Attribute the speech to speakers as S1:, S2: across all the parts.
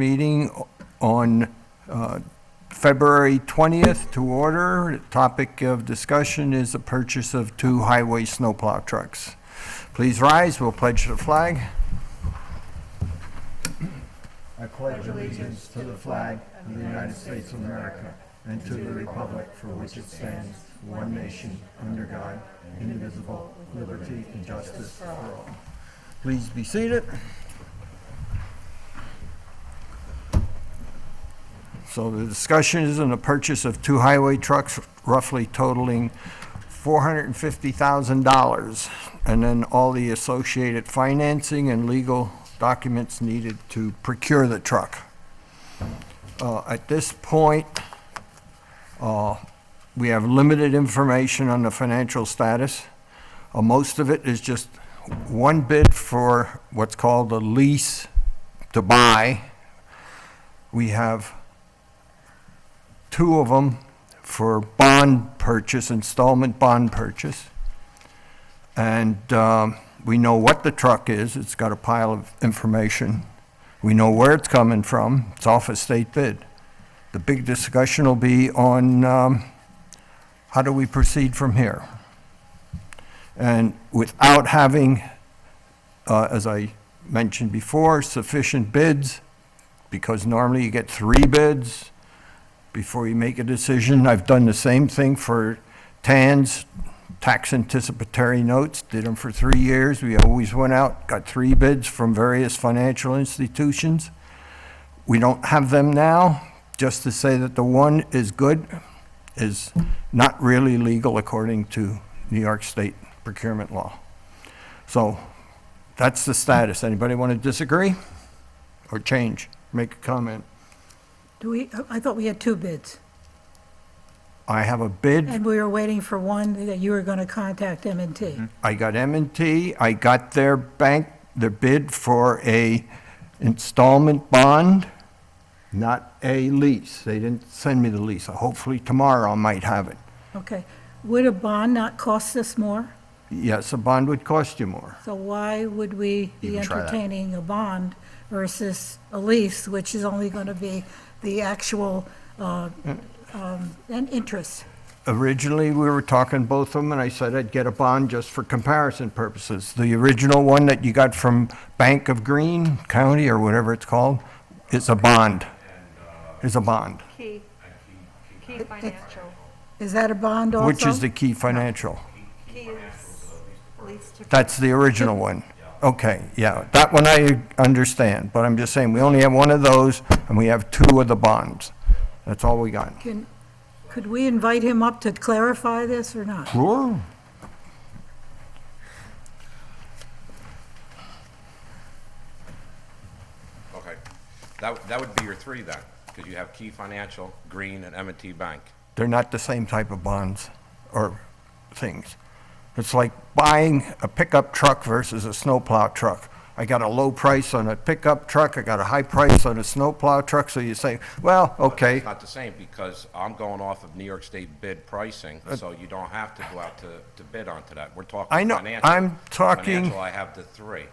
S1: meeting on February 20th to order. The topic of discussion is the purchase of 2 highway snowplow trucks. Please rise, we'll pledge the flag. I pledge allegiance to the flag of the United States of America and to the republic for which it stands, one nation, under God, indivisible, with liberty and justice for all. Please be seated. So the discussion is on the purchase of 2 highway trucks, roughly totaling $450,000, and then all the associated financing and legal documents needed to procure the truck. At this point, we have limited information on the financial status. Most of it is just one bid for what's called a lease to buy. We have 2 of them for bond purchase, installment bond purchase. And we know what the truck is. It's got a pile of information. We know where it's coming from. It's off a state bid. The big discussion will be on how do we proceed from here? And without having, as I mentioned before, sufficient bids, because normally you get 3 bids before you make a decision. I've done the same thing for TANs, tax anticipatory notes, did them for 3 years. We always went out, got 3 bids from various financial institutions. We don't have them now. Just to say that the one is good is not really legal according to New York State procurement law. So that's the status. Anybody want to disagree or change, make a comment?
S2: I thought we had 2 bids,
S1: I have a bid.
S2: and we were waiting for one that you were going to contact M&T.
S1: I got M&T. I got their bid for a installment bond, not a lease. They didn't send me the lease. Hopefully tomorrow I might have it.
S2: Okay. Would a bond not cost us more?
S1: Yes, a bond would cost you more.
S2: So why would we be
S3: Even try that.
S2: entertaining a bond versus a lease, which is only going to be the actual and interest?
S1: Originally, we were talking both of them, and I said I'd get a bond just for comparison purposes. The original one that you got from Bank of Greene County, or whatever it's called, is a bond. Is a bond,
S4: Key Financial.
S2: Is that a bond also?
S1: which is the Key Financial.
S4: Key is leased to.
S1: That's the original one. Okay, yeah, that one I understand, but I'm just saying, we only have one of those, and we have 2 of the bonds. That's all we got.
S2: Could we invite him up to clarify this or not?
S1: Sure.
S3: Okay, that would be your 3 then, because you have Key Financial, Green, and M&T Bank.
S1: They're not the same type of bonds or things. It's like buying a pickup truck versus a snowplow truck. I got a low price on a pickup truck, I got a high price on a snowplow truck, so you say, well, okay.
S3: It's not the same, because I'm going off of New York State bid pricing, so you don't have to go out to bid onto that. We're talking
S1: I know,
S3: financial.
S1: I'm talking-
S3: Financial, I have the 3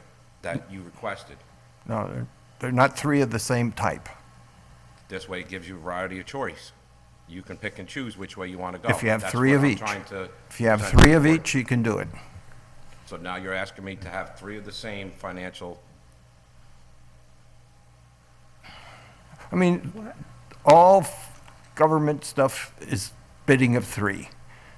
S3: that you requested.
S1: No, they're not 3 of the same type.
S3: This way it gives you a variety of choice. You can pick and choose which way you want to go.
S1: If you have
S3: That's
S1: 3
S3: what
S1: of
S3: I'm
S1: each.
S3: trying to
S1: If you have
S3: present
S1: 3
S3: to
S1: of
S3: the board.
S1: each, you can do it.
S3: So now you're asking me to have 3 of the same financial.
S1: I mean, all government stuff is bidding of 3.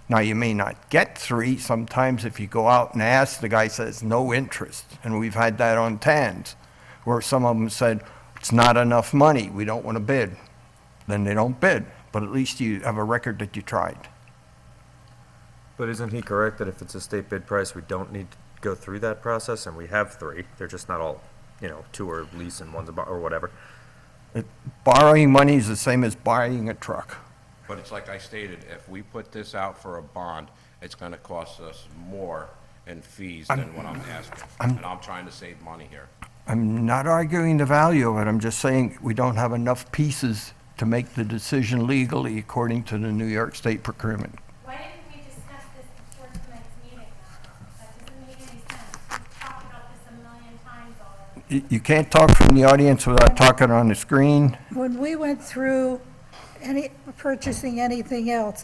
S1: Now, you may not get 3. Sometimes if you go out and ask, the guy says no interest. And we've had that on TANs, where some of them said, it's not enough money, we don't want to bid. Then they don't bid, but at least you have a record that you tried.
S5: But isn't he correct that if it's a state bid price, we don't need to go through that process, and we have 3? They're just not all, 2 are lease and 1's a or whatever.
S1: Borrowing money is the same as buying a truck.
S3: But it's like I stated, if we put this out for a bond, it's going to cost us more in fees than what I'm asking. And I'm trying to save money here.
S1: I'm not arguing the value of it, I'm just saying we don't have enough pieces to make the decision legally according to the New York State procurement.
S6: Why didn't we discuss this before tonight's meeting? That doesn't make any sense. We've talked about this a million times already.
S1: You can't talk from the audience without talking on the screen.
S2: When we went through purchasing anything else,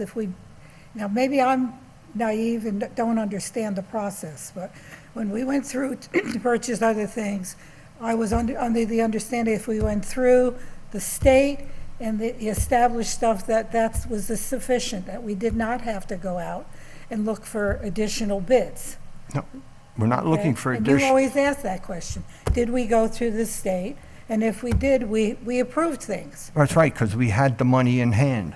S2: now maybe I'm naive and don't understand the process, but when we went through to purchase other things, I was under the understanding if we went through the state and the established stuff, that was sufficient, that we did not have to go out and look for additional bids.
S1: No, we're not looking
S2: Okay?
S1: for
S2: And you
S1: additional.
S2: always ask that question. Did we go through the state? And if we did, we approved things.
S1: That's right, because we had the money in hand.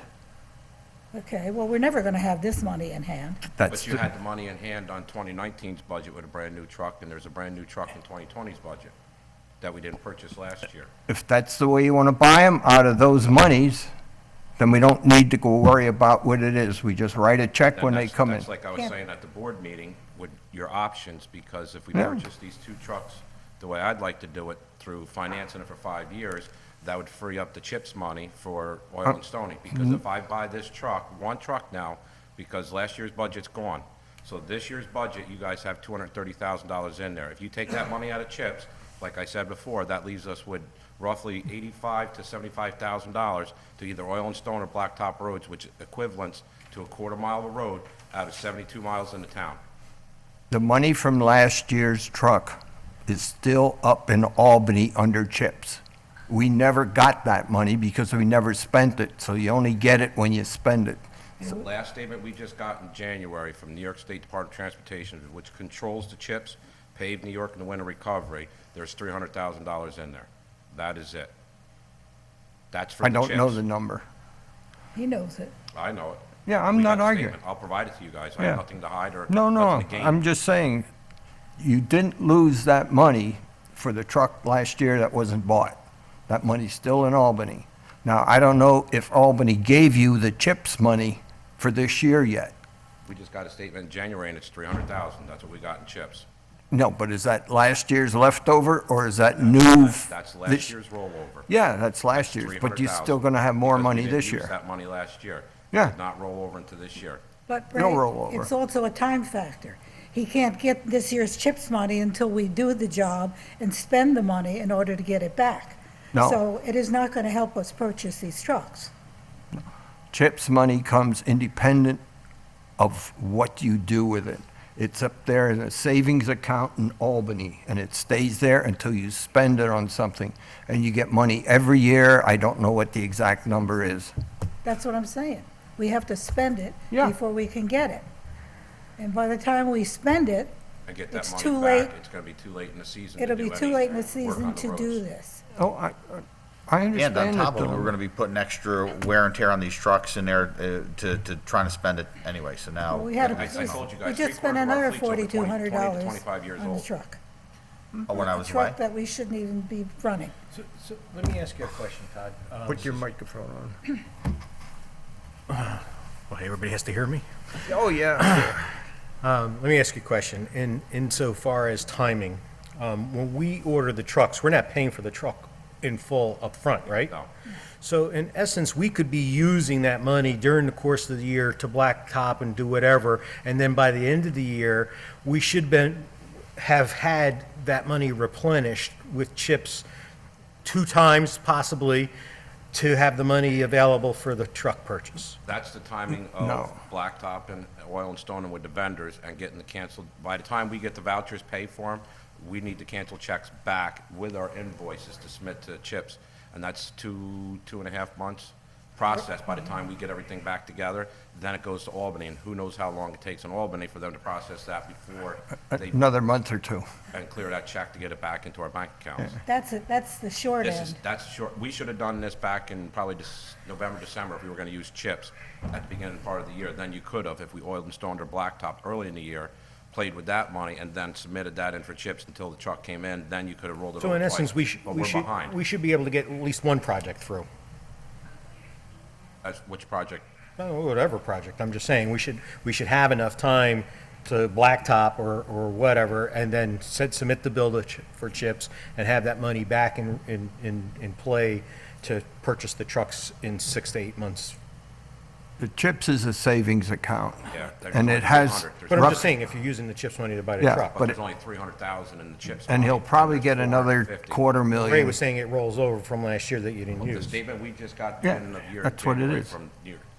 S2: Okay, well, we're never going to have this money in hand.
S1: That's,
S3: But you had the money in hand on 2019's budget with a brand-new truck, and there's a brand-new truck in 2020's budget that we didn't purchase last year.
S1: if that's the way you want to buy them out of those monies, then we don't need to go worry about what it is. We just write a check
S3: Then
S1: when they
S3: that's-
S1: come in.
S3: That's like I was
S2: Yeah.
S3: saying at the board meeting, with your options, because if we
S1: Yeah.
S3: purchase these two trucks, the way I'd like to do it, through financing it for 5 years, that would free up the CHIPS money for oil and stoning. Because if I buy this truck, one truck now, because last year's budget's gone. So this year's budget, you guys have $230,000 in there. If you take that money out of CHIPS, like I said before, that leaves us with roughly $85,000 to $75,000 to either oil and stone or blacktop roads, which equivalents to a quarter mile of road out of 72 miles in the town.
S1: The money from last year's truck is still up in Albany under CHIPS. We never got that money because we never spent it, so you only get it when you spend it.
S3: The last statement we just got in January from New York State Department of Transportation, which controls the CHIPS, paved New York in the winter recovery, there's $300,000 in there. That is it. That's for
S1: I
S3: the
S1: don't know
S3: CHIPS.
S1: the number.
S2: He knows it.
S3: I know it.
S1: Yeah, I'm
S3: We
S1: not
S3: got the
S1: arguing.
S3: statement. I'll provide it to you guys. I
S1: Yeah.
S3: have nothing to hide or
S1: No, no,
S3: nothing to gain.
S1: I'm just saying, you didn't lose that money for the truck last year that wasn't bought. That money's still in Albany. Now, I don't know if Albany gave you the CHIPS money for this year yet.
S3: We just got a statement in January, and it's $300,000. That's what we got in CHIPS.
S1: No, but is that last year's leftover, or is that new?
S3: That's last year's rollover.
S1: Yeah, that's last year's, but you're still gonna have more
S3: Because we
S1: money
S3: didn't
S1: this
S3: use
S1: year.
S3: that money last year.
S1: Yeah.
S3: It did not roll over into this year.
S2: But
S1: No
S2: Ray,
S1: rollover.
S2: it's also a time factor. He can't get this year's CHIPS money until we do the job and spend the money in order to get it back.
S1: No.
S2: So it is not going to help us purchase these trucks.
S1: CHIPS money comes independent of what you do with it. It's up there in a savings account in Albany, and it stays there until you spend it on something. And you get money every year. I don't know what the exact number is.
S2: That's what I'm saying. We have to spend it
S1: Yeah.
S2: before we can get it. And by the time we spend it,
S3: And get that
S2: It's
S3: money
S2: too
S3: back,
S2: late.
S3: it's gonna be too late in the season to
S2: it'll
S3: do
S2: be too
S3: any
S2: late in the
S3: work
S2: season
S3: on the
S2: to do
S3: roads.
S2: this.
S1: Oh, I
S7: And
S1: understand
S7: on top
S1: that,
S7: of it, we're
S1: though.
S7: gonna be putting extra wear and tear on these trucks in there, to trying to spend it anyway, so now.
S2: Well, we had,
S3: I told you
S2: we
S3: guys,
S2: just spent
S3: three-quarters of our
S2: another
S3: fleet's over 20 to
S2: $4,200
S3: 25 years
S2: on the
S3: old.
S2: truck.
S7: Oh, when I
S2: A
S7: was away?
S2: truck that we shouldn't even be running.
S8: So let me ask you a question, Todd.
S1: Put your microphone on.
S8: Well, hey, everybody has to hear me.
S1: Oh, yeah.
S8: Let me ask you a question. Insofar as timing, when we order the trucks, we're not paying for the truck in full up front, right?
S3: No.
S8: So in essence, we could be using that money during the course of the year to blacktop and do whatever, and then by the end of the year, we should have had that money replenished with chips 2 times possibly to have the money available for the truck purchase.
S3: That's the timing of
S1: No.
S3: blacktop and oil and stoning with the vendors and getting the canceled. By the time we get the vouchers paid for them, we need to cancel checks back with our invoices to submit to CHIPS. And that's 2.5 months process by the time we get everything back together. Then it goes to Albany, and who knows how long it takes in Albany for them to process that before they,
S1: Another month or two.
S3: and clear that check to get it back into our bank accounts.
S2: That's it, that's the short
S3: This is,
S2: end.
S3: that's short, we should have done this back in probably November, December, if we were gonna use chips at the beginning part of the year. Then you could have, if we oiled and stoned or blacktop early in the year, played with that money and then submitted that in for chips until the truck came in, then you could have rolled it
S8: So
S3: over
S8: in essence,
S3: twice. But we're behind.
S8: we should be able to get at least one project through.
S3: That's which project?
S8: Oh, whatever project, I'm just saying, we should have enough time to blacktop or whatever, and then submit the bill for chips and have that money back in play to purchase the trucks in 6 to 8 months.
S1: The CHIPS is a savings account.
S3: Yeah, there's
S1: And
S3: only
S1: it has,
S3: 300. There's
S8: But I'm
S1: rough-
S8: just saying, if you're using the CHIPS money to buy the
S1: Yeah,
S8: truck.
S3: But
S1: but
S3: there's only 300,000 in the CHIPS.
S1: and he'll
S3: money,
S1: probably
S3: there's
S1: get another
S3: 450.
S1: $250,000.
S8: Ray was saying it rolls over from last year that you didn't
S3: The
S8: use.
S3: statement we just got
S1: Yeah,
S3: in the year.
S1: that's what it
S3: January
S1: is.
S3: From,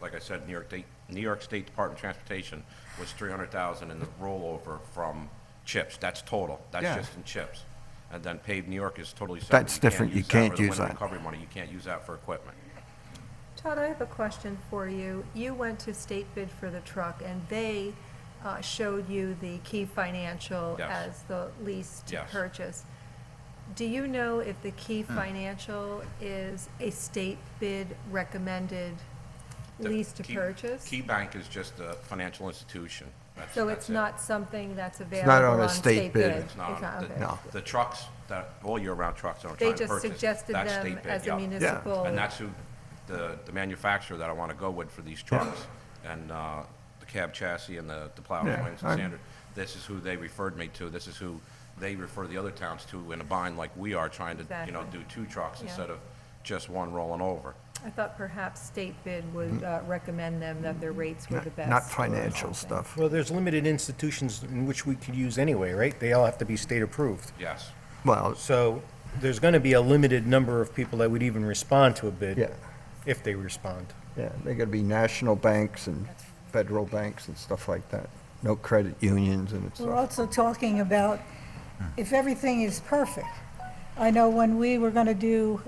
S3: like I said, New York State Department of Transportation was 300,000 in the rollover from CHIPS. That's total. That's
S1: Yeah.
S3: just in CHIPS. And then paved New York is totally separate.
S1: That's different. You
S3: that
S1: can't
S3: for the
S1: use
S3: winter
S1: that.
S3: recovery money. You can't use that for equipment.
S4: Todd, I have a question for you. You went to state bid for the truck, and they showed you the Key Financial
S3: Yes.
S4: as the lease to
S3: Yes.
S4: purchase. Do you know if the Key Financial is a state bid recommended
S3: The
S4: lease to
S3: Key-
S4: purchase?
S3: Key Bank is just a financial institution. That's-
S4: So
S3: that's
S4: it's
S3: it.
S4: not something that's
S1: not
S4: available
S1: on a
S4: on
S1: state
S4: state
S1: bid.
S4: bid?
S3: It's not, on
S4: okay.
S3: the-
S1: No.
S3: the trucks, that, all year-round trucks that I'm
S4: They
S3: trying to
S4: just
S3: purchase.
S4: suggested
S3: that's
S4: them
S3: state bid,
S4: as a
S3: yeah.
S4: municipal.
S3: And that's who, the manufacturer that I want to go with for these trucks. And the cab chassis and the plow
S1: Yeah,
S3: and standard, this is who they referred me to. This is who they refer the other towns to in a bind like we are, trying to,
S4: Exactly.
S3: do two trucks
S4: Yeah.
S3: instead of just one rolling over.
S4: I thought perhaps state bid would recommend them that their rates were the best.
S1: Not
S4: or
S1: financial
S4: something.
S1: stuff.
S8: Well, there's limited institutions in which we could use anyway, right? They all have to be state approved.
S3: Yes.
S1: Well,
S8: So there's going to be a limited number of people that would even respond to a bid.
S1: Yeah.
S8: If they respond.
S1: yeah, they gotta be national banks and federal banks and stuff like that. No credit unions and
S2: We're
S1: stuff.
S2: also talking about if everything is perfect. I know when we were gonna do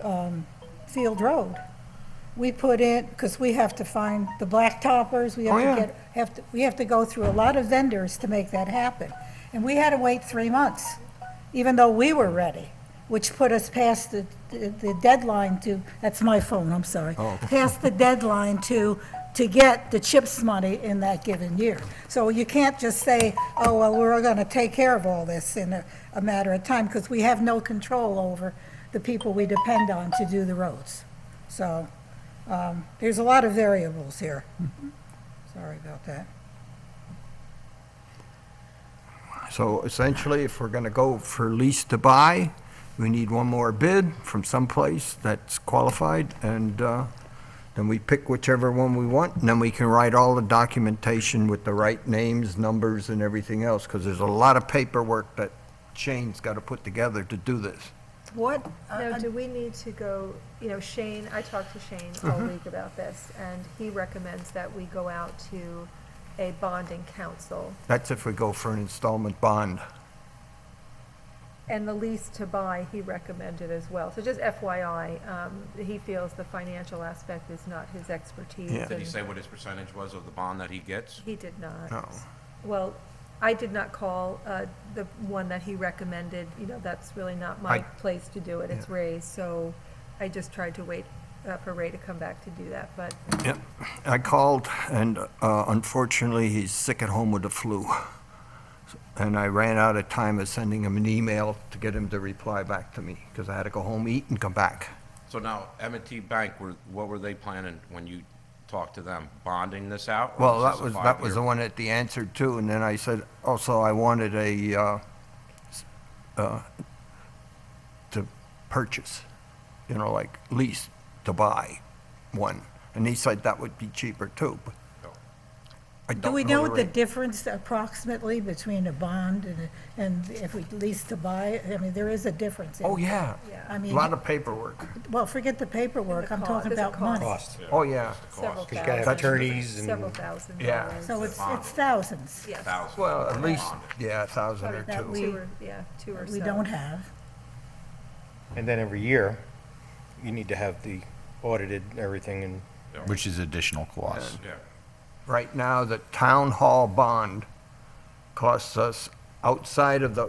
S2: Field Road, we put in, because we have to find the blacktoppers, we have
S1: Oh,
S2: to
S1: yeah.
S2: we have to go through a lot of vendors to make that happen. And we had to wait 3 months, even though we were ready, which put us past the deadline to, that's my phone, I'm sorry. Past the deadline to get the CHIPS money in that given year. So you can't just say, oh, well, we're gonna take care of all this in a matter of time, because we have no control over the people we depend on to do the roads. So, there's a lot of variables here. Sorry about that.
S1: So essentially, if we're gonna go for lease to buy, we need one more bid from someplace that's qualified, and then we pick whichever one we want, and then we can write all the documentation with the right names, numbers, and everything else, because there's a lot of paperwork that Shane's gotta put together to do this.
S2: What,
S4: Now, do we need to go, Shane, I talked to Shane all week about this, and he recommends that we go out to a bonding council.
S1: That's if we go for an installment bond.
S4: And the lease to buy, he recommended as well. So just FYI, he feels the financial aspect is not his expertise.
S1: Yeah.
S3: Did he
S4: and
S3: say what his percentage was of the bond that he gets?
S4: He did not.
S1: No.
S4: Well, I did not call the one that he recommended, that's really not my
S1: I-
S4: place to do it, it's
S1: Yeah.
S4: Ray's. So I just tried to wait for Ray to come back to do that, but
S1: Yep. I called, and unfortunately, he's sick at home with the flu. And I ran out of time of sending him an email to get him to reply back to me, because I had to go home, eat, and come back.
S3: So now, M&T Bank, what were they planning when you talked to them? Bonding this out? or
S1: Well,
S3: this
S1: that
S3: a
S1: was the
S3: 5-year?
S1: one that the answered to, and then I said, also, I wanted to purchase, like lease to buy one. And he said that would be cheaper too, but I
S2: do
S1: don't
S2: we know
S1: the
S2: what the
S1: rate.
S2: difference approximately between a bond and if we lease to buy? I mean, there is a difference. in-
S1: Oh, yeah.
S2: I
S1: A
S2: mean,
S1: lot of paperwork.
S2: well, forget the paperwork, I'm talking
S4: there's a
S2: about money.
S8: Cost.
S1: Oh, yeah.
S4: several
S8: Because you gotta have
S4: thousand.
S8: attorneys and-
S4: Several thousand
S1: Yeah.
S4: dollars.
S2: So it's thousands
S4: Yes.
S3: Thousand.
S1: Well, at least,
S3: Bonded.
S1: yeah, 1,000 or
S2: That
S1: two.
S2: we-
S4: Two or so.
S2: we don't have.
S8: And then every year, you need to have the audited everything and
S7: Which is additional cost.
S3: Yeah.
S1: Right now, the town hall bond costs us, outside of the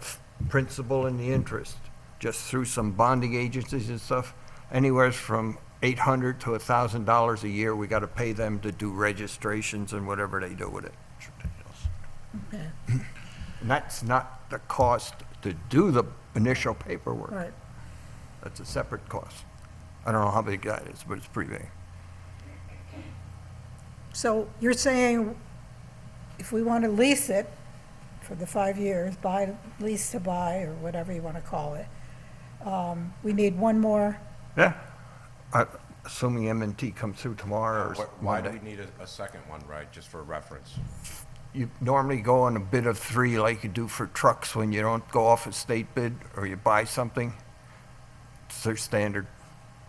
S1: principal and the interest, just through some bonding agencies and stuff, anywhere from $800 to $1,000 a year. We got to pay them to do registrations and whatever they do with it. It's ridiculous.
S2: Okay.
S1: And that's not the cost to do the initial paperwork.
S2: Right.
S1: That's a separate cost. I don't know how big that is, but it's pretty big.
S2: So you're saying if we want to lease it for the 5 years, lease to buy, or whatever you want to call it, we need one more,
S1: Yeah. assuming M&T comes through tomorrow or
S3: Why do
S1: Monday.
S3: we need a second one, right, just for reference?
S1: You normally go on a bid of 3 like you do for trucks when you don't go off a state bid or you buy something. It's their standard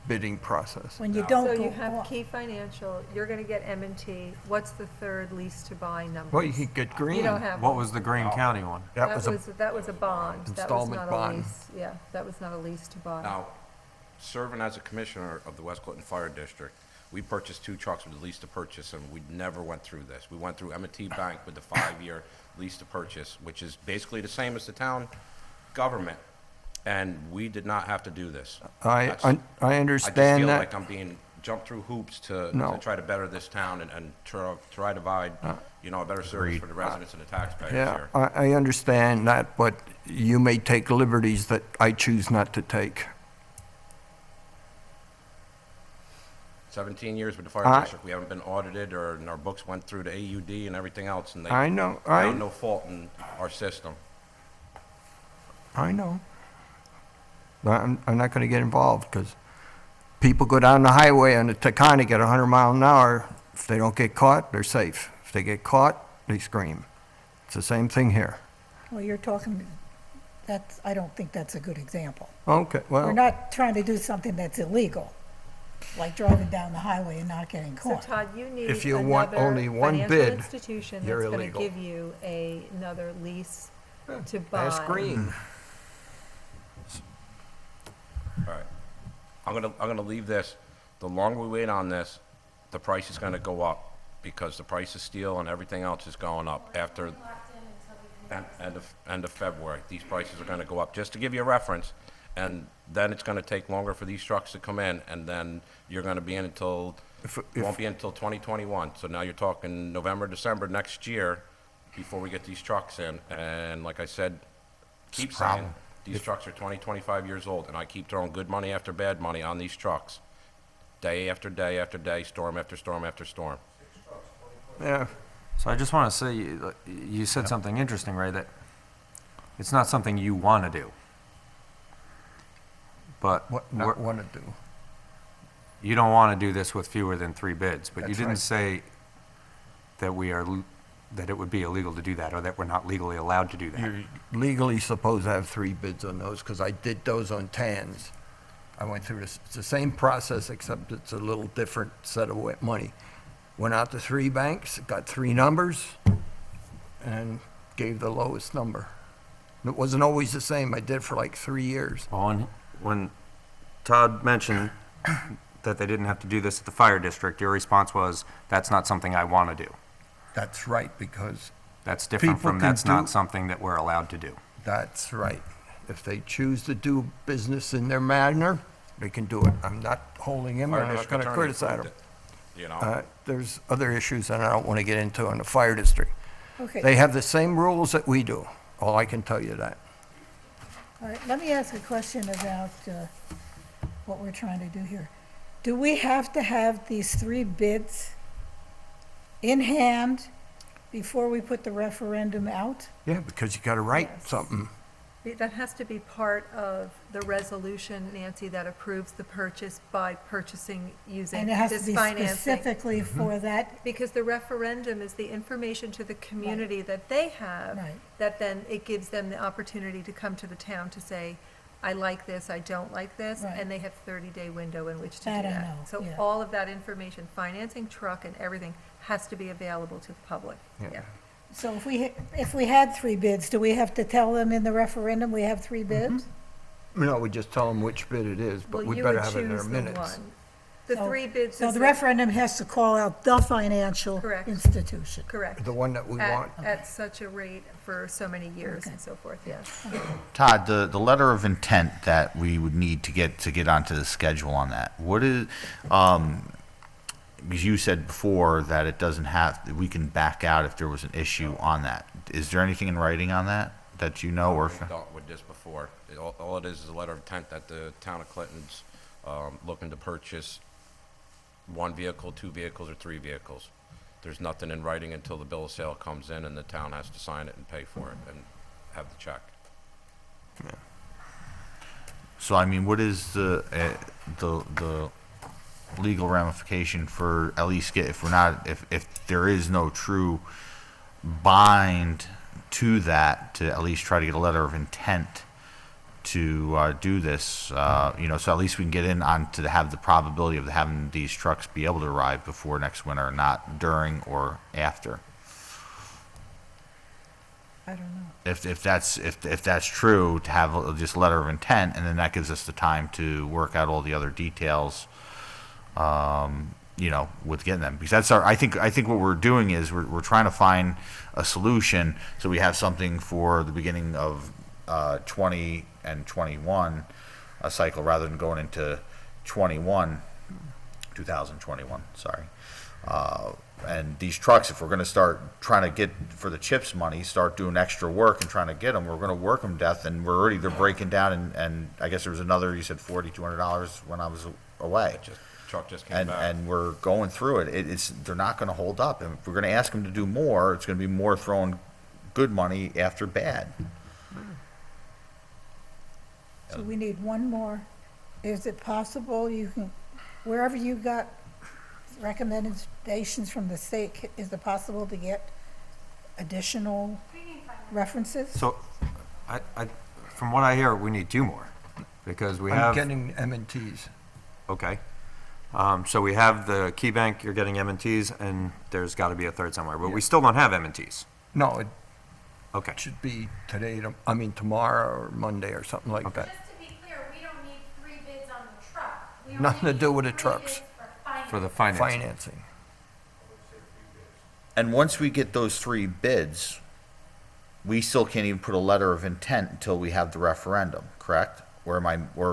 S1: bidding process.
S2: When you
S4: So
S2: don't
S4: you
S2: go
S4: have
S2: off.
S4: Key Financial, you're gonna get M&T. What's the third lease to buy number?
S1: Well, you could get Green.
S4: You don't have
S5: What
S4: one.
S5: was the Greene County one?
S1: That was a,
S4: That was a bond. That was
S1: Installment
S4: not a
S1: bond.
S4: lease. Yeah, that was not a lease to buy.
S3: Now, serving as a commissioner of the West Clinton Fire District, we purchased 2 trucks with a lease to purchase, and we never went through this. We went through M&T Bank with the 5-year lease to purchase, which is basically the same as the town government, and we did not have to do this.
S1: I
S3: That's-
S1: I
S3: I just
S1: understand
S3: feel
S1: that.
S3: like I'm being jumped through hoops to
S1: No.
S3: try to better this town and try to provide, you know, a better service for the residents and the taxpayers
S1: Yeah,
S3: here.
S1: I understand that, but you may take liberties that I choose not to take.
S3: 17 years with the fire
S1: I-
S3: district, we haven't been audited, or and our books went through the AUD and everything else, and they
S1: I know,
S3: found no fault in our system.
S1: I know. But I'm not gonna get involved, because people go down the highway on the Taconic at 100 mile an hour. If they don't get caught, they're safe. If they get caught, they scream. It's the same thing here.
S2: Well, you're talking, that's, I don't think that's a good example.
S1: Okay,
S2: We're
S1: well,
S2: not trying to do something that's illegal, like driving down the highway and not getting
S4: So
S2: caught.
S4: Todd, you need
S1: If you want
S4: another
S1: only one
S4: financial
S1: bid,
S4: institution
S1: you're
S4: that's gonna
S1: illegal.
S4: give you another lease to buy.
S1: ask Green.
S3: All right. I'm gonna leave this. The longer we wait on this, the price is gonna go up, because the price of steel and everything else is going up after
S6: Locked in until we can.
S3: end of February. These prices are gonna go up, just to give you a reference. And then it's gonna take longer for these trucks to come in, and then you're gonna be in until,
S1: If-
S3: won't be until 2021. So now you're talking November, December next year before we get these trucks in. And like I said, keep
S1: It's a
S3: saying,
S1: problem.
S3: these trucks are 20, 25 years old, and I keep throwing good money after bad money on these trucks. Day after day after day, storm after storm after storm.
S1: Yeah,
S5: So I just want to say, you said something interesting, Ray, that it's not something you want to do. But
S1: what not want to do.
S5: you don't want to do this with fewer than 3 bids, but you
S1: That's
S5: didn't
S1: right.
S5: say that that it would be illegal to do that, or that we're not legally allowed to do that.
S1: You're legally supposed to have 3 bids on those, because I did those on TANs. I went through this, it's the same process, except it's a little different set of money. Went out to 3 banks, got 3 numbers, and gave the lowest number. It wasn't always the same, I did it for like 3 years.
S5: Well, when Todd mentioned that they didn't have to do this at the fire district, your response was, that's not something I want to do.
S1: That's right, because,
S5: That's different
S1: People
S5: from,
S1: can
S5: that's not
S1: do-
S5: something that we're allowed to do.
S1: that's right. If they choose to do business in their manner, they can do it. I'm not holding him,
S3: Fire
S1: I'm not
S3: district
S1: going to
S3: attorney
S1: criticize
S3: approved
S1: him.
S3: it, You know?
S1: There's other issues that I don't want to get into on the fire district. They
S2: Okay,
S1: have the same rules that we do, all I can tell you that.
S2: all right, let me ask a question about what we're trying to do here. Do we have to have these 3 bids in hand before we put the referendum out?
S1: Yeah, because you got to write
S4: Yes.
S1: something.
S4: That has to be part of the resolution, Nancy, that approves the purchase by purchasing using
S2: And it has to
S4: this
S2: be
S4: financing.
S2: specifically for that?
S4: Because the referendum is the information to the community that they have,
S2: Right.
S4: that then it gives them the opportunity to come to the town to say, I like this, I don't like this,
S2: Right.
S4: and they have 30-day window in which to do
S2: That I
S4: that.
S2: know,
S4: So
S2: yeah.
S4: all of that information, financing, truck, and everything has to be available to the public.
S1: Yeah.
S2: So if we had 3 bids, do we have to tell them in the referendum we have 3 bids?
S1: No, we just tell them which bid it is, but
S4: Well,
S1: we
S4: you
S1: better
S4: would
S1: have it in our
S4: choose the
S1: minutes.
S4: one. The
S2: So-
S4: 3 bids
S2: So
S4: is
S2: the referendum has to call out the financial
S4: Correct.
S2: institution.
S4: correct.
S1: The one that we want.
S4: At such a rate for so many years and so forth, yes.
S7: Todd, the letter of intent that we would need to get onto the schedule on that, what is, because you said before that it doesn't have, we can back out if there was an issue on that. Is there anything in writing on that you know, or?
S3: We've dealt with this before. All it is a letter of intent that the town of Clinton's looking to purchase 1 vehicle, 2 vehicles, or 3 vehicles. There's nothing in writing until the bill of sale comes in, and the town has to sign it and pay for it and have the check.
S7: So I mean, what is legal ramification for at least get, if we're not, if there is no true bind to that, to at least try to get a letter of intent to do this, you know, so at least we can get in on to have the probability of having these trucks be able to arrive before next winter, not during or after.
S2: I don't know.
S7: If that's true, to have just letter of intent, and then that gives us the time to work out all the other details, you know, with getting them. Because that's I think what we're doing is we're trying to find a solution so we have something for the beginning of 20 and 21 a cycle rather than going into 2021, sorry. And these trucks, if we're gonna start trying to get, for the CHIPS money, start doing extra work and trying to get them, we're gonna work them to death, and they're breaking down, and I guess there was another, you said $200 when I was away.
S3: Truck just came
S7: And,
S3: back.
S7: and we're going through it. They're not gonna hold up. And if we're gonna ask them to do more, it's gonna be more throwing good money after bad.
S2: So we need one more. Is it possible you can, wherever you got recommendations from the state, is it possible to get additional references?
S5: So, from what I hear, we need two more, because we
S1: I'm
S5: have,
S1: getting M&Ts.
S5: okay. So we have the Key Bank, you're getting M&Ts, and there's gotta be a third somewhere, but we still don't have M&Ts.
S1: No, it
S5: Okay.
S1: should be today, tomorrow or Monday or something like that.
S6: Just to be clear, we don't need 3 bids on the truck. We only
S1: Nothing to
S6: need
S1: do with the
S6: 3
S1: trucks.
S6: bids for
S5: For the
S6: finance.
S5: financing.
S1: Financing.
S7: And once we get those 3 bids, we still can't even put a letter of intent until we have the referendum, correct? Or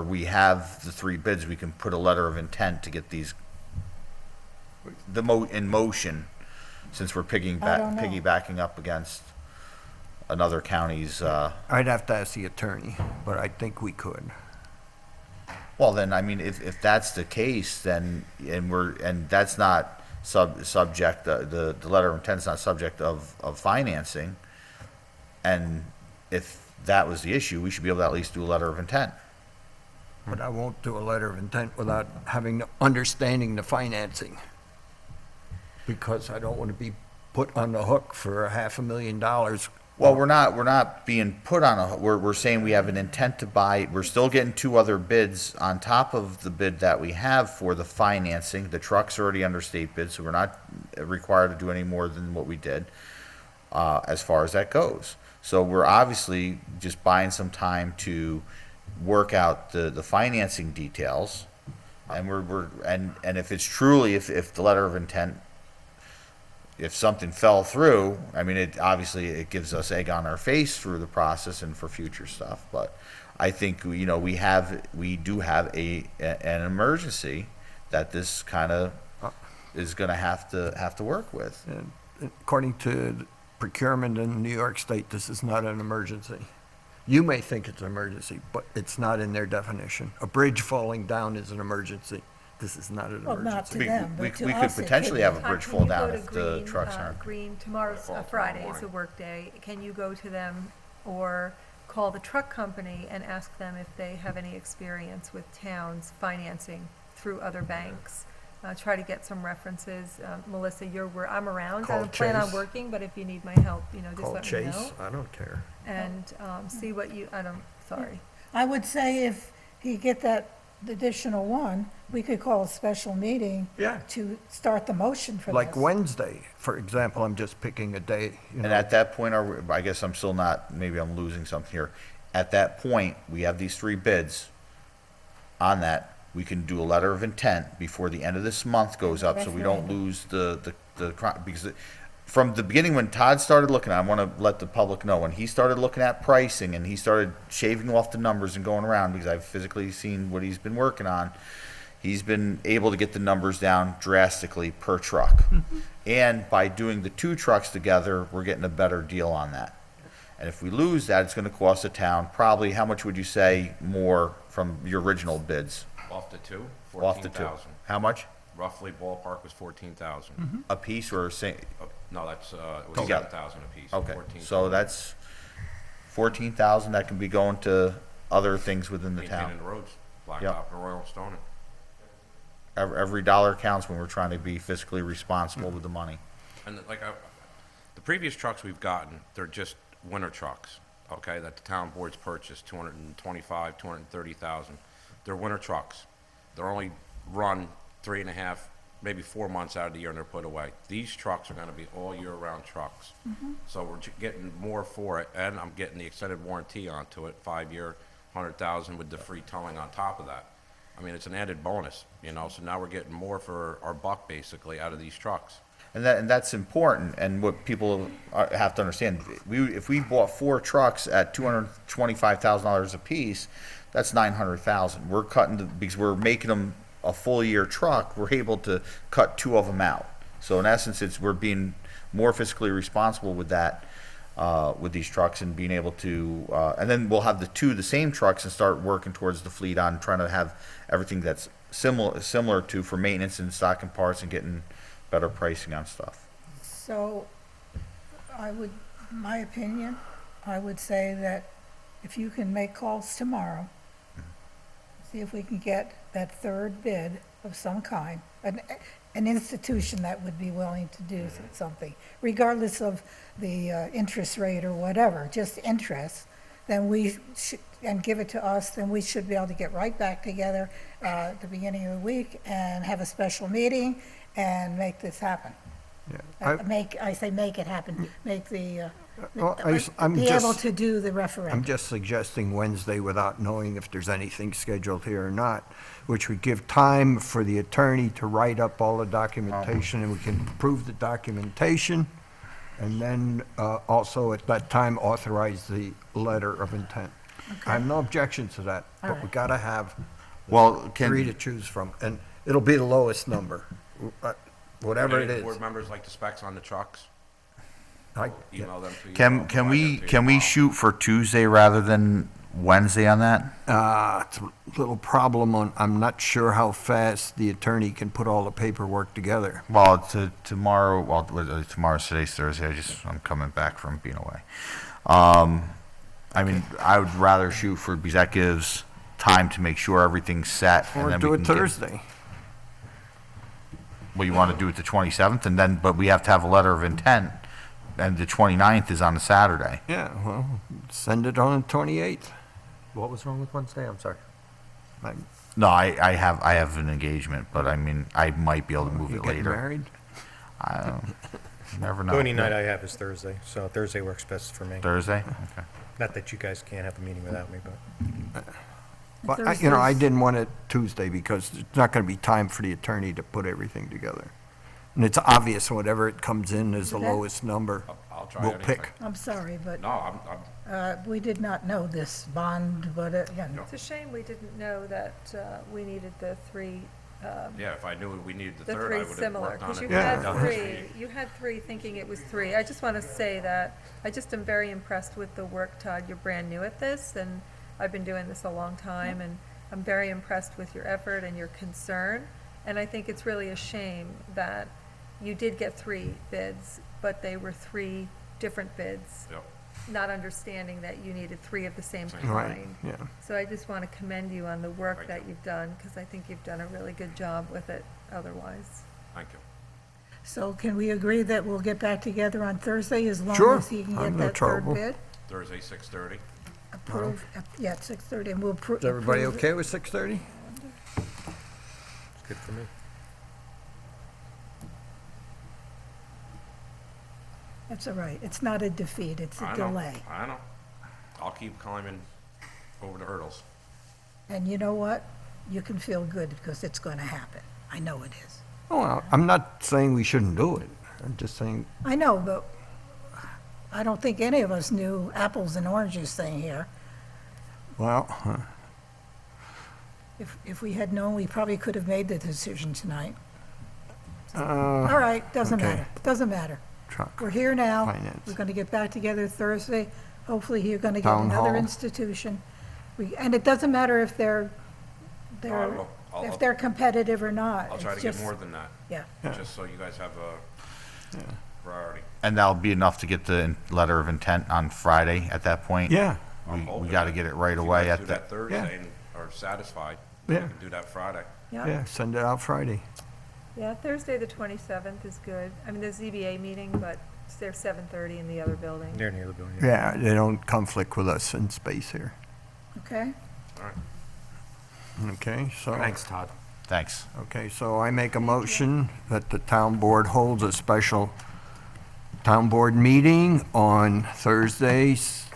S7: we have the 3 bids, we can put a letter of intent to get these in motion, since we're
S2: I don't know.
S7: piggybacking up against another county's,
S1: I'd have to ask the attorney, but I think we could.
S7: well, then, I mean, if that's the case, then, and that's not subject, the letter of intent's not subject of financing, and if that was the issue, we should be able to at least do a letter of intent.
S1: But I won't do a letter of intent without understanding the financing. Because I don't want to be put on the hook for $500,000.
S7: Well, we're not being put on we're saying we have an intent to buy, we're still getting 2 other bids on top of the bid that we have for the financing. The truck's already under state bid, so we're not required to do any more than what we did, as far as that goes. So we're obviously just buying some time to work out the financing details. And and if it's truly, if the letter of intent, if something fell through, I mean, obviously it gives us egg on our face through the process and for future stuff. But I think, you know, we do have an emergency that this kind of is gonna have to work with.
S1: And according to procurement in New York State, this is not an emergency. You may think it's an emergency, but it's not in their definition. A bridge falling down is an emergency. This is not an
S2: Well, not
S1: emergency.
S2: to them, but to
S7: We
S2: us
S7: could
S2: it
S7: potentially
S2: could
S7: have
S2: be.
S7: a
S4: Todd,
S7: bridge
S4: can
S7: fall
S4: you
S7: down
S4: go to
S7: if the
S4: Green,
S7: trucks aren't.
S4: Green, tomorrow's a Friday, it's a work day. Can you go to them or call the truck company and ask them if they have any experience with towns financing through other banks? Try to get some references. Melissa, I'm around. I
S1: Call
S4: don't plan on
S1: Chase.
S4: working, but if you need my help, just
S1: Call
S4: let me
S1: Chase,
S4: know.
S1: I don't care.
S4: And see what sorry.
S2: I would say if you get that additional one, we could call a special meeting
S1: Yeah.
S2: to start the motion for this.
S1: Like Wednesday, for example, I'm just picking a day,
S7: And at that point, I guess I'm still not, maybe I'm losing something here. At that point, we have these 3 bids. On that, we can do a letter of intent before the end of this month goes up, so we don't
S2: Referendum.
S7: lose because from the beginning, when Todd started looking, I want to let the public know, when he started looking at pricing and he started shaving off the numbers and going around, because I've physically seen what he's been working on, he's been able to get the numbers down drastically per truck. And by doing the 2 trucks together, we're getting a better deal on that. And if we lose that, it's going to cost the town probably, how much would you say more from your original bids?
S3: Off the 2,
S7: Off the 2.
S3: 14,000.
S7: How much?
S3: Roughly ballpark was 14,000.
S7: A piece or
S3: No, that's, it was
S7: Together.
S3: 7,000 apiece.
S7: okay,
S3: 14,000.
S7: so that's 14,000 that can be going to other things within the town.
S3: Maintaining the roads,
S7: Yep.
S3: blacktop and Royal Stone.
S7: every dollar counts when we're trying to be fiscally responsible with the money.
S3: And the previous trucks we've gotten, they're just winter trucks, okay, that the town boards purchased, 225, 230,000. They're winter trucks. They're only run 3.5, maybe 4 months out of the year and they're put away. These trucks are gonna be all year-round trucks. So we're getting more for it, and I'm getting the extended warranty onto it, 5-year, 100,000 with the free towing on top of that. I mean, it's an added bonus, you know, so now we're getting more for our buck, basically, out of these trucks.
S7: And that's important, and what people have to understand, if we bought 4 trucks at $225,000 apiece, that's $900,000. We're cutting, because we're making them a full year truck, we're able to cut 2 of them out. So in essence, we're being more fiscally responsible with that, with these trucks, and being able to, and then we'll have the same trucks and start working towards the fleet on trying to have everything that's similar to for maintenance and stocking parts and getting better pricing on stuff.
S2: So my opinion, I would say that if you can make calls tomorrow, see if we can get that third bid of some kind, an institution that would be willing to do something, regardless of the interest rate or whatever, just interest, then we should, and give it to us, then we should be able to get right back together at the beginning of the week and have a special meeting and make this happen.
S1: Yeah.
S2: I say make it happen, make the,
S1: Well,
S2: be able to do the referendum.
S1: I'm just suggesting Wednesday without knowing if there's anything scheduled here or not, which would give time for the attorney to write up all the documentation, and we can approve the documentation, and then also at that time authorize the letter of intent. I have no objection to that, but we gotta have
S7: Well,
S1: 3 to choose from, and it'll be the lowest number, whatever it
S3: Any
S1: is.
S3: board members like the specs on the trucks?
S1: I-
S3: Email them to you. I'll
S7: can
S3: provide them to you
S7: we
S3: tomorrow.
S7: shoot for Tuesday rather than Wednesday on that?
S1: It's a little problem on, I'm not sure how fast the attorney can put all the paperwork together.
S7: Well, tomorrow, tomorrow's today's Thursday, I'm coming back from being away. I mean, I would rather shoot for, because that gives time to make sure everything's set. and
S1: Or
S7: then
S1: do
S7: we
S1: it
S7: can get-
S1: Thursday.
S7: Well, you want to do it the 27th, and then, but we have to have a letter of intent, and the 29th is on a Saturday.
S1: Yeah, well, send it on the 28th.
S5: What was wrong with Wednesday? I'm sorry.
S7: No, I have an engagement, but I mean, I might be able to move
S1: You
S7: it
S1: getting
S7: later.
S1: married?
S7: I don't, never know.
S8: The only night I have is Thursday, so Thursday works best for me.
S7: Thursday? Okay.
S8: Not that you guys can't have a meeting without me, but.
S1: But, I
S2: Thursdays-
S1: didn't want it Tuesday because it's not gonna be time for the attorney to put everything together. And it's obvious whatever it comes in is the
S2: Okay.
S1: lowest number,
S3: I'll try
S1: we'll
S3: anything.
S1: pick.
S2: I'm sorry, but
S3: No,
S2: we did not know this bond, but again,
S4: It's a shame we didn't know that we needed the 3,
S3: yeah, if I knew we needed the
S4: the
S3: third, I
S4: 3
S3: would have
S4: similar,
S3: worked on
S4: because
S3: it.
S4: you
S1: Yeah.
S4: had
S3: done
S4: 3,
S3: this week.
S4: you had 3 thinking it was 3. I just want to say that I just am very impressed with the work, Todd. You're brand new at this, and I've been doing this a long time, and I'm very impressed with your effort and your concern. And I think it's really a shame that you did get 3 bids, but they were 3 different bids,
S3: Yep.
S4: not understanding that you needed 3 of the same
S1: Right,
S4: kind.
S1: yeah.
S4: So I just want to commend you on the work
S3: Thank
S4: that
S3: you.
S4: you've done, because I think you've done a really good job with it otherwise.
S3: Thank you.
S2: so can we agree that we'll get back together on Thursday as long
S1: Sure,
S2: as he can
S1: I'm
S2: get
S1: no
S2: that third
S1: trouble.
S2: bid?
S3: Thursday, 6:30.
S2: Approved, yeah, at 6:30, and we'll
S1: Is everybody okay with 6:30?
S8: It's good for me.
S2: That's all right, it's not a defeat, it's a
S3: I know,
S2: delay.
S3: I know. I'll keep climbing over the hurdles.
S2: And you know what? You can feel good because it's going to happen. I know it is.
S1: Oh, I'm not saying we shouldn't do it. I'm just saying,
S2: I know, but I don't think any of us knew apples and oranges thing here.
S1: well,
S2: If we had known, we probably could have made the decision tonight.
S1: uh,
S2: All right, doesn't
S1: okay.
S2: matter, doesn't matter.
S1: truck.
S2: We're here now.
S1: Finance.
S2: We're going to get back together Thursday. Hopefully, you're going to get
S1: Town
S2: another
S1: hall.
S2: institution. And it doesn't matter if they're
S3: will.
S2: if they're competitive or not.
S3: I'll try
S2: It's
S3: to get
S2: just-
S3: more than that,
S2: Yeah.
S3: just so you guys have a priority.
S7: And that'll be enough to get the letter of intent on Friday at that point?
S1: Yeah,
S3: I'm
S7: We
S3: hoping
S7: got to
S3: that
S7: get it right
S3: if you
S7: away
S3: guys
S7: at
S3: do
S7: that.
S3: that Thursday and are satisfied, we
S1: Yeah.
S3: can do that Friday.
S1: Yeah, send it out Friday.
S4: Yeah, Thursday, the 27th is good. I mean, the ZBA meeting, but they're 7:30 in the other building.
S8: They're near the building.
S1: Yeah, they don't conflict with us in space here.
S2: Okay?
S1: Okay, so.
S5: Thanks, Todd.
S7: Thanks.
S1: Okay, so I make a motion that the town board holds a special town board meeting on Thursdays,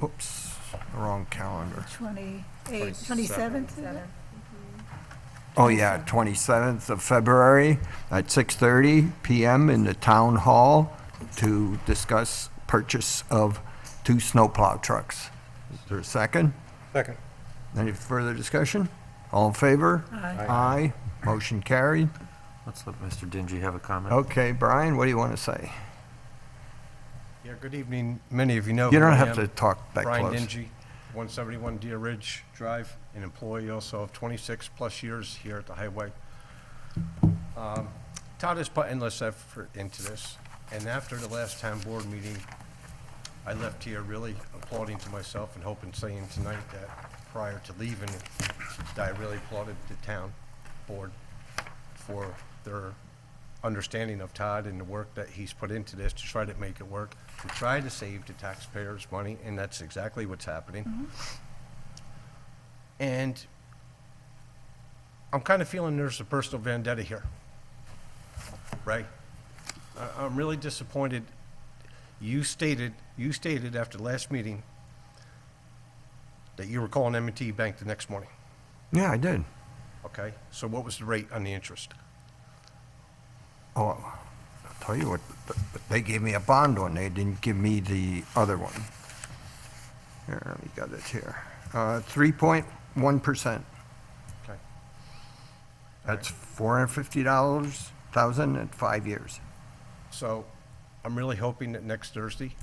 S1: oops, wrong calendar.
S2: 28th, 27th? is it?
S4: 7th.
S1: Oh, yeah, 27th of February at 6:30 PM in the town hall to discuss purchase of 2 snowplow trucks. Is there a second?
S8: Second.
S1: Any further discussion? All in favor?
S2: Aye.
S1: Aye, motion carried.
S5: Let's let Mr. Dingy have a comment.
S1: Okay, Brian, what do you want to say?
S9: Yeah, good evening. Many of you know.
S1: You
S9: who
S1: don't
S9: I
S1: have
S9: am.
S1: to talk that
S9: Brian
S1: close.
S9: Dingy, 171 Deer Ridge Drive, an employee also of 26-plus years here at the highway. Todd has put endless effort into this, and after the last town board meeting, I left here really applauding to myself and hoping, saying tonight that prior to leaving, that I really applauded the town board for their understanding of Todd and the work that he's put into this to try to make it work, to try to save the taxpayers money, and that's exactly what's happening. And I'm kind of feeling there's a personal vendetta here, right? I'm really disappointed. You stated after the last meeting that you were calling M&T Bank the next morning,
S1: Yeah, I did.
S9: okay? So what was the rate on the interest?
S1: Oh, I'll tell you what, they gave me a bond one, they didn't give me the other one. Here, we got it here. 3.1%.
S9: Okay.
S1: That's $450,000 in 5 years.
S9: So I'm really hoping that next Thursday,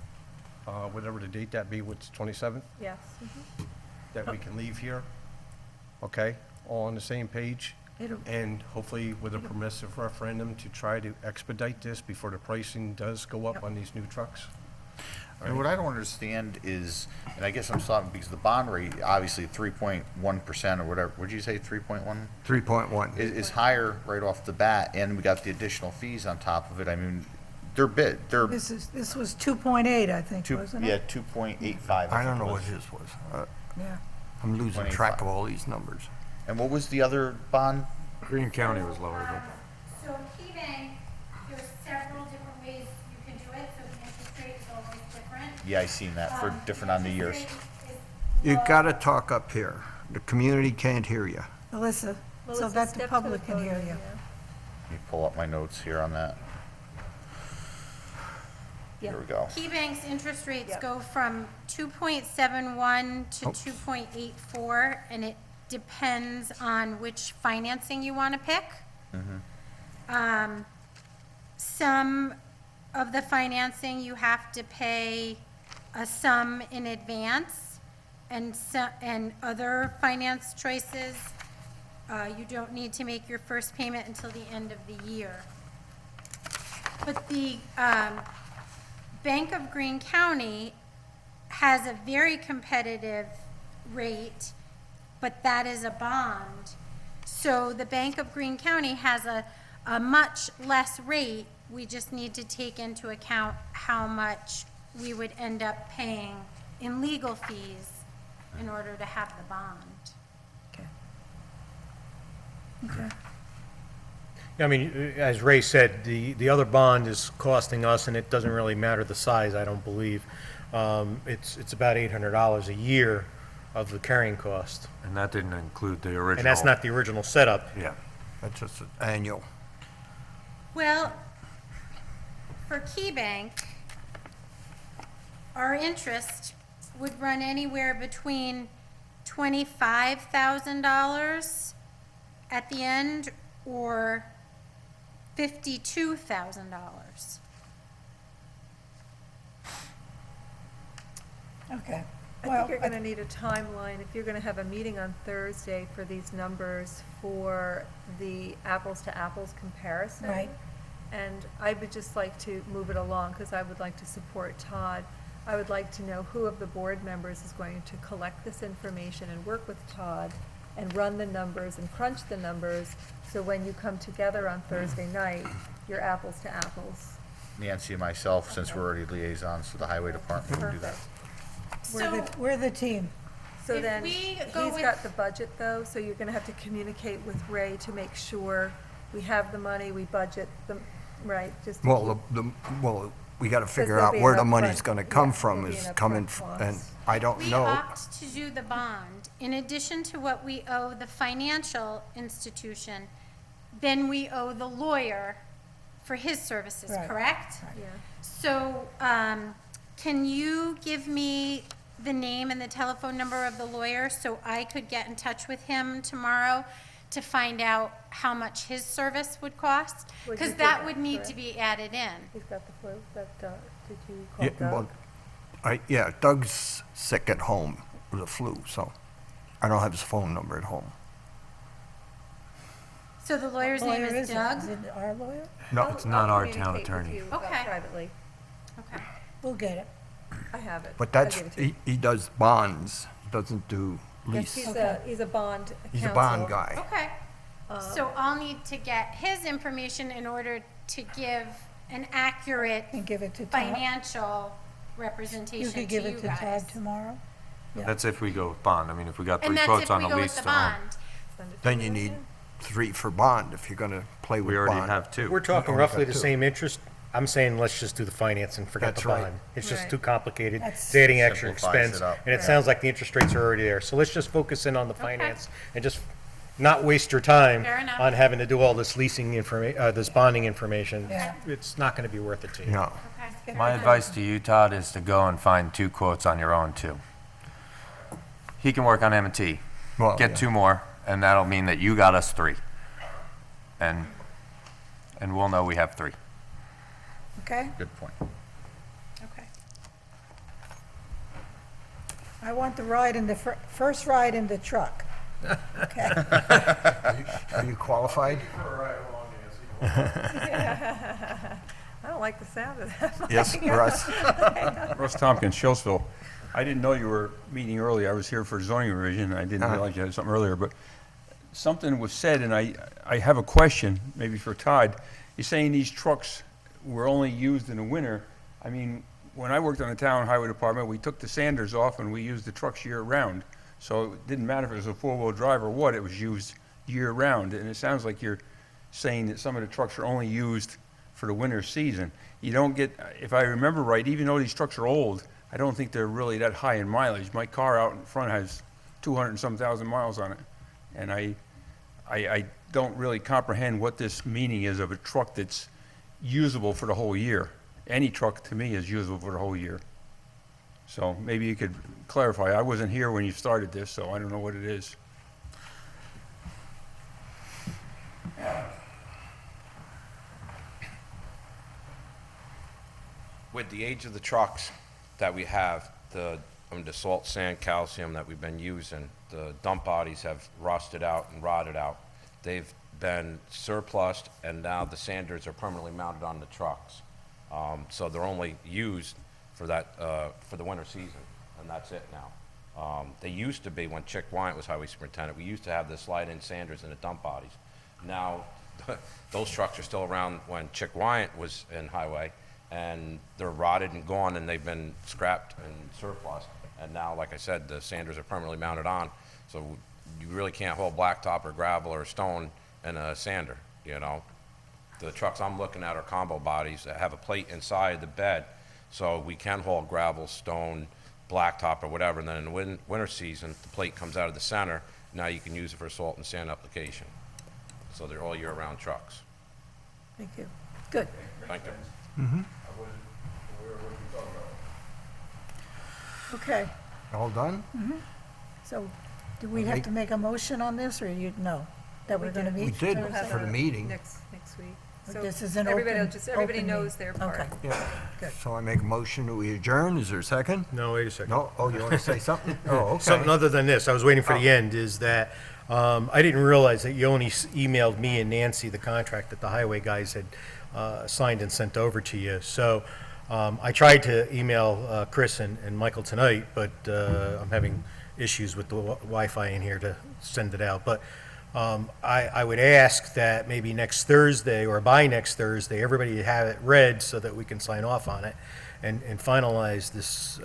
S9: whatever the date that be, what's 27th,
S4: Yes.
S9: that we can leave here, okay, all on the same page,
S2: It'll-
S9: and hopefully with a permissive referendum to try to expedite this before the pricing does go up on these new trucks.
S7: And what I don't understand is, and I guess I'm stopping because the bond rate, obviously 3.1% or whatever, what'd you say, 3.1?
S1: 3.1.
S7: Is higher right off the bat, and we got the additional fees on top of it. I mean, they're
S2: This was 2.8, I think,
S7: two,
S2: wasn't
S7: yeah,
S2: it?
S7: 2.85.
S1: I don't
S7: think
S1: know
S7: it
S1: what
S7: was.
S1: his was.
S2: Yeah.
S1: I'm losing
S7: 25.
S1: track of all these numbers.
S7: And what was the other bond?
S5: Green County was lower,
S6: So KeyBank, there's several different ways you can do it, so the interest rate is always different.
S7: Yeah, I seen that for different on the years.
S6: Interest rate is
S1: You
S6: low.
S1: gotta talk up here. The community can't hear you.
S2: Melissa, so
S4: Melissa,
S2: that the
S4: step to
S2: public can hear
S4: podium,
S2: you.
S4: yeah.
S7: Let me pull up my notes here on that.
S4: Yeah.
S7: Here we go.
S6: KeyBank's interest rates
S4: Yep.
S6: go from 2.71 to
S1: Oh.
S6: 2.84, and it depends on which financing you want to pick. Some of the financing, you have to pay a sum in advance, and other finance choices, you don't need to make your first payment until the end of the year. But the Bank of Greene County has a very competitive rate, but that is a bond. So the Bank of Greene County has a much less rate. We just need to take into account how much we would end up paying in legal fees in order to have the bond.
S2: Okay.
S8: I mean, as Ray said, the other bond is costing us, and it doesn't really matter the size, I don't believe. It's about $800 a year of the carrying cost.
S5: and that didn't include the original.
S8: And that's not the original setup.
S5: Yeah.
S1: That's just an annual.
S6: Well, for KeyBank, our interest would run anywhere between $25,000 at the end or $52,000.
S2: Okay.
S4: I
S2: Well,
S4: think you're going to need a timeline, if you're going to have a meeting on Thursday for these numbers for the apples to apples comparison.
S2: Right.
S4: And I would just like to move it along, because I would like to support Todd. I would like to know who of the board members is going to collect this information and work with Todd and run the numbers and crunch the numbers, so when you come together on Thursday night, you're apples to apples.
S7: Nancy and myself, since we're already liaisons to the highway department, can do that.
S6: So
S2: We're the team.
S4: So
S6: If
S4: then,
S6: we
S4: he's
S6: go with-
S4: got the budget though, so you're gonna have to communicate with Ray to make sure we have the money, we budget the, right, just to
S1: Well,
S4: keep-
S1: well, we gotta figure
S4: there'll
S1: out
S4: be
S1: where
S4: an
S1: the money's
S4: upfront-
S1: gonna come
S4: yeah,
S1: from,
S4: there'll be
S1: is
S4: an
S1: coming,
S4: upfront
S1: and
S4: cost.
S1: I don't
S6: we
S1: know.
S6: opt to do the bond, in addition to what we owe the financial institution, then we owe the lawyer for his services,
S2: Right.
S6: correct?
S4: Yeah.
S6: So, can you give me the name and the telephone number of the lawyer so I could get in touch with him tomorrow to find out how much his service would cost?
S4: Would
S6: Because
S4: you do
S6: that
S4: that,
S6: would need to
S4: correct?
S6: be added in.
S4: He's got the flu, but, did you
S1: Yeah,
S4: call
S1: well,
S4: Doug?
S1: yeah, Doug's sick at home with the flu, so I don't have his phone number at home.
S6: So the lawyer's name
S2: Lawyer
S6: is
S2: it?
S6: Doug?
S2: Is it our lawyer?
S1: No,
S5: It's not our town
S4: I'll communicate
S5: attorney.
S4: with you
S6: Okay.
S4: privately.
S6: Okay.
S2: We'll get it.
S4: I have it.
S1: but
S4: I'll
S1: that's,
S4: give it to you.
S1: he does bonds, doesn't do
S4: Yes,
S1: lease.
S4: he's a bond
S1: He's a
S4: counsel.
S1: bond guy.
S6: Okay. So I'll need to get his information in order to give an accurate
S2: And give it to Todd.
S6: financial
S2: You
S6: representation
S2: could
S6: to
S2: give
S6: you
S2: it to
S6: guys.
S2: Todd tomorrow? Yeah.
S5: That's if we go with bond. I mean, if we got
S6: And
S5: 3
S6: that's
S5: quotes
S6: if
S5: on
S6: we
S5: a
S6: go with
S5: lease
S6: the
S5: to own.
S6: bond.
S4: Send it to
S1: Then
S4: me.
S1: you need 3 for bond if you're gonna play with
S5: We
S1: bond.
S5: already have 2.
S8: We're talking
S1: only
S8: roughly
S1: got
S8: the
S1: two.
S8: same interest. I'm saying let's just do the finance and forget
S1: That's
S8: the
S1: right.
S8: bond. It's just
S4: Right.
S8: too complicated.
S2: That's-
S8: It's adding extra
S7: Simplifies
S8: expense,
S7: it up.
S8: and it sounds like the interest rates are already there. So let's just focus in on the finance and just not waste your time
S6: Fair enough.
S8: on having to do all this leasing this bonding information.
S2: Yeah.
S8: It's not gonna be worth it to you.
S1: No,
S6: Okay.
S5: My advice to you, Todd, is to go and find 2 quotes on your own too. He can work on M&T.
S1: well,
S5: Get
S1: yeah.
S5: 2 more, and that'll mean that you got us 3. And we'll know we have 3.
S2: Okay?
S7: Good point.
S6: Okay.
S2: I want the ride in the, first ride in the truck. Okay?
S1: Are you qualified?
S4: I don't like the sound of that.
S1: Yes, Russ?
S10: Russ Tompkins, Shellsville. I didn't know you were meeting early. I was here for zoning revision. I didn't realize you had something earlier, but something was said, and I have a question, maybe for Todd. You're saying these trucks were only used in the winter. I mean, when I worked on the town highway department, we took the sanders off and we used the trucks year-round. So it didn't matter if it was a four-wheel drive or what, it was used year-round. And it sounds like you're saying that some of the trucks are only used for the winter season. You don't get, if I remember right, even though these trucks are old, I don't think they're really that high in mileage. My car out in front has 200 and some thousand miles on it. And I don't really comprehend what this meaning is of a truck that's usable for the whole year. Any truck to me is usable for the whole year. So maybe you could clarify. I wasn't here when you started this, so I don't know what it is.
S3: With the age of the trucks that we have, the salt, sand, calcium that we've been using, the dump bodies have rusted out and rotted out. They've been surplused, and now the sanders are permanently mounted on the trucks. So they're only used for that, for the winter season, and that's it now. They used to be, when Chick Wyant was highway superintendent, we used to have the slide-in sanders and the dump bodies. Now, those trucks are still around when Chick Wyant was in highway, and they're rotted and gone, and they've been scrapped and surplus. And now, like I said, the sanders are permanently mounted on, so you really can't haul blacktop or gravel or stone in a sander, you know? The trucks I'm looking at are combo bodies that have a plate inside the bed, so we can haul gravel, stone, blacktop, or whatever, and then in the winter season, the plate comes out of the center, now you can use it for salt and sand application. So they're all year-round trucks.
S2: Thank you. Good.
S3: Thank you.
S2: Okay.
S1: All done?
S2: So do we have to make a motion on this, or you, no? That we're going to
S1: We
S2: meet?
S1: did
S2: Thursday?
S1: for the meeting.
S4: Next week.
S2: But
S4: So
S2: this is an
S4: everybody will
S2: open-
S4: everybody
S2: open
S4: knows
S2: meeting.
S4: their part.
S2: Okay.
S1: Yeah.
S2: Good.
S1: So I make a motion that we adjourn. Is there a second?
S8: No, wait a second.
S1: No? Oh, you want to say something? Oh, okay.
S8: Something other than this, I was waiting for the end, is that I didn't realize that you only emailed me and Nancy the contract that the highway guys had signed and sent over to you. So I tried to email Chris and Michael tonight, but I'm having issues with the Wi-Fi in here to send it out. But I would ask that maybe next Thursday or by next Thursday, everybody have it read so that we can sign off on it and finalize this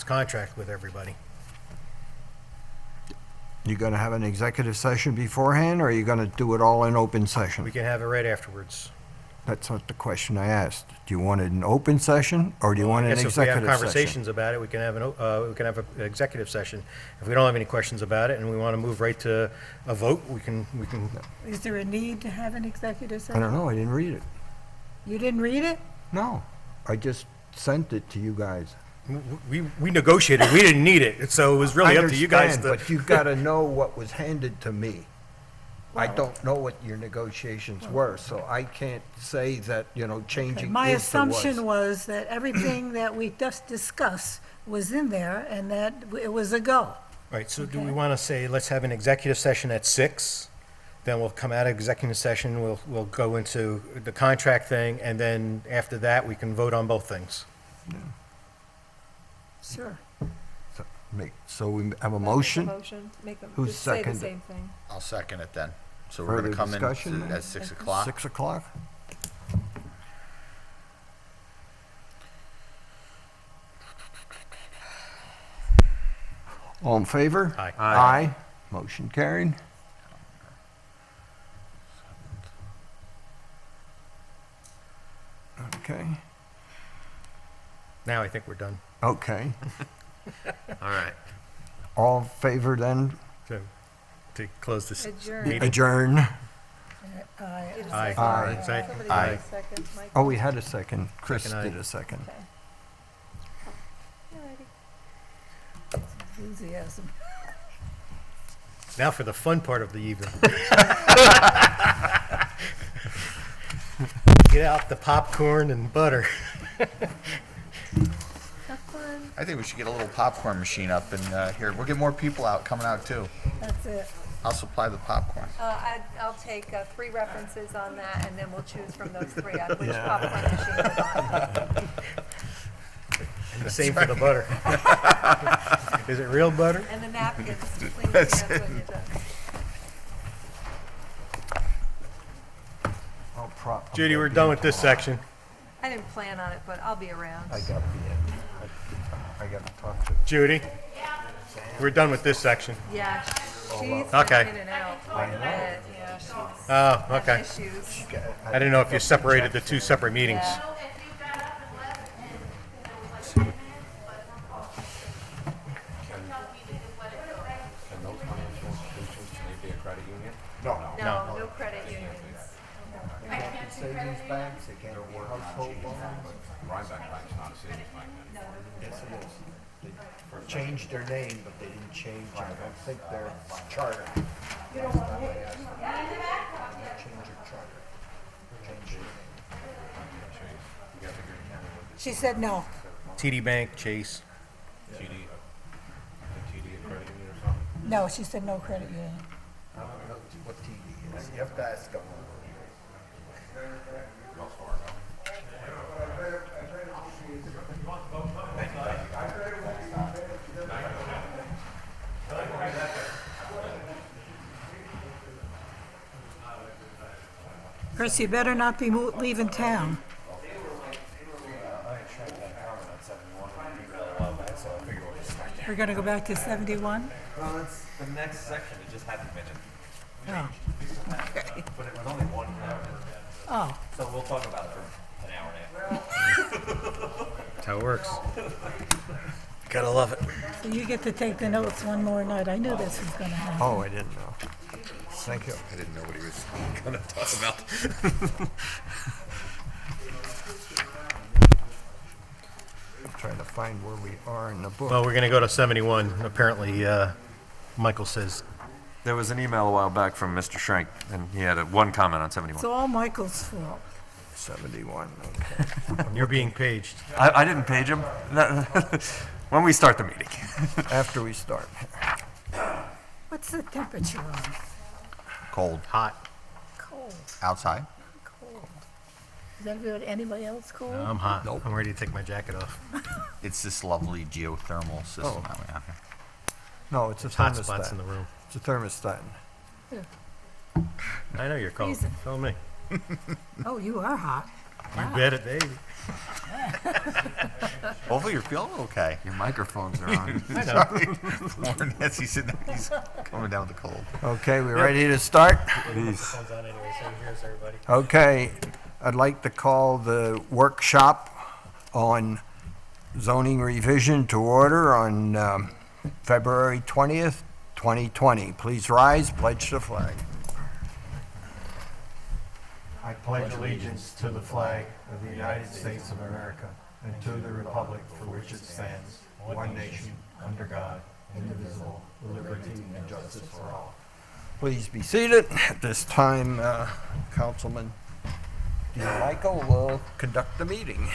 S8: contract with everybody.
S1: You gonna have an executive session beforehand, or are you gonna do it all in open
S8: We
S1: session?
S8: can have it read afterwards.
S1: That's not the question I asked. Do you want it in open session, or do you want
S8: I
S1: an
S8: guess if we have
S1: executive session?
S8: conversations about it, we can have an executive session. If we don't have any questions about it and we want to move right to a vote, we can,
S2: Is there a need to have an executive
S1: I
S2: session?
S1: don't know, I didn't read it.
S2: You didn't read it?
S1: No, I just sent it to you guys.
S8: we negotiated, we didn't need it, so it was really up to you guys
S1: I
S8: to.
S1: understand, but you gotta know what was handed to me. I don't know what your negotiations were, so I can't say that, changing
S2: My
S1: is the was.
S2: assumption was that everything that we just discussed was in there and that it was a go.
S8: Right, so do we
S2: Okay.
S8: want to say, let's have an executive session at 6? Then we'll come out of executive session, we'll go into the contract thing, and then after that, we can vote on both things.
S2: Sure.
S1: So we have a
S4: Make
S1: motion?
S4: Motion, make them,
S1: Who's
S4: just say the
S1: seconded?
S4: same thing.
S7: I'll second it then. So we're
S1: Further
S7: gonna come in
S1: discussion?
S7: at 6 o'clock.
S1: 6 o'clock? All in favor?
S8: Aye.
S1: Aye. Motion carried. Okay,
S8: Now I think we're done.
S1: okay.
S7: All right.
S1: All in favor then,
S8: So, to close this
S4: Adjourn.
S8: meeting.
S1: adjourn?
S2: Aye.
S4: Get a
S8: Aye.
S4: second.
S1: Aye.
S8: Say
S4: Somebody
S7: aye.
S4: get a second, Mike.
S1: Oh, we had a second. Chris
S8: Second, aye.
S1: did a second.
S4: Alrighty.
S2: Enthusiasm.
S8: Now for the fun part of the evening. Get out the popcorn and butter.
S4: Have fun.
S7: I think we should get a little popcorn machine up and, here, we'll get more people out, coming out too.
S2: That's it.
S7: I'll supply the popcorn.
S4: I'll take 3 references on that, and then we'll choose from those 3 on which popcorn machine to buy.
S8: And the same for the butter. Is it real butter?
S4: And the napkins, to clean your hands when you're done.
S8: Judy, we're done with this section.
S4: I didn't plan on it, but I'll be around.
S1: I got to talk to.
S8: Judy? We're done with this section.
S4: Yeah, she's
S8: Okay.
S4: in and out quite a bit. Yeah, she's
S8: Oh,
S4: got
S8: okay.
S4: issues.
S8: I didn't know if you separated the 2 separate meetings.
S4: Yeah.
S3: Can those financial institutions, can they be a credit union?
S4: No, no credit unions.
S1: Savings banks, they can't be household loans.
S3: Rhinebeck Bank's not a savings bank anymore.
S1: Yes, it is. They changed their name, but they didn't change, I don't think their charter. Change your charter. Change your name.
S2: She said no.
S8: TD Bank, Chase.
S3: TD, a credit union or something?
S2: No, she said no credit union.
S1: I don't know what TD is. You have to ask them.
S3: Wells Fargo.
S2: Chris, you better not be leaving town. We're gonna go back to 71?
S5: Well, that's the next section, it just hadn't been in,
S2: Oh,
S5: but it was only one comment,
S2: oh,
S5: so we'll talk about it for an hour and a half.
S8: That's how it works. Gotta love it.
S2: so you get to take the notes one more night. I knew this was gonna happen.
S1: Oh, I didn't know. Thank you.
S7: I didn't know what he was gonna talk about.
S1: I'm trying to find where we are in the book.
S8: Well, we're gonna go to 71. Apparently, Michael says,
S5: There was an email a while back from Mr. Schrank, and he had one comment on 71.
S2: It's all Michael's fault.
S1: 71, okay.
S8: you're being paged.
S5: I didn't page him. When we start the meeting.
S1: After we start.
S2: What's the temperature on?
S7: Cold.
S8: Hot.
S2: Cold,
S7: Outside?
S2: cold. Is anybody else cold?
S8: I'm hot.
S1: Nope.
S8: I'm ready to take my jacket off.
S7: It's this lovely geothermal system that we have here.
S1: No, it's a
S8: Hot spots in the
S1: thermostat.
S8: room.
S1: It's a thermostat.
S8: I know you're cold.
S2: Freezing.
S8: Tell me.
S2: Oh, you are hot.
S8: You bet it, baby.
S7: Hopefully you're feeling okay.
S11: Your microphones are on.
S7: Poor Nancy sitting there, he's coming down with the cold.
S1: Okay, we ready to start?
S8: Phone's on anyway, so here's everybody.
S1: Okay, I'd like to call the workshop on zoning revision to order on February 20th, 2020. Please rise, pledge the flag. I pledge allegiance to the flag of the United States of America and to the republic for which it stands, one nation, under God, indivisible, with liberty and justice for all. Please be seated. At this time, Councilman Michael will conduct the meeting.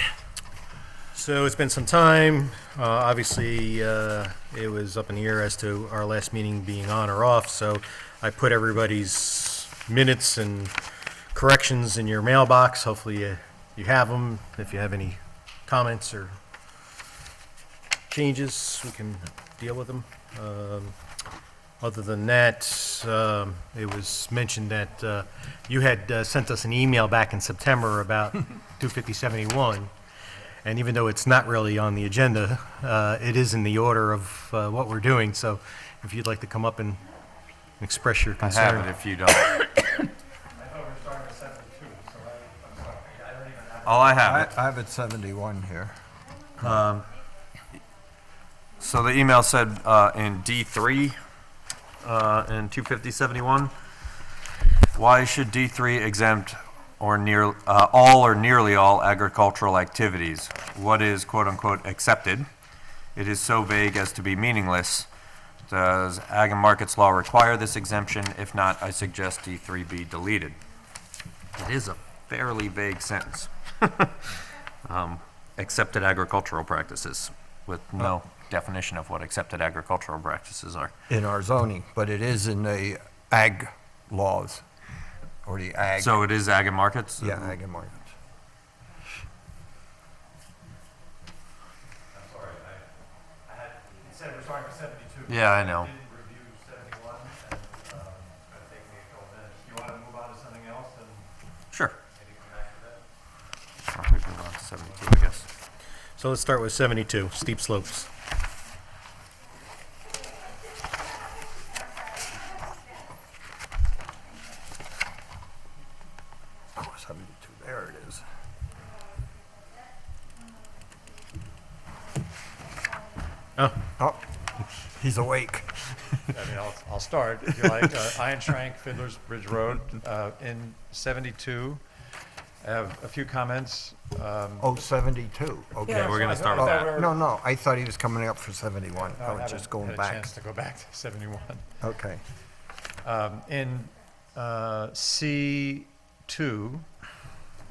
S8: So it's been some time. Obviously, it was up in the air as to our last meeting being on or off, so I put everybody's minutes and corrections in your mailbox. Hopefully you have them. If you have any comments or changes, we can deal with them. Other than that, it was mentioned that you had sent us an email back in September about 25071. And even though it's not really on the agenda, it is in the order of what we're doing. So if you'd like to come up and express your
S5: I
S8: concern.
S5: have it if you don't. All I have it.
S1: I have it 71 here.
S5: So the email said in D3 in 25071, why should D3 exempt or all or nearly all agricultural activities? What is quote unquote accepted? It is so vague as to be meaningless. Does Ag and Markets Law require this exemption? If not, I suggest D3 be deleted. It is a fairly vague sentence. Accepted agricultural practices with no definition of what accepted agricultural practices are.
S1: In our zoning, but it is in the ag laws, or the ag.
S5: So it is Ag and Markets?
S1: Yeah, ag and markets.
S5: Yeah, I know. Sure. Or we can go on to 72, I guess.
S8: So let's start with 72, steep slopes.
S1: Oh, 72, there it is.
S8: Oh,
S1: Oh, he's awake.
S12: I mean, I'll start, if you like. Iron Shank, Fiddler's Bridge Road, in 72. I have a few comments.
S1: Oh, 72, okay.
S12: Yeah,
S5: we're gonna
S12: so I
S5: start
S12: thought
S5: with
S12: that.
S1: No, no, I thought he was coming up for 71.
S12: No,
S1: I was
S12: haven't
S1: just going
S12: had a
S1: back.
S12: chance to go back to 71.
S1: Okay.
S12: In C2,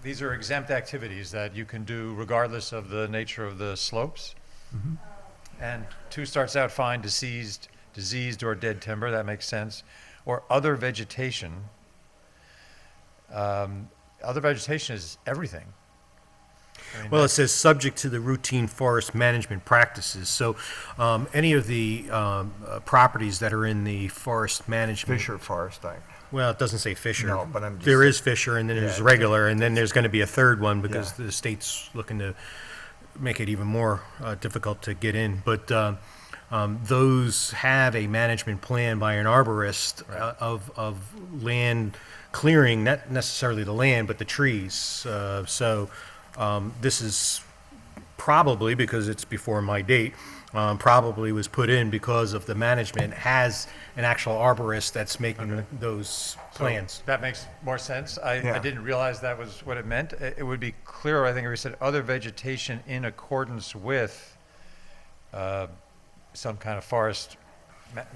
S12: these are exempt activities that you can do regardless of the nature of the slopes. And 2 starts out fine, diseased or dead timber, that makes sense. Or other vegetation. Other vegetation is everything. I mean,
S8: well, it says subject to the routine forest management practices. So any of the properties that are in the forest management.
S1: Fisher Forest Act.
S8: Well, it doesn't say Fisher.
S1: No, but I'm just
S8: There
S1: saying-
S8: is Fisher, and then there's
S1: Yeah.
S8: regular, and then there's going to be a third one because
S1: Yeah.
S8: the state's looking to make it even more difficult to get in. But those have a management plan by an arborist of land clearing, not necessarily the land, but the trees. So this is probably, because it's before my date, probably was put in because of the management has an actual arborist that's making those plans.
S12: That makes more sense. I
S1: Yeah.
S12: didn't realize that was what it meant. It would be clearer, I think, if we said other vegetation in accordance with some kind of forest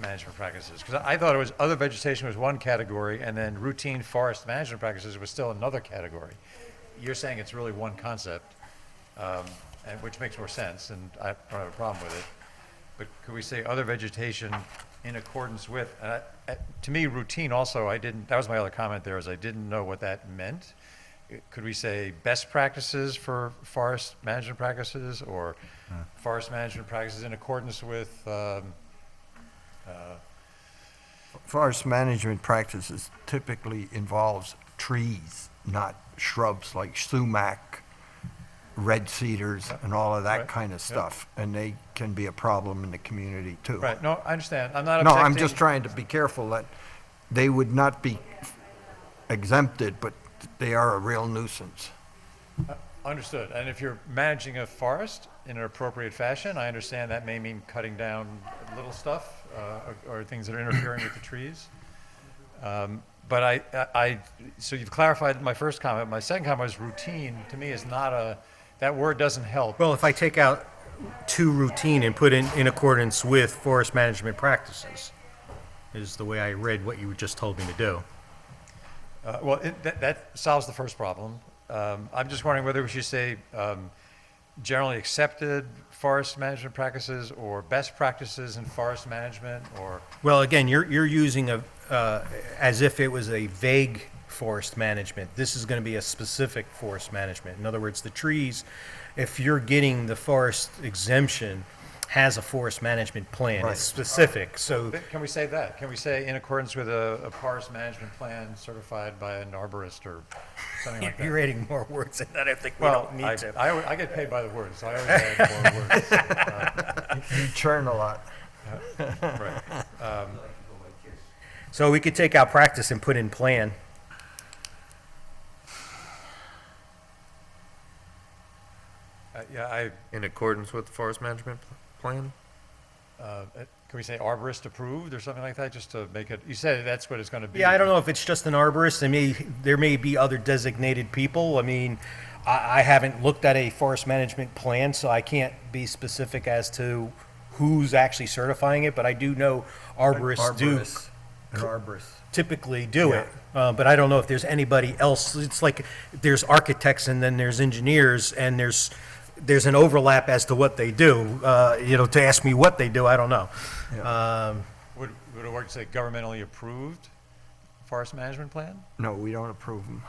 S12: management practices. Because I thought it was other vegetation was one category, and then routine forest management practices was still another category. You're saying it's really one concept, and which makes more sense, and I don't have a problem with it. But could we say other vegetation in accordance with? To me, routine also, that was my other comment there, is I didn't know what that meant. Could we say best practices for forest management practices, or forest management practices in accordance with
S1: Forest management practices typically involves trees, not shrubs like sumac, red cedars, and all of that
S12: Right.
S1: kind of stuff. And they can be a problem in the community too.
S12: Right, no, I understand. I'm not
S1: No,
S12: objecting.
S1: I'm just trying to be careful that they would not be exempted, but they are a real nuisance.
S12: Understood. And if you're managing a forest in an appropriate fashion, I understand that may mean cutting down little stuff or things that are interfering with the trees. But so you've clarified my first comment. My second comment was routine, to me, is not that word doesn't help.
S8: Well, if I take out to routine and put in accordance with forest management practices, is the way I read what you just told me to do.
S12: Well, that solves the first problem. I'm just wondering whether we should say generally accepted forest management practices or best practices in forest management or,
S8: Well, again, you're using as if it was a vague forest management. This is going to be a specific forest management. In other words, the trees, if you're getting the forest exemption, has a forest management plan.
S1: Right.
S8: It's specific, so,
S12: can we say that? Can we say in accordance with a forest management plan certified by an arborist or something like that?
S8: you're adding more words than that. I think we
S12: Well,
S8: don't need to.
S12: I get paid by the word, so I always add more words.
S1: You churn a lot.
S12: Right.
S8: So we could take out practice and put in plan.
S12: Yeah,
S5: In accordance with the forest management plan?
S12: can we say arborist approved or something like that, just to make it, you said that's what it's going to be.
S8: Yeah, I don't know if it's just an arborist. There may be other designated people. I mean, I haven't looked at a forest management plan, so I can't be specific as to who's actually certifying it, but I do know arborists do
S1: An arborist.
S8: typically do it. But I don't know if there's anybody else. It's like there's architects and then there's engineers and there's an overlap as to what they do. To ask me what they do, I don't know.
S12: Would it work to say governmentally approved forest management plan?
S1: No, we don't approve them.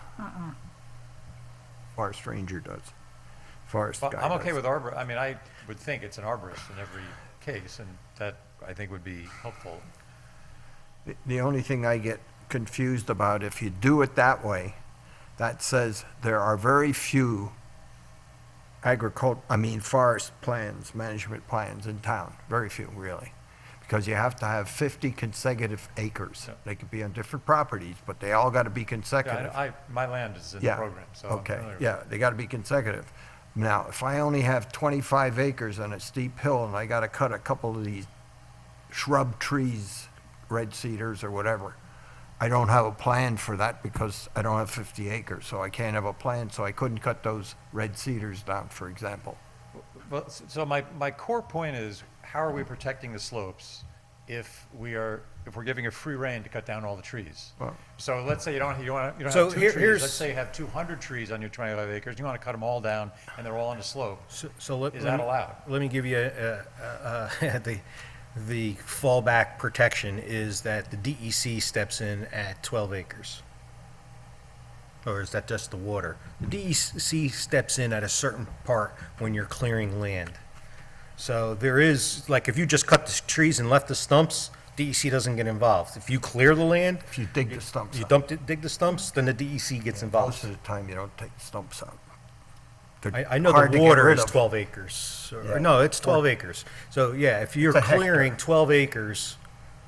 S1: Forest ranger does. Forest
S12: Well,
S1: guy
S12: I'm okay
S1: does.
S12: with arbor, I mean, I would think it's an arborist in every case, and that, I think, would be helpful.
S1: The only thing I get confused about, if you do it that way, that says there are very few forest plans, management plans in town. Very few, really. Because you have to have 50 consecutive acres.
S12: Yeah.
S1: They could be on different properties, but they all got to be consecutive.
S12: Yeah, my land is in the
S1: Yeah,
S12: program, so. I'm
S1: okay,
S12: familiar with
S1: yeah, they gotta be consecutive. Now, if I only have 25 acres on a steep hill and I gotta cut a couple of these shrub trees, red cedars or whatever, I don't have a plan for that because I don't have 50 acres, so I can't have a plan, so I couldn't cut those red cedars down, for example.
S12: Well, so my core point is, how are we protecting the slopes if we're giving a free rein to cut down all the trees?
S1: Well-
S12: So let's say you don't
S8: So
S12: have two trees.
S8: here's-
S12: Let's say you have 200 trees on your 25 acres, you want to cut them all down, and they're all on the slope.
S8: So let
S12: Is
S8: let
S12: that
S8: me-
S12: allowed?
S8: Let me give you the fallback protection is that the DEC steps in at 12 acres. Or is that just the water? The DEC steps in at a certain part when you're clearing land. So there is, like, if you just cut the trees and left the stumps, DEC doesn't get involved. If you clear the land,
S1: If you dig the stumps
S8: you
S1: out.
S8: dig the stumps, then the DEC gets
S1: Most
S8: involved.
S1: of the time, you don't take the stumps out. They're
S8: I know
S1: hard to
S8: the
S1: get
S8: water
S1: rid
S8: is
S1: of.
S8: 12 acres.
S1: Yeah.
S8: No, it's 12 acres. So, yeah, if you're
S1: It's a
S8: clearing
S1: hectare.
S8: 12 acres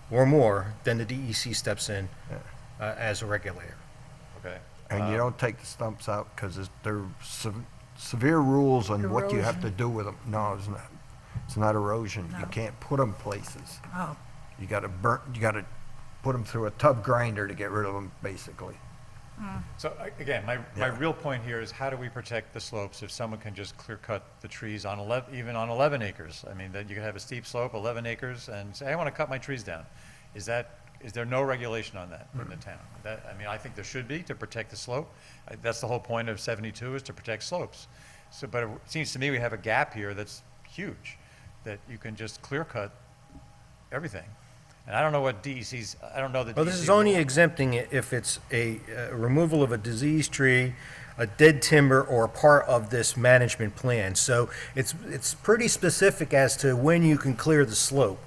S8: or more, then the DEC steps in as a regulator.
S12: Okay.
S1: And you don't take the stumps out because there are severe rules on what you have to do with them. No, it's not. It's not erosion. You
S2: No.
S1: can't put them places.
S2: Oh,
S1: You gotta put them through a tub grinder to get rid of them, basically.
S12: So again, my real point here is how do we protect the slopes if someone can just clear cut the trees on 11, even on 11 acres? I mean, that you can have a steep slope, 11 acres, and say, I want to cut my trees down. Is there no regulation on that in the town? I think there should be to protect the slope. That's the whole point of 72 is to protect slopes. So, but it seems to me we have a gap here that's huge, that you can just clear cut everything. And I don't know what DEC's, I don't know the DEC.
S8: Well, this is only exempting it if it's a removal of a diseased tree, a dead timber, or part of this management plan. So it's pretty specific as to when you can clear the slope.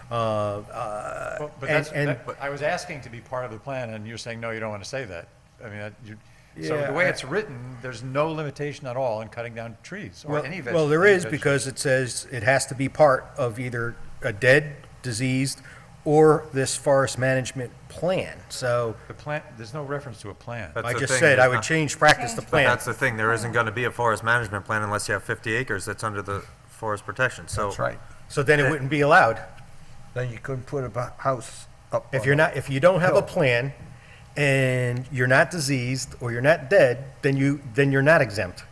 S12: Well, but
S8: and-
S12: that's,
S8: and-
S12: I was asking to be part of the plan, and you're saying, no, you don't want to say that. I mean, so
S8: Yeah,
S12: the way
S8: I-
S12: it's written, there's no limitation at all in cutting down trees or any vegetation.
S8: Well, there is, because it says it has to be part of either a dead, diseased, or this forest management plan. So
S12: The plan, there's no reference to a plan.
S5: That's
S8: I
S5: the
S8: just
S5: thing,
S8: said I
S5: there's
S8: would
S5: not-
S8: change practice to
S5: But
S8: plan.
S5: that's the thing, there isn't gonna be a forest management plan unless you have 50 acres that's under the forest protection, so.
S1: That's right.
S8: So then it wouldn't be allowed.
S1: Then you couldn't put a house up.
S8: If
S1: on
S8: you're
S1: a-
S8: not, if you don't have a
S1: hill.
S8: plan and you're not diseased or you're not dead, then you're not exempt.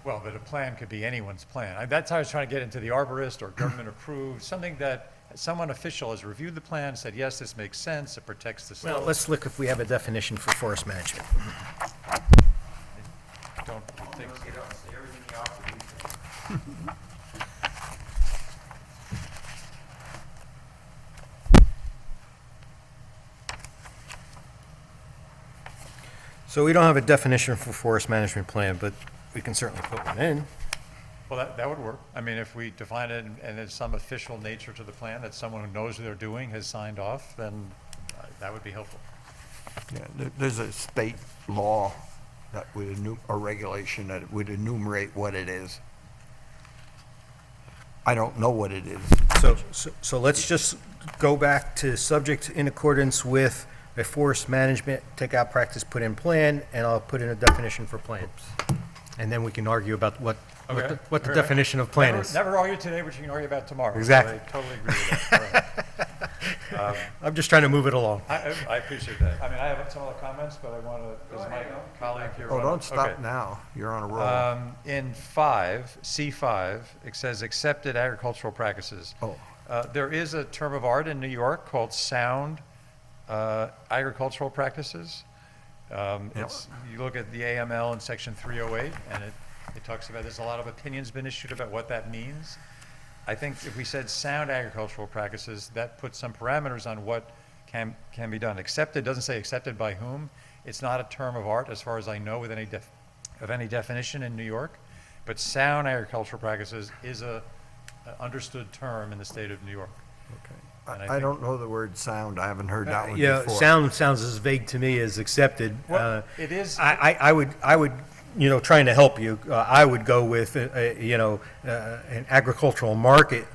S12: Well, but a plan could be anyone's plan. That's how I was trying to get into the arborist or government approved, something that someone official has reviewed the plan, said, yes, this makes sense, it protects the
S8: Well,
S12: slope.
S8: let's look if we have a definition for forest management.
S12: Don't think.
S8: So we don't have a definition for forest management plan, but we can certainly put one in.
S12: Well, that would work. I mean, if we define it and there's some official nature to the plan that someone who knows what they're doing has signed off, then that would be helpful.
S1: Yeah, there's a state law that would, a regulation that would enumerate what it is. I don't know what it is.
S8: So let's just go back to subject in accordance with a forest management, take out practice, put in plan, and I'll put in a definition for plan. And then we can argue about what the
S12: Okay. All right.
S8: definition of plan is.
S12: Never argue today, but you can argue about tomorrow. So
S8: Exactly.
S12: I totally agree with that. All right.
S8: I'm just trying to move it along.
S12: I appreciate that. I mean, I have some other comments, but I want to, does my colleague here?
S1: Oh,
S12: wanna-
S1: don't stop
S12: okay.
S1: now. You're on a roll.
S12: In 5, C5, it says accepted agricultural practices.
S1: Oh.
S12: There is a term of art in New York called sound agricultural practices. You look at the AML in section 308, and it talks about, there's a lot of opinions been issued about what that means. I think if we said sound agricultural practices, that puts some parameters on what can be done. Accepted doesn't say accepted by whom. It's not a term of art, as far as I know, with any definition in New York. But sound agricultural practices is a understood term in the state of New York. And I
S1: I
S12: think-
S1: don't know the word sound. I haven't heard that one
S8: Yeah,
S1: before.
S8: sound sounds as vague to me as accepted.
S12: Well, it is.
S8: I would, trying to help you, I would go with, an agricultural market,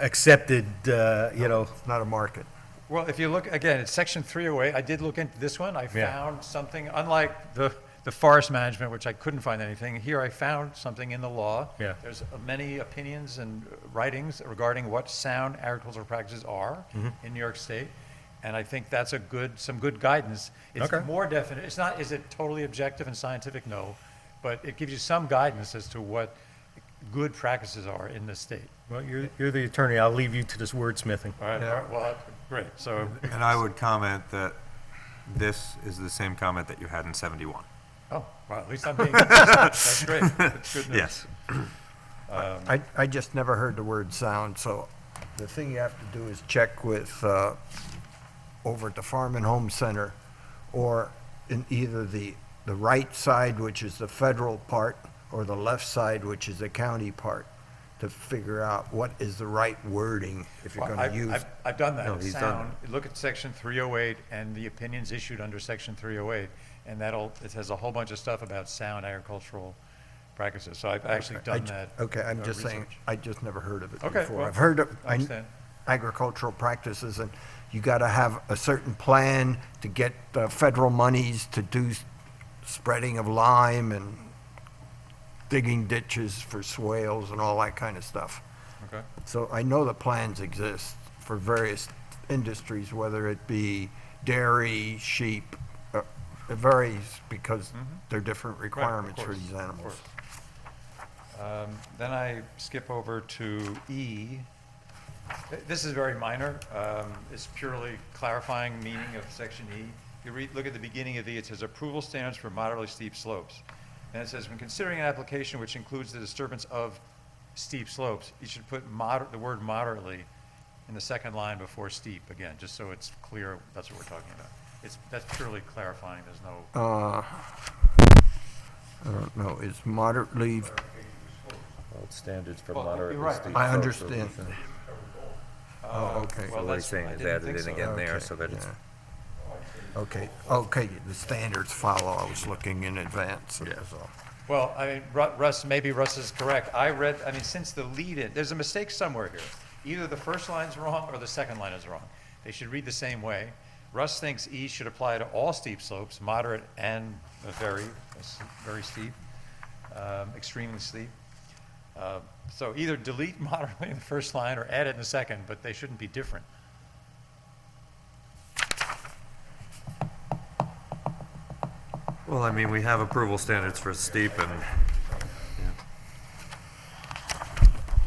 S8: accepted,
S1: It's not a market.
S12: Well, if you look, again, it's section 308, I did look into this one, I
S8: Yeah.
S12: found something, unlike the forest management, which I couldn't find anything, here I found something in the law.
S8: Yeah.
S12: There's many opinions and writings regarding what sound agricultural practices are
S8: Mm-hmm.
S12: in New York State, and I think that's some good guidance. It's
S8: Okay.
S12: more definite, it's not, is it totally objective and scientific? No, but it gives you some guidance as to what good practices are in the state.
S8: Well, you're the attorney, I'll leave you to this wordsmithing.
S12: All right, well, great, so.
S5: And I would comment that this is the same comment that you had in 71.
S12: Oh, well, at least I'm being consistent. That's great. That's good news.
S5: Yes.
S1: I just never heard the word sound, so the thing you have to do is check with, over at the Farm and Home Center, or in either the right side, which is the federal part, or the left side, which is the county part, to figure out what is the right wording if you're
S12: Well,
S1: gonna use.
S12: I've done that.
S5: No, he's done
S12: Sound, look at section 308 and the opinions issued under section 308, and it has a whole bunch of stuff about sound agricultural practices. So I've actually done that.
S1: Okay, I'm just saying,
S12: research.
S1: I just never heard of it
S12: Okay,
S1: before.
S12: well,
S1: I've heard of
S12: I understand.
S1: agricultural practices, and you gotta have a certain plan to get federal monies to do spreading of lime and digging ditches for swales and all that kind of stuff.
S12: Okay.
S1: So I know the plans exist for various industries, whether it be dairy, sheep. It varies because there are different requirements for
S12: course,
S1: these
S12: of
S1: animals.
S12: course. Then I skip over to E. This is very minor. It's purely clarifying meaning of section E. You look at the beginning of E, it says approval standards for moderately steep slopes. And it says, when considering an application which includes the disturbance of steep slopes, you should put the word moderately in the second line before steep, again, just so it's clear that's what we're talking about. That's purely clarifying, there's no,
S1: I don't know, is moderately,
S5: Standards for
S12: Well, you're
S5: moderately
S12: right.
S5: steep
S1: I
S5: slopes are
S1: understand.
S5: within-
S1: Oh, okay.
S12: Well,
S5: What he's
S12: that's-
S5: saying
S12: I
S5: is
S12: didn't
S5: added
S12: think
S5: in
S12: so.
S5: again there,
S1: Okay,
S5: so that it's,
S1: yeah. Okay, the standards follow, I was looking in advance, that's all.
S12: Well, I mean, Russ, maybe Russ is correct. I mean, since the lead-in, there's a mistake somewhere here. Either the first line's wrong or the second line is wrong. They should read the same way. Russ thinks E should apply to all steep slopes, moderate and very steep, extremely steep. So either delete moderately in the first line or add it in the second, but they shouldn't be different.
S5: well, I mean, we have approval standards for steep and,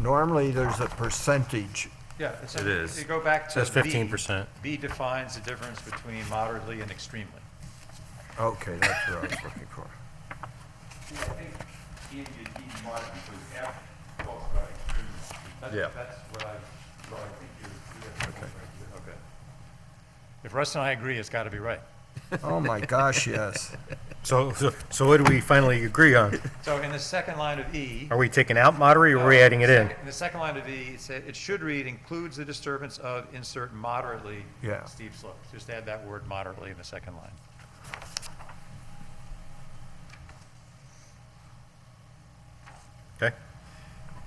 S1: Normally, there's a percentage.
S12: Yeah,
S5: It is.
S12: You go back to
S8: Says
S12: B.
S8: 15%.
S12: B defines the difference between moderately and extremely.
S1: Okay, that's what I was looking for.
S10: I think E and D might, because F talks about extremely.
S5: Yeah.
S12: That's what I think you okay. If Russ and I agree, it's got to be right.
S1: Oh, my gosh, yes.
S8: So what do we finally agree on?
S12: So in the second line of E.
S8: Are we taking out moderate or are we adding it in?
S12: In the second line of E, it should read, includes the disturbance of, insert moderately
S1: Yeah.
S12: steep slopes. Just add that word moderately in the second line.
S8: Okay.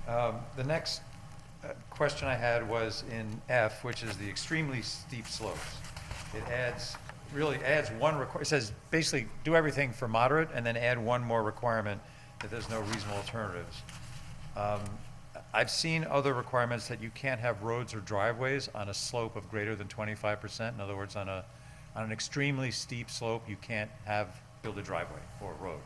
S12: The next question I had was in F, which is the extremely steep slopes. It really adds it says basically do everything for moderate and then add one more requirement that there's no reasonable alternatives. I've seen other requirements that you can't have roads or driveways on a slope of greater than 25%. In other words, on an extremely steep slope, you can't build a driveway or a road.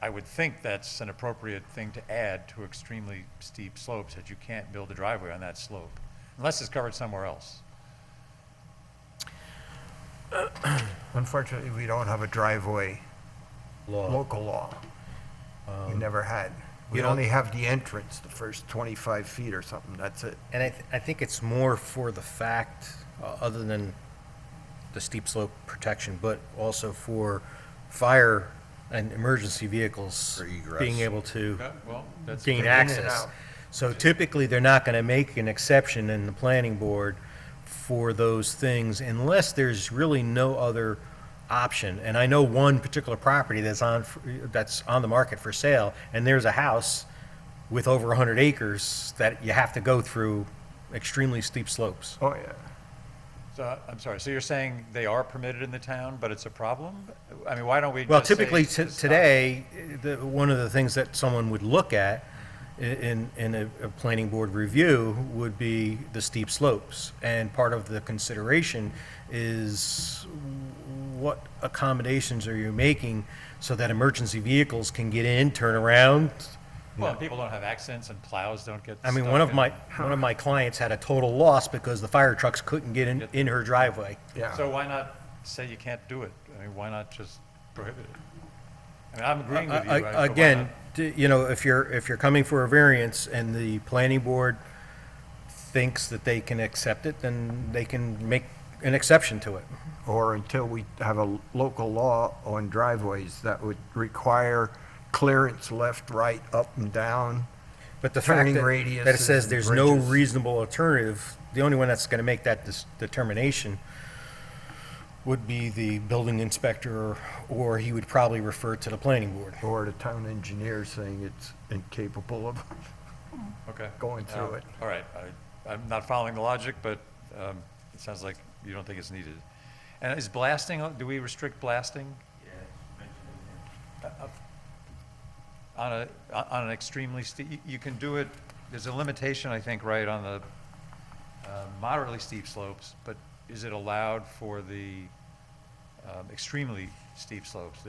S12: I would think that's an appropriate thing to add to extremely steep slopes, that you can't build a driveway on that slope, unless it's covered somewhere else.
S1: Unfortunately, we don't have a driveway
S8: Law.
S1: local law. We never had. We
S8: you know-
S1: only have the entrance, the first 25 feet or something, that's it.
S8: And I think it's more for the fact, other than the steep slope protection, but also for fire and emergency vehicles
S7: For egress.
S8: being able to
S12: Okay, well, that's.
S8: gain
S1: in and
S8: access.
S1: out.
S8: So typically, they're not going to make an exception in the planning board for those things unless there's really no other option. And I know one particular property that's on the market for sale, and there's a house with over 100 acres that you have to go through extremely steep slopes.
S1: Oh, yeah.
S12: So, I'm sorry, so you're saying they are permitted in the town, but it's a problem? I mean, why don't we
S8: Well,
S12: just say
S8: typically,
S12: stop?
S8: today, one of the things that someone would look at in a planning board review would be the steep slopes. And part of the consideration is what accommodations are you making so that emergency vehicles can get in, turn around?
S12: Well, people don't have accidents and plows don't get
S8: I mean,
S12: stuck
S8: one of
S12: in-
S8: my clients had a total loss because the fire trucks couldn't get in her driveway.
S1: Yeah.
S12: So why not say you can't do it? I mean, why not just prohibit it? I mean, I'm agreeing with you. but why
S8: Again,
S12: not?
S8: you know, if you're coming for a variance and the planning board thinks that they can accept it, then they can make an exception to it.
S1: Or until we have a local law on driveways that would require clearance left, right, up and down.
S8: But the fact
S1: Turning
S8: that it
S1: radiuses
S8: says
S1: and
S8: there's no
S1: bridges.
S8: reasonable alternative, the only one that's going to make that determination would be the building inspector, or he would probably refer to the planning board.
S1: Or the town engineer saying it's incapable of
S12: Okay.
S1: going through it.
S12: All right, I'm not following the logic, but it sounds like you don't think it's needed. And is blasting, do we restrict blasting? On an extremely steep, you can do it, there's a limitation, I think, right, on the moderately steep slopes, but is it allowed for the extremely steep slopes?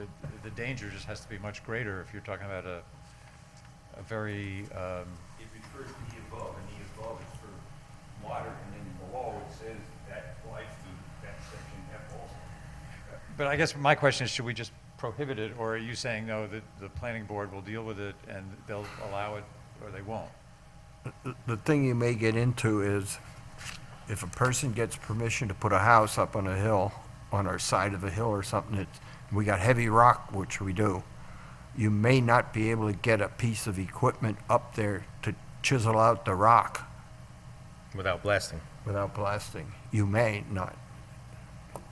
S12: The danger just has to be much greater if you're talking about a very,
S10: It refers to the above, and the above is for moderate, and then below it says that applies to that section F also.
S12: but I guess my question is, should we just prohibit it, or are you saying, no, that the planning board will deal with it and they'll allow it, or they won't?
S1: The thing you may get into is if a person gets permission to put a house up on a hill, on our side of a hill or something, we got heavy rock, which we do, you may not be able to get a piece of equipment up there to chisel out the rock
S8: Without blasting.
S1: without blasting. You may not.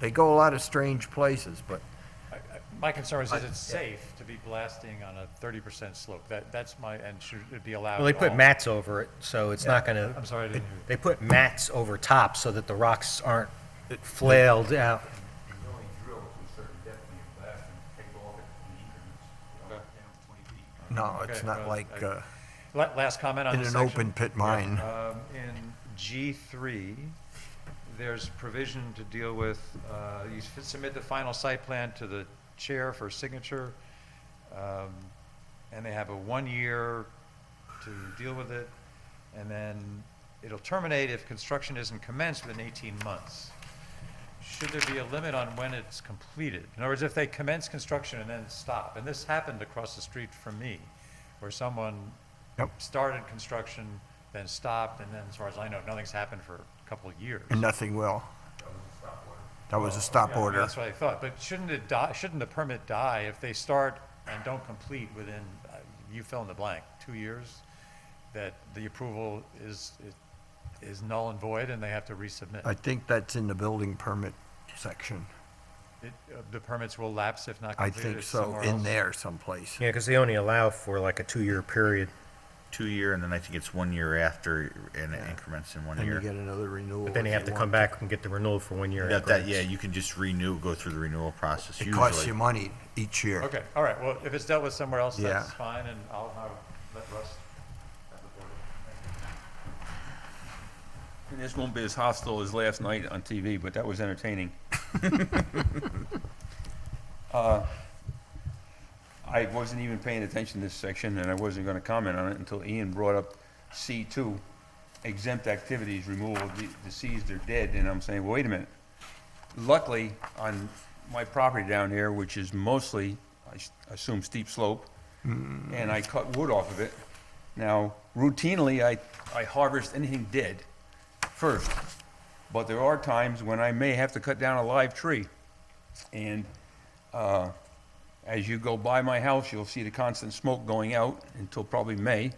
S1: They go a lot of strange places, but
S12: My concern is it's safe to be blasting on a 30% slope? That's my, and should it be allowed?
S8: Well, they put
S12: all?
S8: mats over it, so it's not gonna.
S12: I'm sorry, I didn't hear you.
S8: They put mats over top so that the rocks aren't flailed out.
S10: You only drill to a certain depth when you blast and take off it in increments, down 20 feet.
S1: no, it's
S12: Okay,
S1: not
S12: well,
S1: like
S12: Last comment on
S1: in
S12: this
S1: an
S12: section.
S1: open pit mine.
S12: In G3, there's provision to deal with, you submit the final site plan to the chair for signature, and they have a 1 year to deal with it, and then it'll terminate if construction isn't commenced within 18 months. Should there be a limit on when it's completed? In other words, if they commence construction and then stop, and this happened across the street from me, where someone
S1: Yep.
S12: started construction, then stopped, and then, as far as I know, nothing's happened for a couple of years.
S1: And nothing will. That was a stop
S12: Yeah, I mean,
S1: order.
S12: That's what I thought, but shouldn't it die, shouldn't the permit die if they start and don't complete within, you fill in the blank, 2 years? That the approval is null and void and they have to resubmit?
S1: I think that's in the building permit section.
S12: The permits will lapse if not
S1: I
S12: completed
S1: think
S12: it's
S1: so,
S12: somewhere
S1: in
S12: else?
S1: there someplace.
S8: Yeah, because they only allow for like a 2-year period.
S7: 2 year, and then I think it's 1 year after, and it increments in 1
S1: And you
S7: year.
S1: get another renewal.
S8: But then you
S1: if
S8: have to
S1: want
S8: come back and get the renewal for 1 year.
S7: Yeah, you can just go through the renewal process
S1: It
S7: usually.
S1: costs you money each year.
S12: Okay, all right, well, if it's dealt with somewhere else,
S1: Yeah.
S12: that's fine, and I'll let Russ have the board.
S10: And this won't be as hostile as last night on TV, but that was entertaining. I wasn't even paying attention to this section, and I wasn't gonna comment on it until Ian brought up C2, exempt activities, removal of deceased or dead, and I'm saying, wait a minute. Luckily, on my property down there, which is mostly, assume steep slope, and I cut wood off of it. Now, routinely, I harvest anything dead first, but there are times when I may have to cut down a live tree. And as you go by my house, you'll see the constant smoke going out until probably May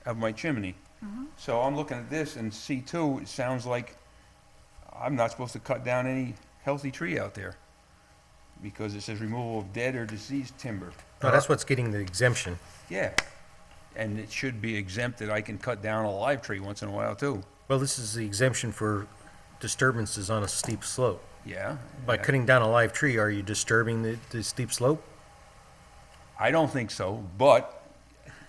S10: of my chimney. So I'm looking at this, and C2, it sounds like I'm not supposed to cut down any healthy tree out there because it says removal of dead or diseased timber.
S8: No, that's what's getting the exemption.
S10: Yeah, and it should be exempt that I can cut down a live tree once in a while, too.
S8: Well, this is the exemption for disturbances on a steep slope.
S10: Yeah.
S8: By
S10: yeah.
S8: cutting down a live tree, are you disturbing the steep slope?
S10: I don't think so, but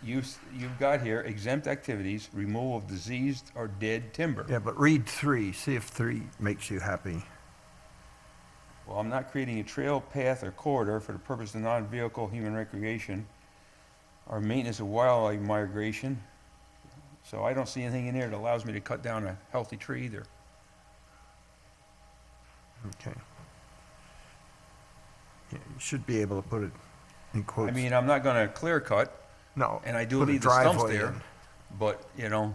S10: you've got here exempt activities, removal of diseased or dead timber.
S1: Yeah, but read 3, see if 3 makes you happy.
S10: Well, I'm not creating a trail, path, or corridor for the purpose of non-vehicle human recreation or maintenance of wildlife migration. So I don't see anything in there that allows me to cut down a healthy tree either.
S1: Okay. Yeah, you should be able to put it in quotes.
S10: I mean, I'm not gonna clear cut,
S1: No.
S10: and I do
S1: put a
S10: leave the stumps
S1: driveway
S10: there,
S1: in.
S10: but, you know,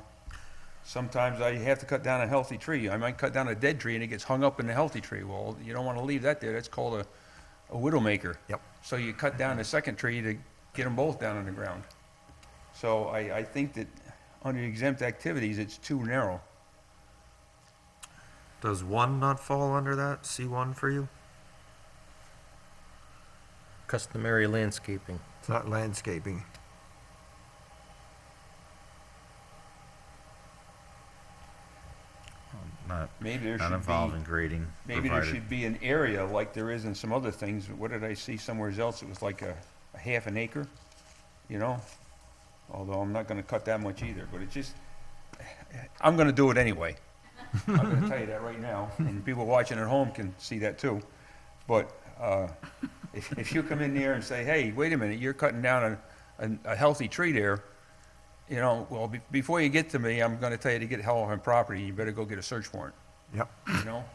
S10: sometimes I have to cut down a healthy tree. I might cut down a dead tree and it gets hung up in the healthy tree. Well, you don't wanna leave that there. That's called a widowmaker.
S1: Yep.
S10: So you cut down the second tree to get them both down on the ground. So I think that under exempt activities, it's too narrow.
S5: Does 1 not fall under that, C1 for you?
S8: Customary landscaping.
S1: It's not landscaping.
S7: Not,
S10: Maybe there
S7: not
S10: should
S7: involving
S10: be,
S7: grading
S10: maybe there
S7: provided.
S10: should be an area like there is in some other things. What did I see somewhere else? It was like a half an acre, you know? Although I'm not gonna cut that much either, but it just, I'm gonna do it anyway. I'm gonna tell you that right now, and people watching at home can see that too. But, if you come in there and say, hey, wait a minute, you're cutting down a healthy tree there, you know, well, before you get to me, I'm gonna tell you to get hell off my property, you better go get a search warrant,
S1: Yep.
S10: you know?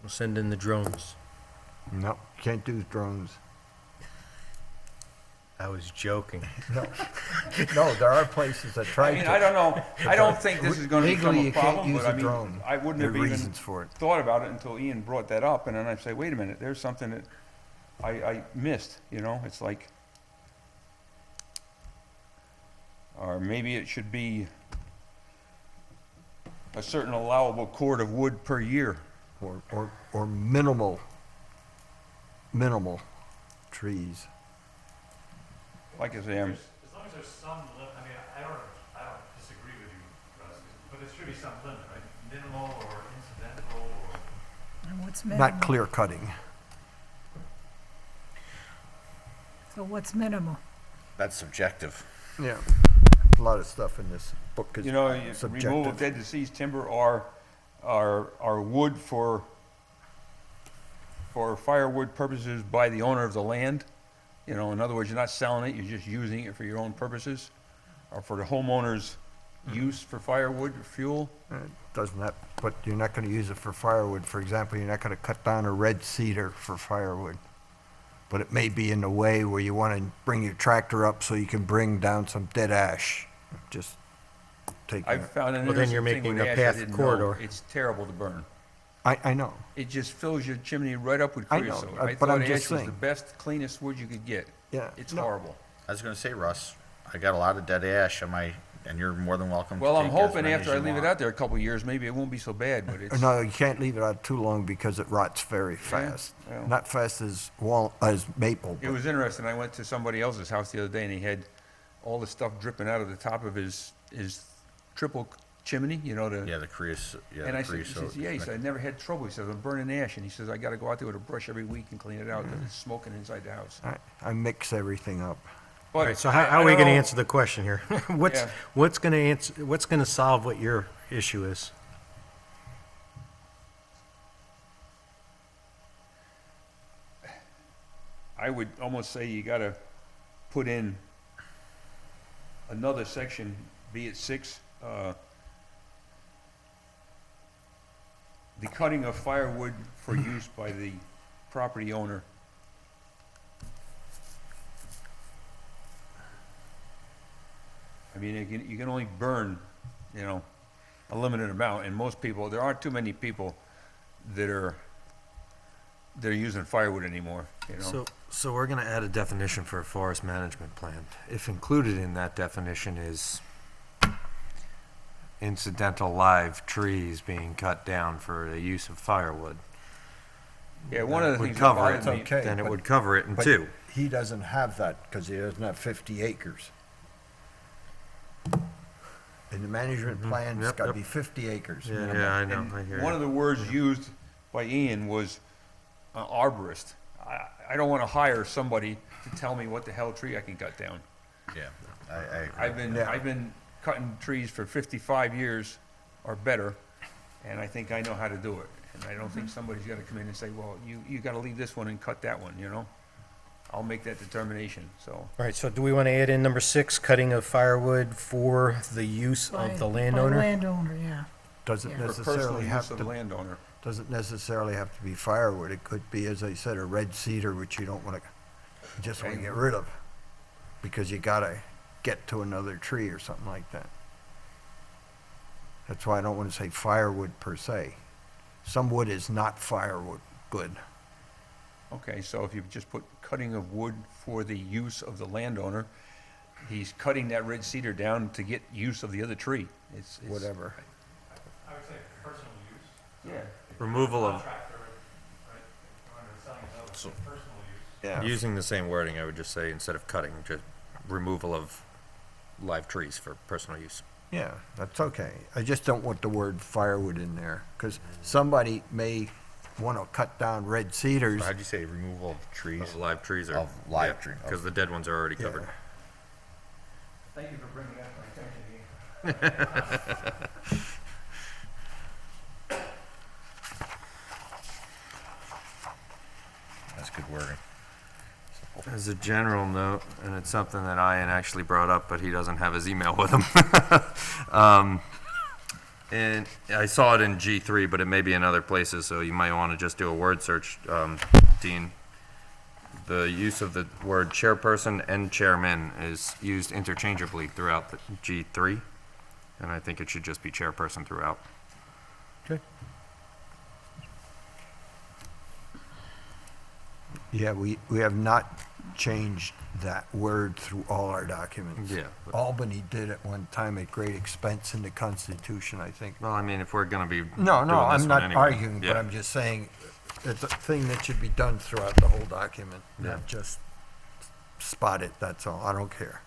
S8: We'll send in the drones.
S1: No, can't do drones.
S8: I was joking.
S1: No, there are places that try
S10: I
S1: to.
S10: mean, I don't know, I don't think this is gonna become
S1: Legally,
S10: a
S1: you can't
S10: problem,
S1: use
S10: but I
S1: a
S10: mean,
S1: drone.
S10: I wouldn't
S1: There
S10: have
S1: are
S10: even
S1: reasons for it.
S10: thought about it until Ian brought that up, and then I'd say, wait a minute, there's something that I missed, you know, it's like, or maybe it should be a certain allowable cord of wood per year.
S1: or minimal trees.
S10: Like I say, I'm,
S12: As long as there's some, I mean, I don't disagree with you, Russ, but there should be some limit, right? Minimal or incidental or.
S2: And what's minimal?
S1: Not clear cutting.
S2: So what's minimal?
S7: That's subjective.
S1: Yeah. A lot of stuff in this book is
S10: you know, removal of
S1: subjective.
S10: dead deceased timber are wood for firewood purposes by the owner of the land. You know, in other words, you're not selling it, you're just using it for your own purposes, or for the homeowner's use for firewood or fuel.
S1: Doesn't that, but you're not gonna use it for firewood. For example, you're not gonna cut down a red cedar for firewood. But it may be in the way where you wanna bring your tractor up so you can bring down some dead ash. Just take,
S10: I've found an
S8: Well, then you're
S10: interesting thing
S8: making
S10: with
S8: a
S10: ash I
S8: path
S10: didn't know.
S8: corridor.
S10: It's terrible to burn.
S1: I know.
S10: It just fills your chimney right up with
S1: I know,
S10: creosote.
S1: but I'm
S10: thought
S1: just
S10: ash was the
S1: saying.
S10: best, cleanest wood you could get.
S1: Yeah,
S10: It's
S1: no.
S10: horrible.
S7: I was gonna say, Russ, I got a lot of dead ash on my, and you're more than welcome to
S10: Well, I'm
S7: take as
S10: hoping
S7: many
S10: after
S7: as
S10: I
S7: you
S10: leave it
S7: want.
S10: out there a couple of years, maybe it won't be so bad, but it's.
S1: No, you can't leave it out too long because it rots very fast.
S10: well.
S1: Not fast as maple.
S10: It
S1: but-
S10: was interesting. I went to somebody else's house the other day, and he had all the stuff dripping out of the top of his triple chimney, you know,
S7: Yeah, the creosote,
S10: and I said, he says, yeah, he said, I never had trouble. He says, I'm burning ash, and he says, I gotta go out there with a brush every week and clean it out, because it's smoking inside the house.
S1: I mix everything up.
S10: But
S8: All right, so
S10: I
S8: how are we
S10: don't
S8: gonna
S10: know.
S8: answer the question here?
S10: Yeah.
S8: What's gonna solve what your issue is?
S10: I would almost say you gotta put in another section, be it 6, the cutting of firewood for use by the property owner. I mean, you can only burn, you know, a limited amount, and most people, there aren't too many people that are using firewood anymore, you know?
S5: So we're gonna add a definition for a forest management plan. If included in that definition is incidental live trees being cut down for the use of firewood,
S10: Yeah, one of the
S5: would
S10: things that
S5: cover
S10: bothered
S5: it,
S10: me,
S1: okay,
S5: then it
S1: but-
S5: would cover it in
S1: But
S5: 2.
S1: he doesn't have that because he doesn't have 50 acres. In the management plan, it's
S5: Yep,
S1: gotta
S5: yep.
S1: be 50 acres.
S5: Yeah,
S1: minimum.
S5: yeah, I know,
S10: and
S5: I hear
S10: one
S5: you.
S10: of the words used by Ian was arborist. I don't want to hire somebody to tell me what the hell tree I can cut down.
S7: Yeah, I agree.
S1: Yeah.
S10: I've been cutting trees for 55 years or better, and I think I know how to do it. And I don't think somebody's got to come in and say, well, you got to leave this one and cut that one, you know? I'll make that determination, so.
S8: All right, so do we wanna add in number 6, cutting of firewood for the use of the
S2: By
S8: landowner?
S2: landowner, yeah.
S1: Doesn't
S2: Yeah.
S10: For personal
S1: necessarily have
S10: use of the
S1: to,
S10: landowner.
S1: doesn't necessarily have to be firewood. It could be, as I said, a red cedar, which you don't wanna, you just wanna
S10: Okay.
S1: get rid of. Because you gotta get to another tree or something like that. That's why I don't wanna say firewood per se. Some wood is not firewood, good.
S10: Okay, so if you just put cutting of wood for the use of the landowner, he's cutting that red cedar down to get use of the other tree. It's.
S1: Whatever.
S12: I would say personal use.
S10: Yeah.
S5: Removal of,
S12: Contractor, right, under selling it out,
S7: So-
S12: personal use.
S1: Yeah.
S5: using the same wording, I would just say, instead of cutting, just removal of live trees for personal use.
S1: Yeah, that's okay. I just don't want the word firewood in there, because somebody may want to cut down red cedars.
S7: How'd you say removal of trees?
S5: Of live trees or.
S7: Of live tree,
S5: Because the dead ones are already
S1: Yeah.
S5: covered.
S10: Thank you for bringing that to my attention, Ian.
S7: That's good wording.
S5: As a general note, and it's something that Ian actually brought up, but he doesn't have his email with him. And I saw it in G3, but it may be in other places, so you might want to just do a word search, Dean. The use of the word chairperson and chairman is used interchangeably throughout the G3, and I think it should just be chairperson throughout.
S1: Yeah, we have not change that word through all our documents.
S5: Yeah, but-
S1: Albany did at one time at great expense in the Constitution, I think.
S5: Well, I mean, if we're gonna be
S1: No,
S5: doing
S1: no,
S5: this
S1: I'm
S5: one
S1: not
S5: anyway.
S1: arguing, but
S5: Yeah.
S1: I'm just saying, it's a thing that should be done throughout the whole document,
S5: Yeah.
S1: not just spot it, that's all, I don't care.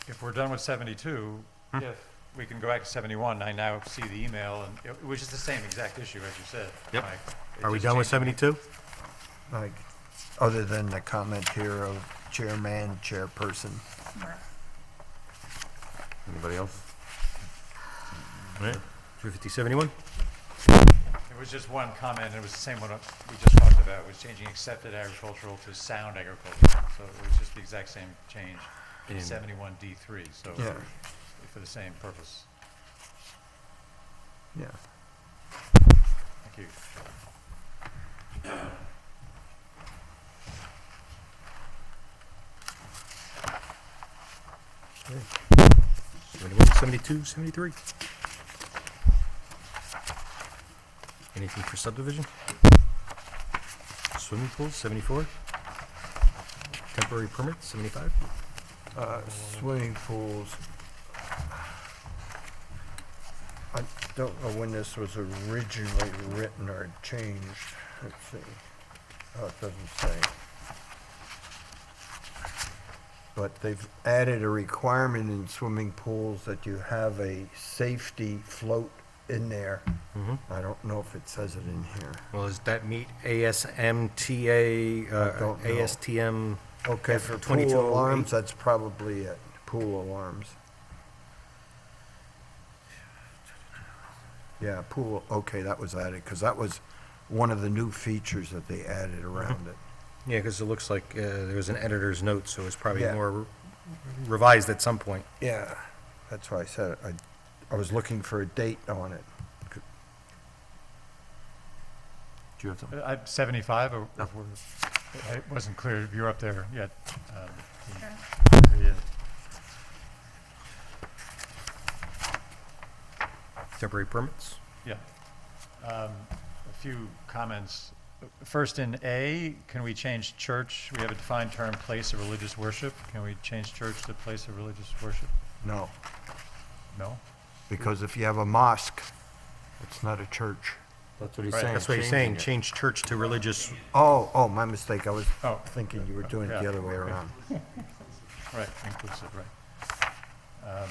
S12: If we're done with 72, if we can go back to 71, I now see the email, and it was just the same exact issue, as you said.
S5: Yep.
S12: Mike. It
S8: Are we
S12: just
S8: done with
S12: changed-
S8: 72?
S1: Like, other than the comment here of chairman, chairperson.
S5: Anybody else?
S8: All right, 350, 71?
S12: It was just one comment, and it was the same one we just talked about, was changing accepted agricultural to sound agricultural. So it was just the exact same change in
S5: In-
S12: 71D3, so
S1: Yeah.
S12: for the same purpose.
S1: Yeah.
S12: Thank you.
S8: 71, 72, 73? Anything for subdivision? Swimming pools, 74? Temporary permits, 75?
S1: Swimming pools. I don't know when this was originally written or changed. Let's see. Oh, it doesn't say. But they've added a requirement in swimming pools that you have a safety float in there. I don't know if it says it in here.
S8: Well, does that meet ASMTA,
S1: I don't know.
S8: ASTM?
S1: Okay, for pool
S8: 2208?
S1: alarms, that's probably it, pool alarms. Yeah, pool, okay, that was added, because that was one of the new features that they added around it.
S8: Yeah, because it looks like there was an editor's note, so it's probably
S1: Yeah.
S8: more revised at some point.
S1: Yeah, that's why I said it. I was looking for a date on it.
S5: Do you have something?
S12: 75, or
S5: No.
S12: it wasn't clear if you're up there yet.
S8: Temporary permits?
S12: Yeah. A few comments. First, in A, can we change church? We have a defined term, place of religious worship. Can we change church to place of religious worship?
S1: No,
S12: No?
S1: because if you have a mosque, it's not a church.
S5: That's what he's
S12: Right,
S5: saying.
S8: That's what he's saying,
S5: changing
S8: change church to religious.
S1: Oh, my mistake. I was
S12: Oh.
S1: thinking you were doing it the
S12: Yeah.
S1: other way around.
S12: Right, inclusive, right.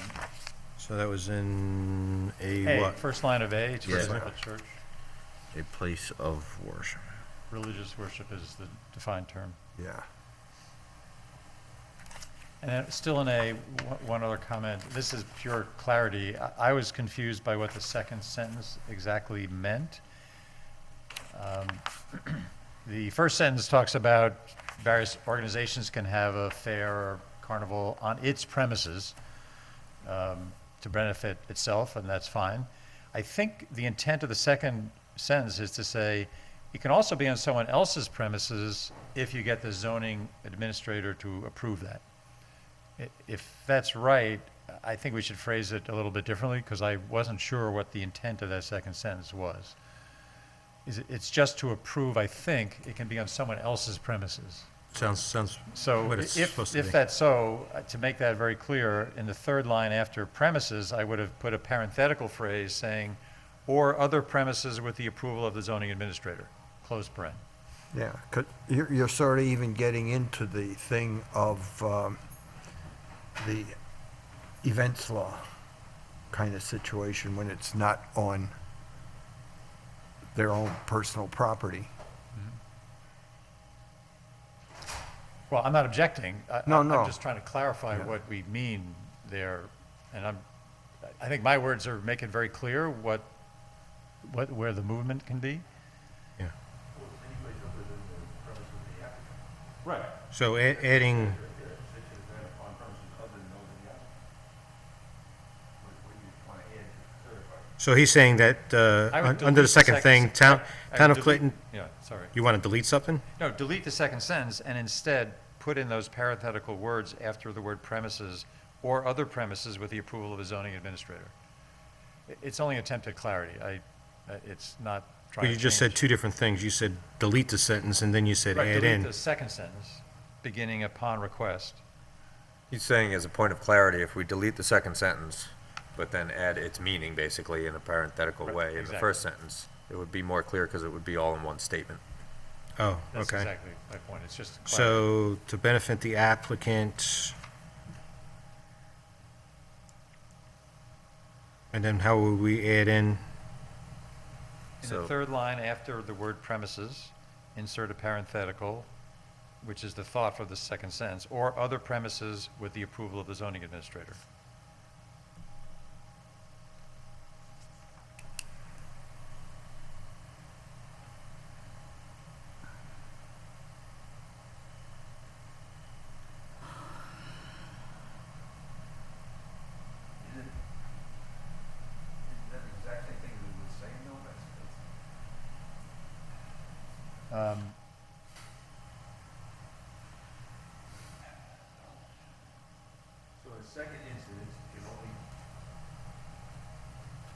S8: So that was in a
S12: A,
S8: what?
S12: first line of A, to
S7: Yeah.
S12: a church.
S7: A place of worship.
S12: Religious worship is the defined term.
S1: Yeah.
S12: And then still in A, one other comment. This is pure clarity. I was confused by what the second sentence exactly meant. The first sentence talks about various organizations can have a fair or carnival on its premises to benefit itself, and that's fine. I think the intent of the second sentence is to say it can also be on someone else's premises if you get the zoning administrator to approve that. If that's right, I think we should phrase it a little bit differently, because I wasn't sure what the intent of that second sentence was. It's just to approve, I think, it can be on someone else's premises.
S8: Sounds
S12: So
S8: what it's supposed to
S12: if
S8: be.
S12: that's so, to make that very clear, in the third line after premises, I would have put a parenthetical phrase saying, or other premises with the approval of the zoning administrator, close paren.
S1: Yeah, 'cause you're sort of even getting into the thing of the events law kind of situation when it's not on their own personal property.
S12: Well, I'm not objecting.
S1: No,
S12: I'm
S1: no.
S12: just trying to clarify
S1: Yeah.
S12: what we mean there. And I think my words are making very clear where the movement can be.
S8: Yeah.
S12: Right.
S8: So adding, so he's saying that
S12: I would
S8: under the
S12: delete
S8: second thing, town
S12: I
S8: of
S12: would delete-
S8: Clinton,
S12: Yeah, sorry.
S8: you want to delete something?
S12: No, delete the second sentence and instead put in those parenthetical words after the word premises or other premises with the approval of a zoning administrator. It's only attempt at clarity. It's not trying
S8: But
S12: to
S8: you just said
S12: change.
S8: two different things. You said delete the sentence, and then you said
S12: Right,
S8: add
S12: delete
S8: in.
S12: the second sentence beginning upon request.
S5: He's saying as a point of clarity, if we delete the second sentence, but then add its meaning basically in a parenthetical
S12: Right,
S5: way in the
S12: exactly.
S5: first sentence, it would be more clear because it would be all in one statement.
S8: Oh,
S12: That's
S8: okay.
S12: exactly my point, it's just clarity.
S8: So to benefit the applicant, and then how would we add in?
S12: In
S5: So-
S12: the third line, after the word premises, insert a parenthetical, which is the thought for the second sentence, or other premises with the approval of the zoning administrator.
S10: So the second incident can only,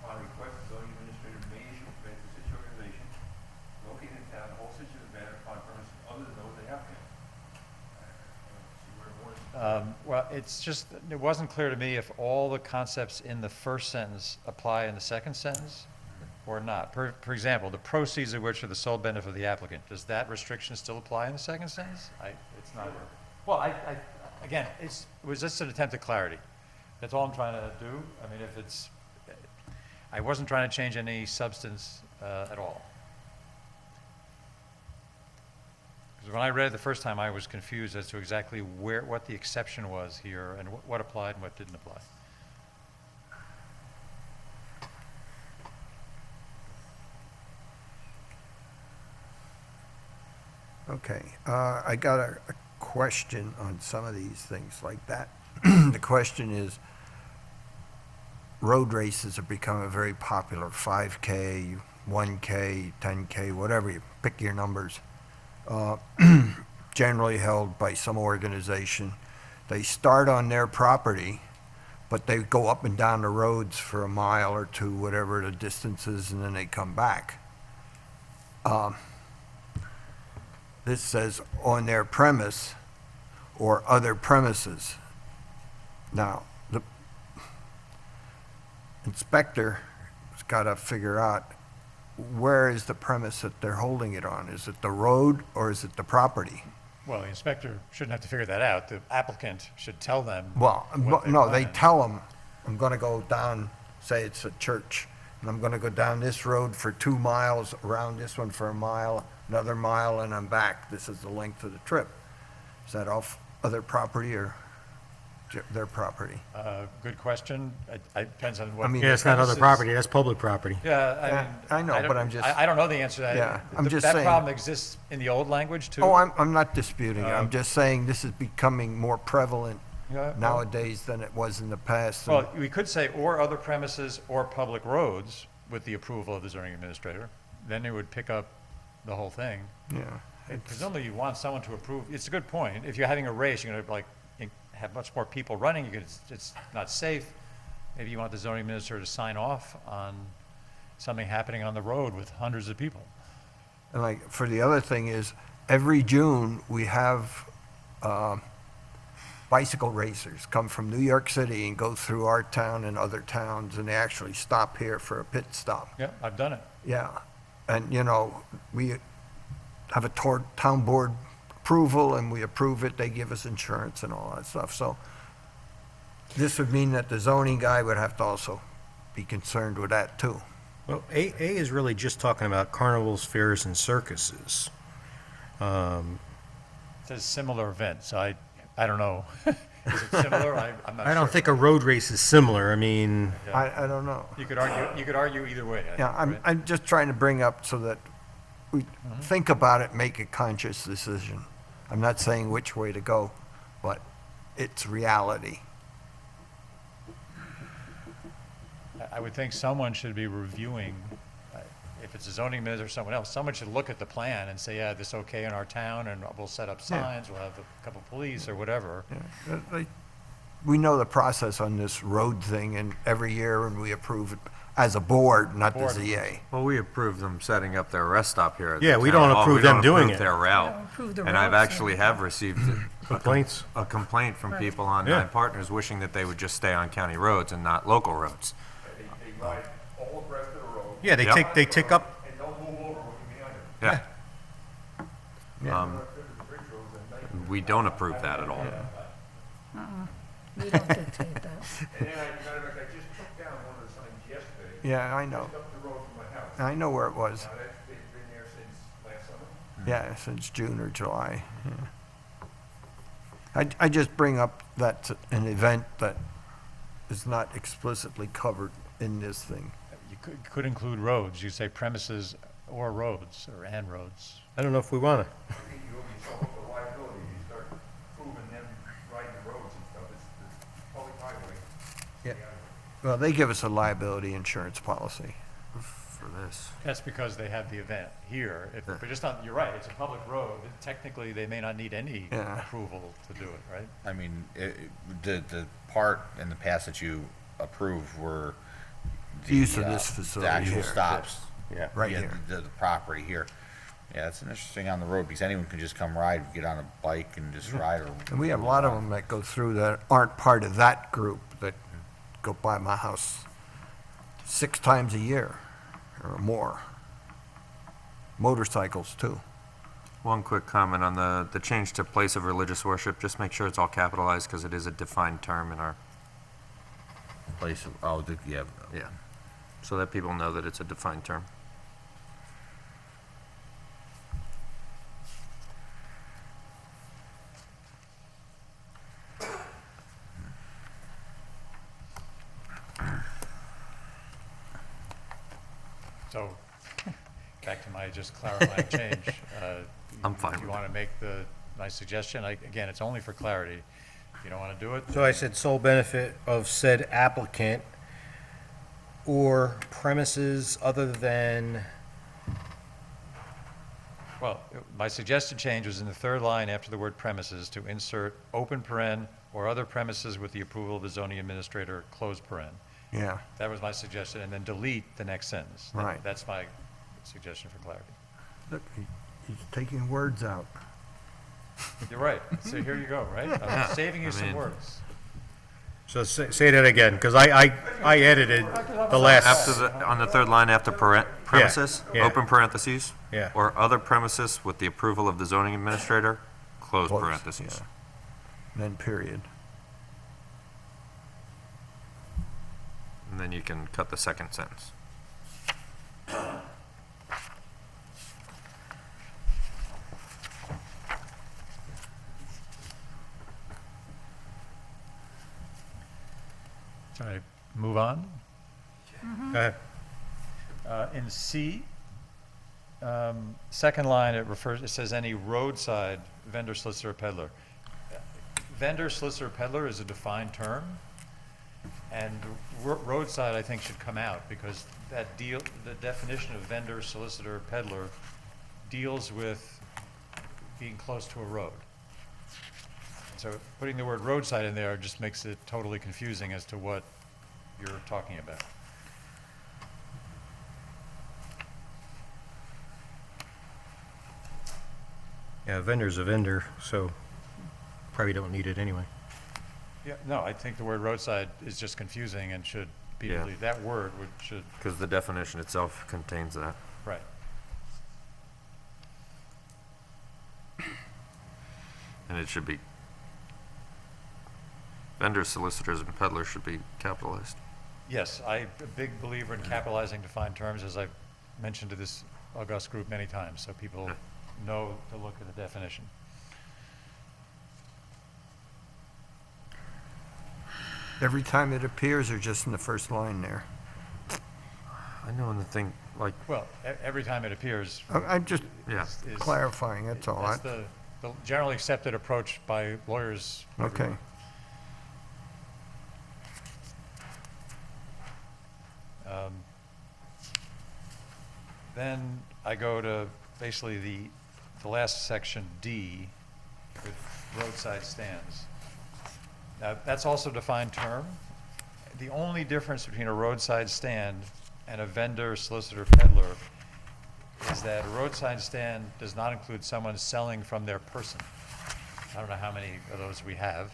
S10: upon request, the zoning administrator may issue a permit to such organization located in town, all such an event upon premises other than those they have been. See where it was.
S12: Well, it's just, it wasn't clear to me if all the concepts in the first sentence apply in the second sentence or not. For example, the proceeds of which are the sole benefit of the applicant, does that restriction still apply in the second sentence? It's not. Well, again, it was just an attempt at clarity. That's all I'm trying to do. I mean, if it's, I wasn't trying to change any substance at all. Because when I read it the first time, I was confused as to exactly what the exception was here and what applied and what didn't apply.
S1: Okay, I got a question on some of these things like that. The question is, road races have become a very popular, 5K, 1K, 10K, whatever, you pick your numbers. Generally held by some organization. They start on their property, but they go up and down the roads for a mile or two, whatever the distance is, and then they come back. This says on their premise or other premises. Now, the inspector's got to figure out where is the premise that they're holding it on? Is it the road or is it the property?
S12: Well, the inspector shouldn't have to figure that out. The applicant should tell them.
S1: Well,
S12: what they
S1: no, they
S12: plan.
S1: tell them, I'm going to go down, say it's a church, and I'm going to go down this road for 2 miles, around this one for a mile, another mile, and I'm back. This is the length of the trip. Is that off other property or their property?
S12: Good question. It depends on what.
S1: I mean,
S8: Yeah, it's not other
S12: premises-
S8: property, that's public property.
S12: Yeah,
S1: I know,
S12: don't-
S1: but I'm just-
S12: I don't know the answer to that.
S1: Yeah, I'm just
S12: That
S1: saying.
S12: problem exists in the old language, too.
S1: Oh, I'm not disputing it. I'm
S12: Um,
S1: just saying this is becoming more prevalent
S12: Yeah, well-
S1: nowadays than it was in the past. and-
S12: Well, we could say, or other premises or public roads with the approval of the zoning administrator. Then it would pick up the whole thing.
S1: Yeah.
S12: Presumably, you want someone to approve, it's a good point. If you're having a race, you're gonna have much more people running, it's not safe. Maybe you want the zoning administrator to sign off on something happening on the road with hundreds of people.
S1: And like, for the other thing is, every June, we have bicycle racers come from New York City and go through our town and other towns, and they actually stop here for a pit stop.
S12: Yeah, I've done it.
S1: Yeah, and, you know, we have a town board approval, and we approve it, they give us insurance and all that stuff, so this would mean that the zoning guy would have to also be concerned with that, too.
S8: Well, A is really just talking about carnivals, fairs, and circuses.
S12: It says similar event, so I don't know. Is it similar? I'm not
S8: I don't
S12: sure.
S8: think a road race is similar, I mean,
S1: I don't know.
S12: You could argue either way, I think,
S1: Yeah,
S12: right?
S1: I'm just trying to bring up so that we think about it, make a conscious decision. I'm not saying which way to go, but it's reality.
S12: I would think someone should be reviewing, if it's a zoning administrator or someone else, someone should look at the plan and say, yeah, this is okay in our town, and we'll set up signs, we'll have a couple police or whatever.
S1: Yeah, we know the process on this road thing, and every year when we approve it, as a board, not the
S12: Board.
S1: ZA.
S5: Well, we approved them setting up their rest stop here. at the
S8: Yeah, we
S5: town
S8: don't
S5: hall.
S8: approve
S5: We don't
S8: them doing
S5: approve
S8: it.
S5: their route.
S2: don't approve the
S5: And I've
S2: routes,
S5: actually
S2: yeah.
S5: have received
S8: Complaints?
S5: a complaint from people on
S8: Yeah.
S5: Nine Partners wishing that they would just stay on county roads and not local roads.
S10: They ride all abreast of the road
S8: Yeah, they
S5: Yep.
S8: take up,
S10: and don't move over looking behind them.
S5: Yeah. We don't approve that at all.
S2: We don't dictate that.
S10: And then matter of fact, I just took down one of the signs yesterday,
S1: Yeah, I know.
S10: up the road from my house.
S1: I know where it was.
S10: Now, that's been there since last summer.
S1: Yeah, since June or July. Yeah. I just bring up that an event that is not explicitly covered in this thing.
S12: You could include roads. You say premises or roads, or and roads.
S8: I don't know if we want to.
S10: I think you'll be so hooked to liability, you start proving them riding the roads and stuff, it's public highway.
S1: Yeah. Well, they give us a liability insurance policy.
S5: For this.
S12: That's because they have the event here. But just not, you're right, it's a public road. Technically, they may not need any
S1: Yeah.
S12: approval to do it, right?
S7: I mean, the part in the past that you approved were
S1: The use of
S7: uh,
S1: this facility
S7: The actual
S1: here.
S7: stops.
S5: Yeah.
S1: Right
S7: Yeah,
S1: here.
S7: The property here. Yeah, it's an interesting on the road, because anyone can just come ride, get on a bike and just ride.
S1: And we have a lot of them that go through that aren't part of that group that go by my house 6 times a year or more. Motorcycles too.
S5: One quick comment on the change to place of religious worship. Just make sure it's all capitalized because it is a defined term in our,
S7: Place, yeah.
S5: yeah. So that people know that it's a defined term.
S12: So, back to my just clarifying change.
S5: I'm fine
S12: If you
S5: with
S12: want to make my suggestion, again, it's only for clarity. If you don't want to do it,
S8: So I said sole benefit of said applicant or premises other than,
S12: well, my suggested change was in the third line after the word premises to insert open paren or other premises with the approval of the zoning administrator, close paren.
S1: Yeah.
S12: That was my suggestion, and then delete the next sentence.
S1: Right.
S12: That's my suggestion for clarity.
S1: Look, he's taking words out.
S12: You're right. So here you go, right? I'm saving you
S5: I
S12: some
S5: mean-
S12: words.
S8: so say that again, because I edited the last.
S5: After on the third line after premises,
S8: yeah.
S5: open parentheses.
S8: Yeah.
S5: Or other premises with the approval of the zoning administrator, close
S1: Close,
S5: parentheses.
S1: Then period.
S5: And then you can cut the second sentence.
S12: Shall I move on?
S8: Go ahead.
S12: In C, second line, it says any roadside vendor, solicitor, peddler. Vendor, solicitor, peddler is a defined term, and roadside, I think, should come out, because the definition of vendor, solicitor, peddler deals with being close to a road. So putting the word roadside in there just makes it totally confusing as to what you're talking about.
S8: Yeah, vendor's a vendor, so probably don't need it anyway.
S12: Yeah, no, I think the word roadside is just confusing and should be
S5: Yeah.
S12: deleted. That word should,
S5: Because the definition itself contains that.
S12: right.
S5: And it should be, vendors, solicitors, and peddlers should be capitalized.
S12: Yes, I'm a big believer in capitalizing defined terms, as I've mentioned to this august group many times, so people know to look at the definition.
S1: Every time it appears or just in the first line there?
S5: I know in the thing, like,
S12: Well, every time it appears.
S1: I'm just
S5: yeah.
S12: is-
S1: clarifying, that's all.
S12: That's the generally accepted approach by lawyers.
S1: Okay.
S12: everywhere. Then I go to basically the last section, D, with roadside stands. Now, that's also a defined term. The only difference between a roadside stand and a vendor, solicitor, peddler is that a roadside stand does not include someone selling from their person. I don't know how many of those we have.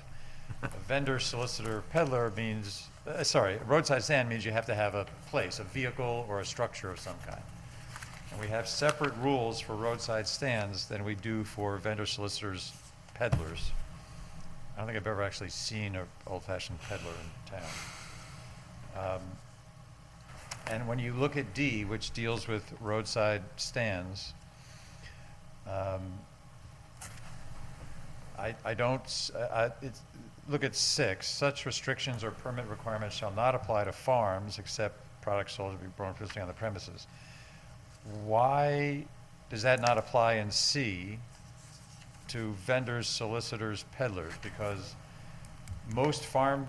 S12: A vendor, solicitor, peddler means, a roadside stand means you have to have a place, a vehicle or a structure of some kind. And we have separate rules for roadside stands than we do for vendor, solicitors, peddlers. I don't think I've ever actually seen an old-fashioned peddler in town. And when you look at D, which deals with roadside stands, look at 6. Such restrictions or permit requirements shall not apply to farms except products sold to be grown physically on the premises. Why does that not apply in C to vendors, solicitors, peddlers? Because most farm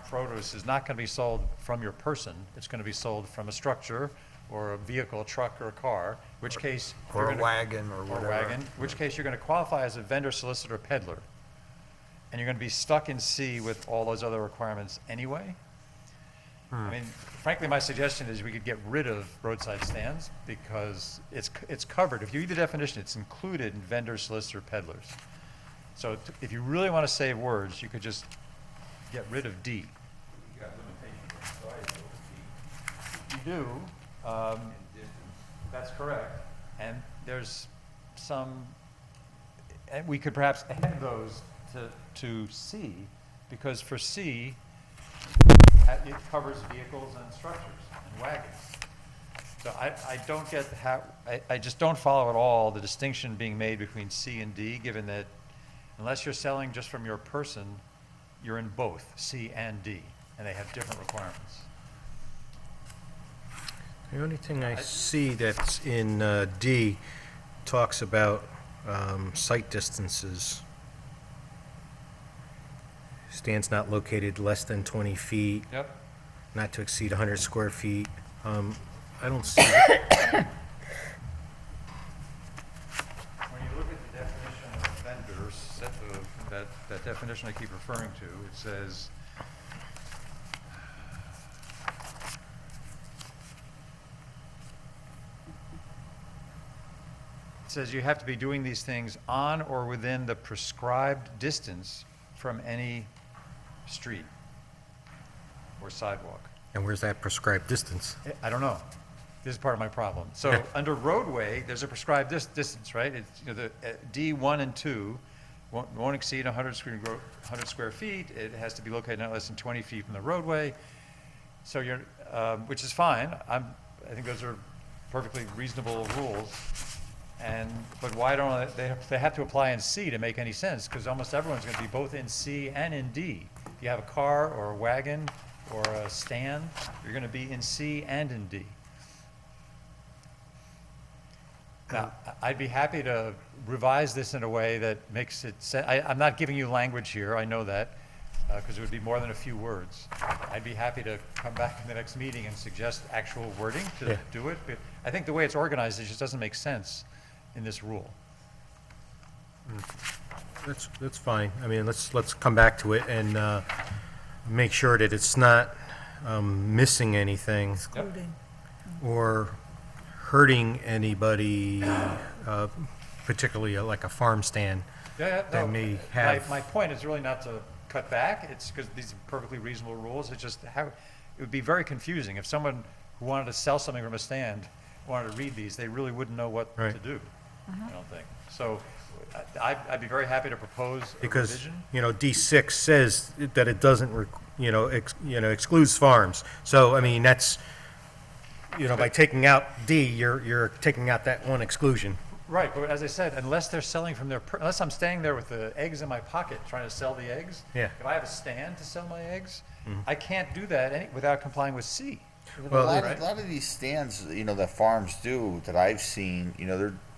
S12: produce is not going to be sold from your person. It's going to be sold from a structure or a vehicle, a truck or a car, which case.
S1: Or a wagon or whatever.
S12: Which case you're going to qualify as a vendor, solicitor, peddler. And you're going to be stuck in C with all those other requirements anyway. I mean, frankly, my suggestion is we could get rid of roadside stands because it's covered. If you read the definition, it's included in vendor, solicitor, peddlers. So if you really want to save words, you could just get rid of D. You do. That's correct. And there's some, and we could perhaps add those to C, because for C, it covers vehicles and structures and wagons. So I don't get how, I just don't follow at all the distinction being made between C and D, given that unless you're selling just from your person, you're in both C and D, and they have different requirements.
S8: The only thing I see that's in D talks about site distances. Stands not located less than 20 feet,
S12: Yep.
S8: not to exceed 100 square feet. I don't see that.
S12: When you look at the definition of vendors, that definition I keep referring to, it says, you have to be doing these things on or within the prescribed distance from any street or sidewalk.
S8: And where's that prescribed distance?
S12: I don't know. This is part of my problem. So under roadway, there's a prescribed distance, right? It's, the D1 and 2 won't exceed 100 square feet. It has to be located not less than 20 feet from the roadway. So you're, which is fine. I think those are perfectly reasonable rules. But why don't they have to apply in C to make any sense? Because almost everyone's going to be both in C and in D. If you have a car or a wagon or a stand, you're going to be in C and in D. Now, I'd be happy to revise this in a way that makes it I'm not giving you language here, I know that, because it would be more than a few words. I'd be happy to come back in the next meeting and suggest actual wording to do it. But I think the way it's organized, it just doesn't make sense in this rule.
S8: That's fine. I mean, let's come back to it and make sure that it's not missing anything
S2: Excluding.
S8: or hurting anybody, particularly like a farm stand. That may have.
S12: My point is really not to cut back. It's because these are perfectly reasonable rules. It's just how, it would be very confusing if someone who wanted to sell something from a stand wanted to read these, they really wouldn't know what to do. I don't think. So I'd be very happy to propose a
S8: Because,
S12: revision.
S8: D6 says that it doesn't, excludes farms. So, I mean, that's, by taking out D, you're taking out that one exclusion.
S12: Right, but as I said, unless they're selling from unless I'm staying there with the eggs in my pocket trying to sell the eggs,
S8: Yeah.
S12: if I have a stand to sell my eggs, I can't do that without complying with C.
S8: Well,
S7: A lot of these stands, that farms do, that I've seen,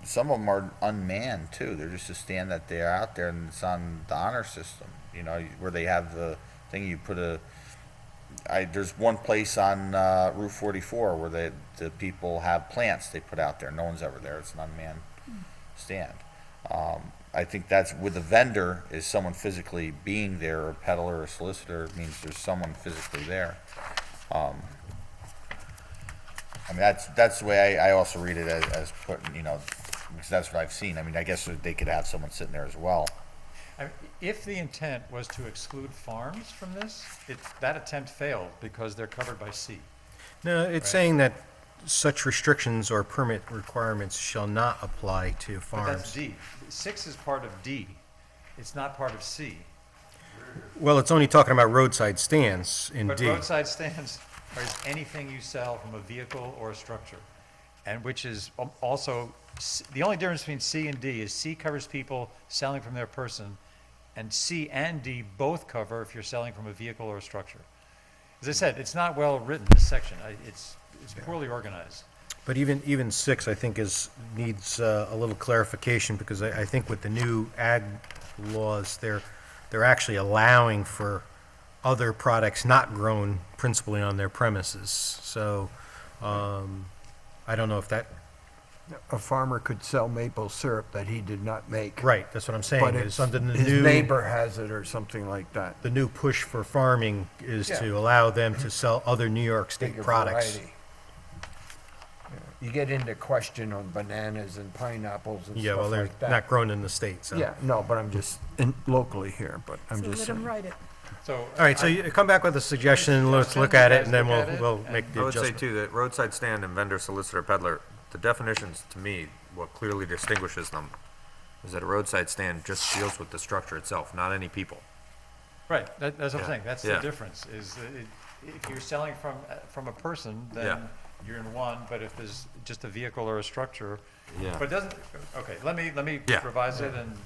S7: some of them are unmanned too. They're just a stand that they're out there and it's on the honor system, where they have the thing you put there's one place on Route 44 where the people have plants they put out there. No one's ever there. It's an unmanned stand. I think that's with a vendor is someone physically being there, or a peddler or solicitor means there's someone physically there. I mean, that's the way I also read it as putting, because that's what I've seen. I mean, I guess they could have someone sitting there as well.
S12: If the intent was to exclude farms from this, that attempt failed because they're covered by C.
S8: No, it's saying that such restrictions or permit requirements shall not apply to
S12: But that's
S8: farms.
S12: D. 6 is part of D. It's not part of C.
S8: Well, it's only talking about roadside stands in
S12: But
S8: D.
S12: roadside stands is anything you sell from a vehicle or a structure, and which is also, the only difference between C and D is C covers people selling from their person, and C and D both cover if you're selling from a vehicle or a structure. As I said, it's not well written, this section. It's poorly organized.
S8: But even 6, I think, needs a little clarification, because I think with the new ag laws, they're actually allowing for other products not grown principally on their premises. So, I don't know if that,
S1: A farmer could sell maple syrup that he did not make.
S8: right, that's what I'm saying,
S1: But
S8: is
S1: it's,
S8: under the
S1: his
S8: new,
S1: neighbor has it or something like that.
S8: the new push for farming is
S1: Yeah.
S8: to allow them to sell other New York State
S1: Bigger
S8: products.
S1: variety. Yeah. You get into question on bananas and pineapples and
S8: Yeah, well,
S1: stuff
S8: they're
S1: like that.
S8: not grown in the state, so.
S1: Yeah, no, but I'm just, locally here, but I'm
S2: So
S1: just
S2: let them
S1: saying.
S2: write it.
S12: So.
S8: All right, so you come back with a suggestion, and let's look at it, and then we'll make
S5: I
S8: the
S5: would say
S8: adjustment.
S5: too, that roadside stand and vendor, solicitor, peddler, the definitions, to me, what clearly distinguishes them is that a roadside stand just deals with the structure itself, not any people.
S12: Right, that's what I'm
S5: Yeah.
S12: saying, that's the
S5: Yeah.
S12: difference, is that if you're selling from a person,
S5: Yeah.
S12: then you're in one, but if there's just a vehicle or a structure,
S5: Yeah.
S12: but it doesn't, okay, let me
S5: Yeah.
S12: revise it, and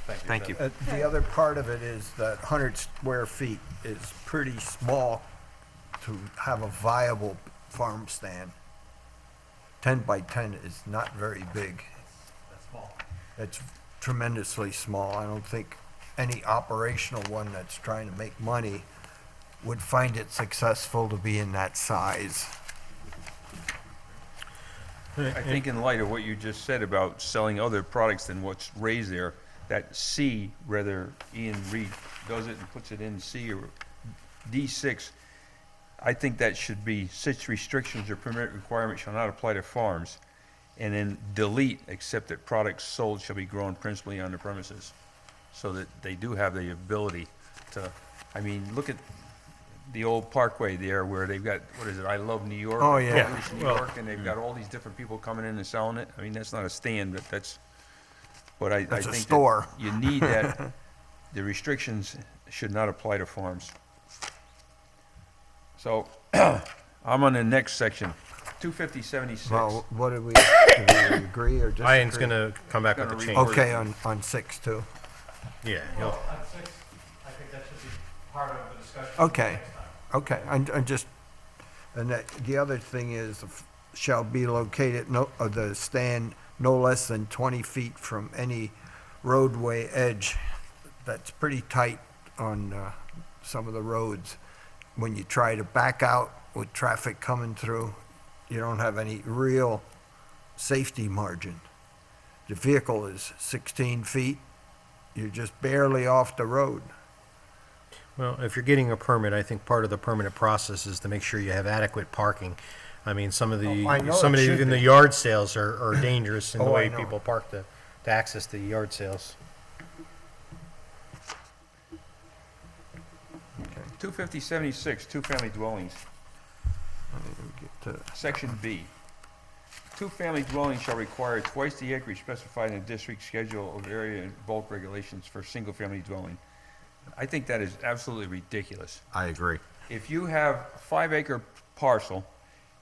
S12: thank you.
S5: Thank you.
S1: The other part of it is that 100 square feet is pretty small to have a viable farm stand. 10 by 10 is not very big.
S12: That's small.
S1: It's tremendously small. I don't think any operational one that's trying to make money would find it successful to be in that size.
S10: I think in light of what you just said about selling other products than what's raised there, that C, whether Ian Reed does it and puts it in C or D6, I think that should be such restrictions or permit requirements shall not apply to farms. And then delete, except that products sold shall be grown principally on the premises. So that they do have the ability to, I mean, look at the old Parkway there where they've got, what is it, I Love New York?
S1: Oh, yeah.
S10: Publish New York, and they've got all these different people coming in and selling it. I mean, that's not a stand, but that's, but I think
S1: That's a
S10: that
S1: store.
S10: you need that, the restrictions should not apply to farms. So, I'm on the next section, 25076.
S1: Well, what do we agree or disagree?
S8: Ian's gonna come back with
S10: Gonna
S8: the
S10: read-
S8: change.
S1: Okay, on 6 too.
S8: Yeah,
S12: Well, on 6, I think that should be part of the discussion.
S1: Okay, okay, I'm just, and the other thing is, shall be located, the stand no less than 20 feet from any roadway edge. That's pretty tight on some of the roads. When you try to back out with traffic coming through, you don't have any real safety margin. The vehicle is 16 feet, you're just barely off the road.
S8: well, if you're getting a permit, I think part of the permanent process is to make sure you have adequate parking. I mean, some of
S1: Oh, I know
S8: some of
S1: it
S8: the,
S1: should
S8: even the
S1: be.
S8: yard sales are dangerous in the
S1: Oh, I
S8: way
S1: know.
S8: people park to access the yard sales.
S10: 25076, two-family dwellings. Section B. Two-family dwellings shall require twice the acreage specified in the district schedule of area and bulk regulations for single-family dwelling. I think that is absolutely ridiculous.
S7: I agree.
S10: If you have a 5-acre parcel,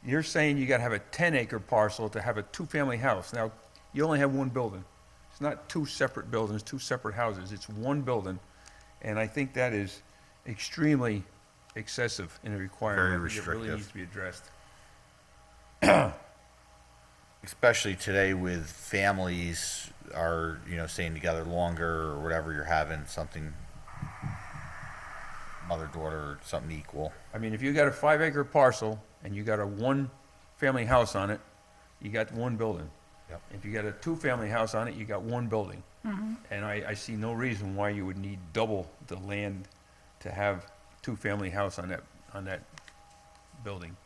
S10: you're saying you gotta have a 10-acre parcel to have a two-family house. Now, you only have one building. It's not two separate buildings, two separate houses. It's one building. And I think that is extremely excessive in a requirement.
S7: Very
S10: I think It really
S7: restrictive.
S10: needs to be addressed.
S7: Especially today with families are, staying together longer or whatever, you're having something, mother, daughter, something equal.
S10: I mean, if you got a 5-acre parcel and you got a one-family house on it, you got one building.
S7: Yep.
S10: If you got a two-family house on it, you got one building. And I see no reason why you would need double the land to have two-family house on that building.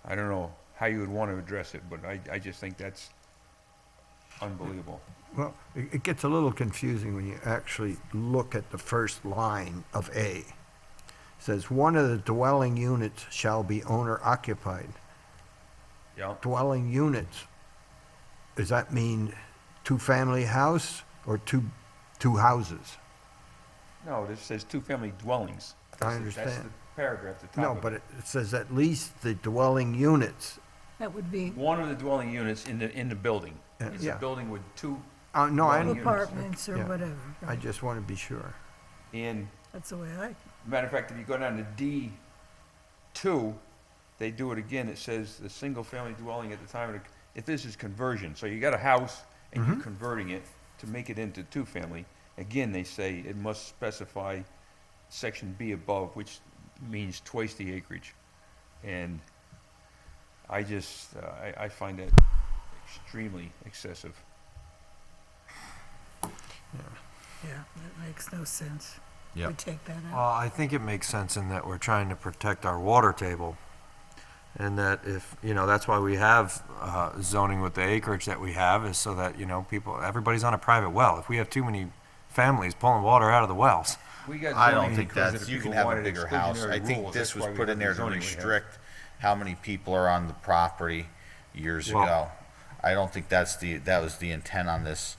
S10: I don't know how you would want to address it, but I just think that's unbelievable.
S1: Well, it gets a little confusing when you actually look at the first line of A. It says, one of the dwelling units shall be owner occupied.
S10: Yeah.
S1: Dwelling units, does that mean two-family house or two houses?
S10: No, this says two-family dwellings.
S1: I
S10: That's the
S1: understand.
S10: paragraph at the top
S1: No,
S10: of it.
S1: but it says at least the dwelling units.
S2: That would be
S10: One of the dwelling units in the building. It's a
S1: Yeah.
S10: building with two,
S1: No, I,
S10: Dwelling units.
S2: apartments or
S1: Yeah.
S2: whatever.
S1: I just want to be sure.
S10: and
S2: That's the way I,
S10: matter of fact, if you go down to D2, they do it again. It says the single-family dwelling at the time of the, if this is conversion, so you got a house and you're converting it to make it into two-family, again, they say it must specify section B above, which means twice the acreage. And I just, I find that extremely excessive.
S2: yeah, that makes no sense.
S7: Yep.
S2: We take that out.
S5: Well, I think it makes sense in that we're trying to protect our water table. And that if, that's why we have zoning with the acreage that we have, is so that, everybody's on a private well. If we have too many families pulling water out of the wells.
S10: We got
S7: I don't
S10: zoning
S7: think
S10: because
S7: that's,
S10: of
S7: you
S10: people
S7: can have a
S10: wanted
S7: bigger house. I
S10: exclusionary
S7: think
S10: rules.
S7: this
S10: That's
S7: was
S10: why we
S7: put
S10: have
S7: in
S10: the
S7: there to
S10: zoning we have.
S7: restrict how many people are on the property years
S5: Well-
S7: ago. I don't think that was the intent on this.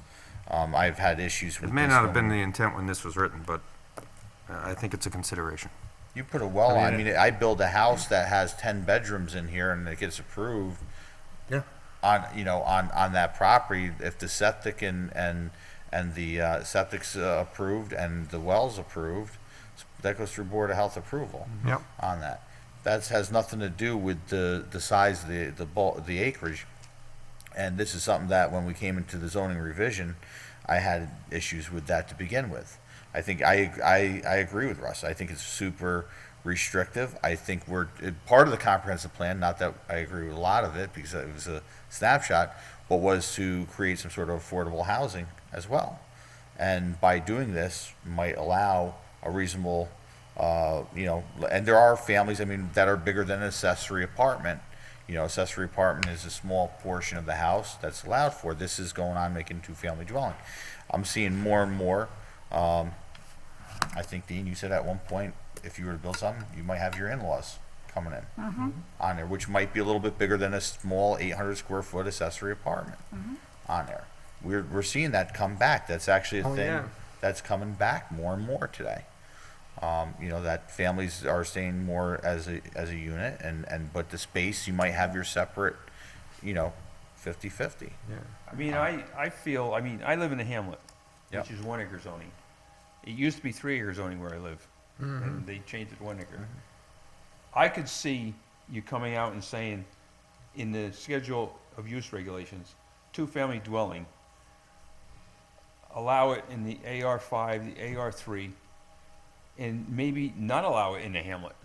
S7: I've had issues with
S5: It may
S7: this
S5: not have
S7: when
S5: been the intent when this was written, but I think it's a consideration.
S7: You put a well, I mean, I build a house that has 10 bedrooms in here and it gets approved.
S5: Yeah.
S7: On that property, if the septic and the septic's approved and the well's approved, that goes through Board of Health approval.
S1: Yep.
S7: On that. That has nothing to do with the size of the acreage. And this is something that when we came into the zoning revision, I had issues with that to begin with. I think I agree with Russ. I think it's super restrictive. I think we're part of the comprehensive plan, not that I agree with a lot of it because it was a snapshot, but was to create some sort of affordable housing as well. And by doing this might allow a reasonable, and there are families, I mean, that are bigger than an accessory apartment. Accessory apartment is a small portion of the house that's allowed for. This is going on making two-family dwelling. I'm seeing more and more. I think, Dean, you said at one point, if you were to build something, you might have your in-laws coming in on there, which might be a little bit bigger than a small 800 square foot accessory apartment on there. We're seeing that come back. That's actually a
S1: Oh,
S7: thing
S1: yeah.
S7: that's coming back more and more today. That families are staying more as a unit but the space, you might have your separate, 50-50.
S10: I mean, I live in a hamlet,
S7: Yep.
S10: which is 1 acre zoning. It used to be 3 acre zoning where I live, and they changed it to 1 acre. I could see you coming out and saying, in the schedule of use regulations, two-family dwelling, allow it in the AR5, the AR3, and maybe not allow it in the hamlet,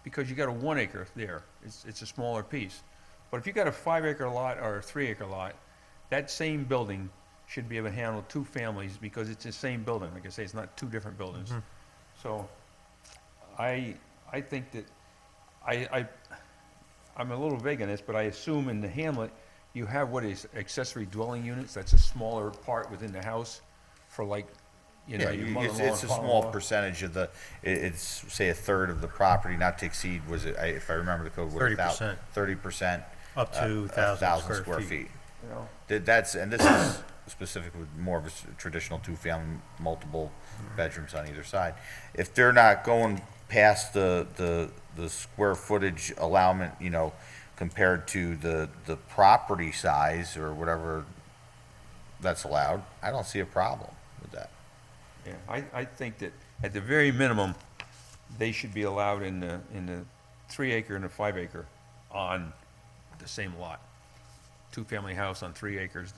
S10: because you got a 1 acre there. It's a smaller piece. But if you got a 5 acre lot or a 3 acre lot, that same building should be able to handle two families because it's the same building. Like I say, it's not two different buildings. So I think that I'm a little vague on this, but I assume in the hamlet, you have what is accessory dwelling units. That's a smaller part within the house for your mother-in-law
S7: It's a
S10: and
S7: small
S10: father-in-law.
S7: percentage of it's, say, a third of the property, not to exceed, if I remember the code,
S8: 30%.
S7: 30%.
S8: Up to 1,000 square feet.
S10: You know?
S7: This is specific with more of a traditional two-family, multiple bedrooms on either side. If they're not going past the square footage allowment, compared to the property size or whatever that's allowed, I don't see a problem with that.
S10: Yeah, I think that at the very minimum, they should be allowed in the 3 acre and the 5 acre on the same lot. Two-family house on 3 acres,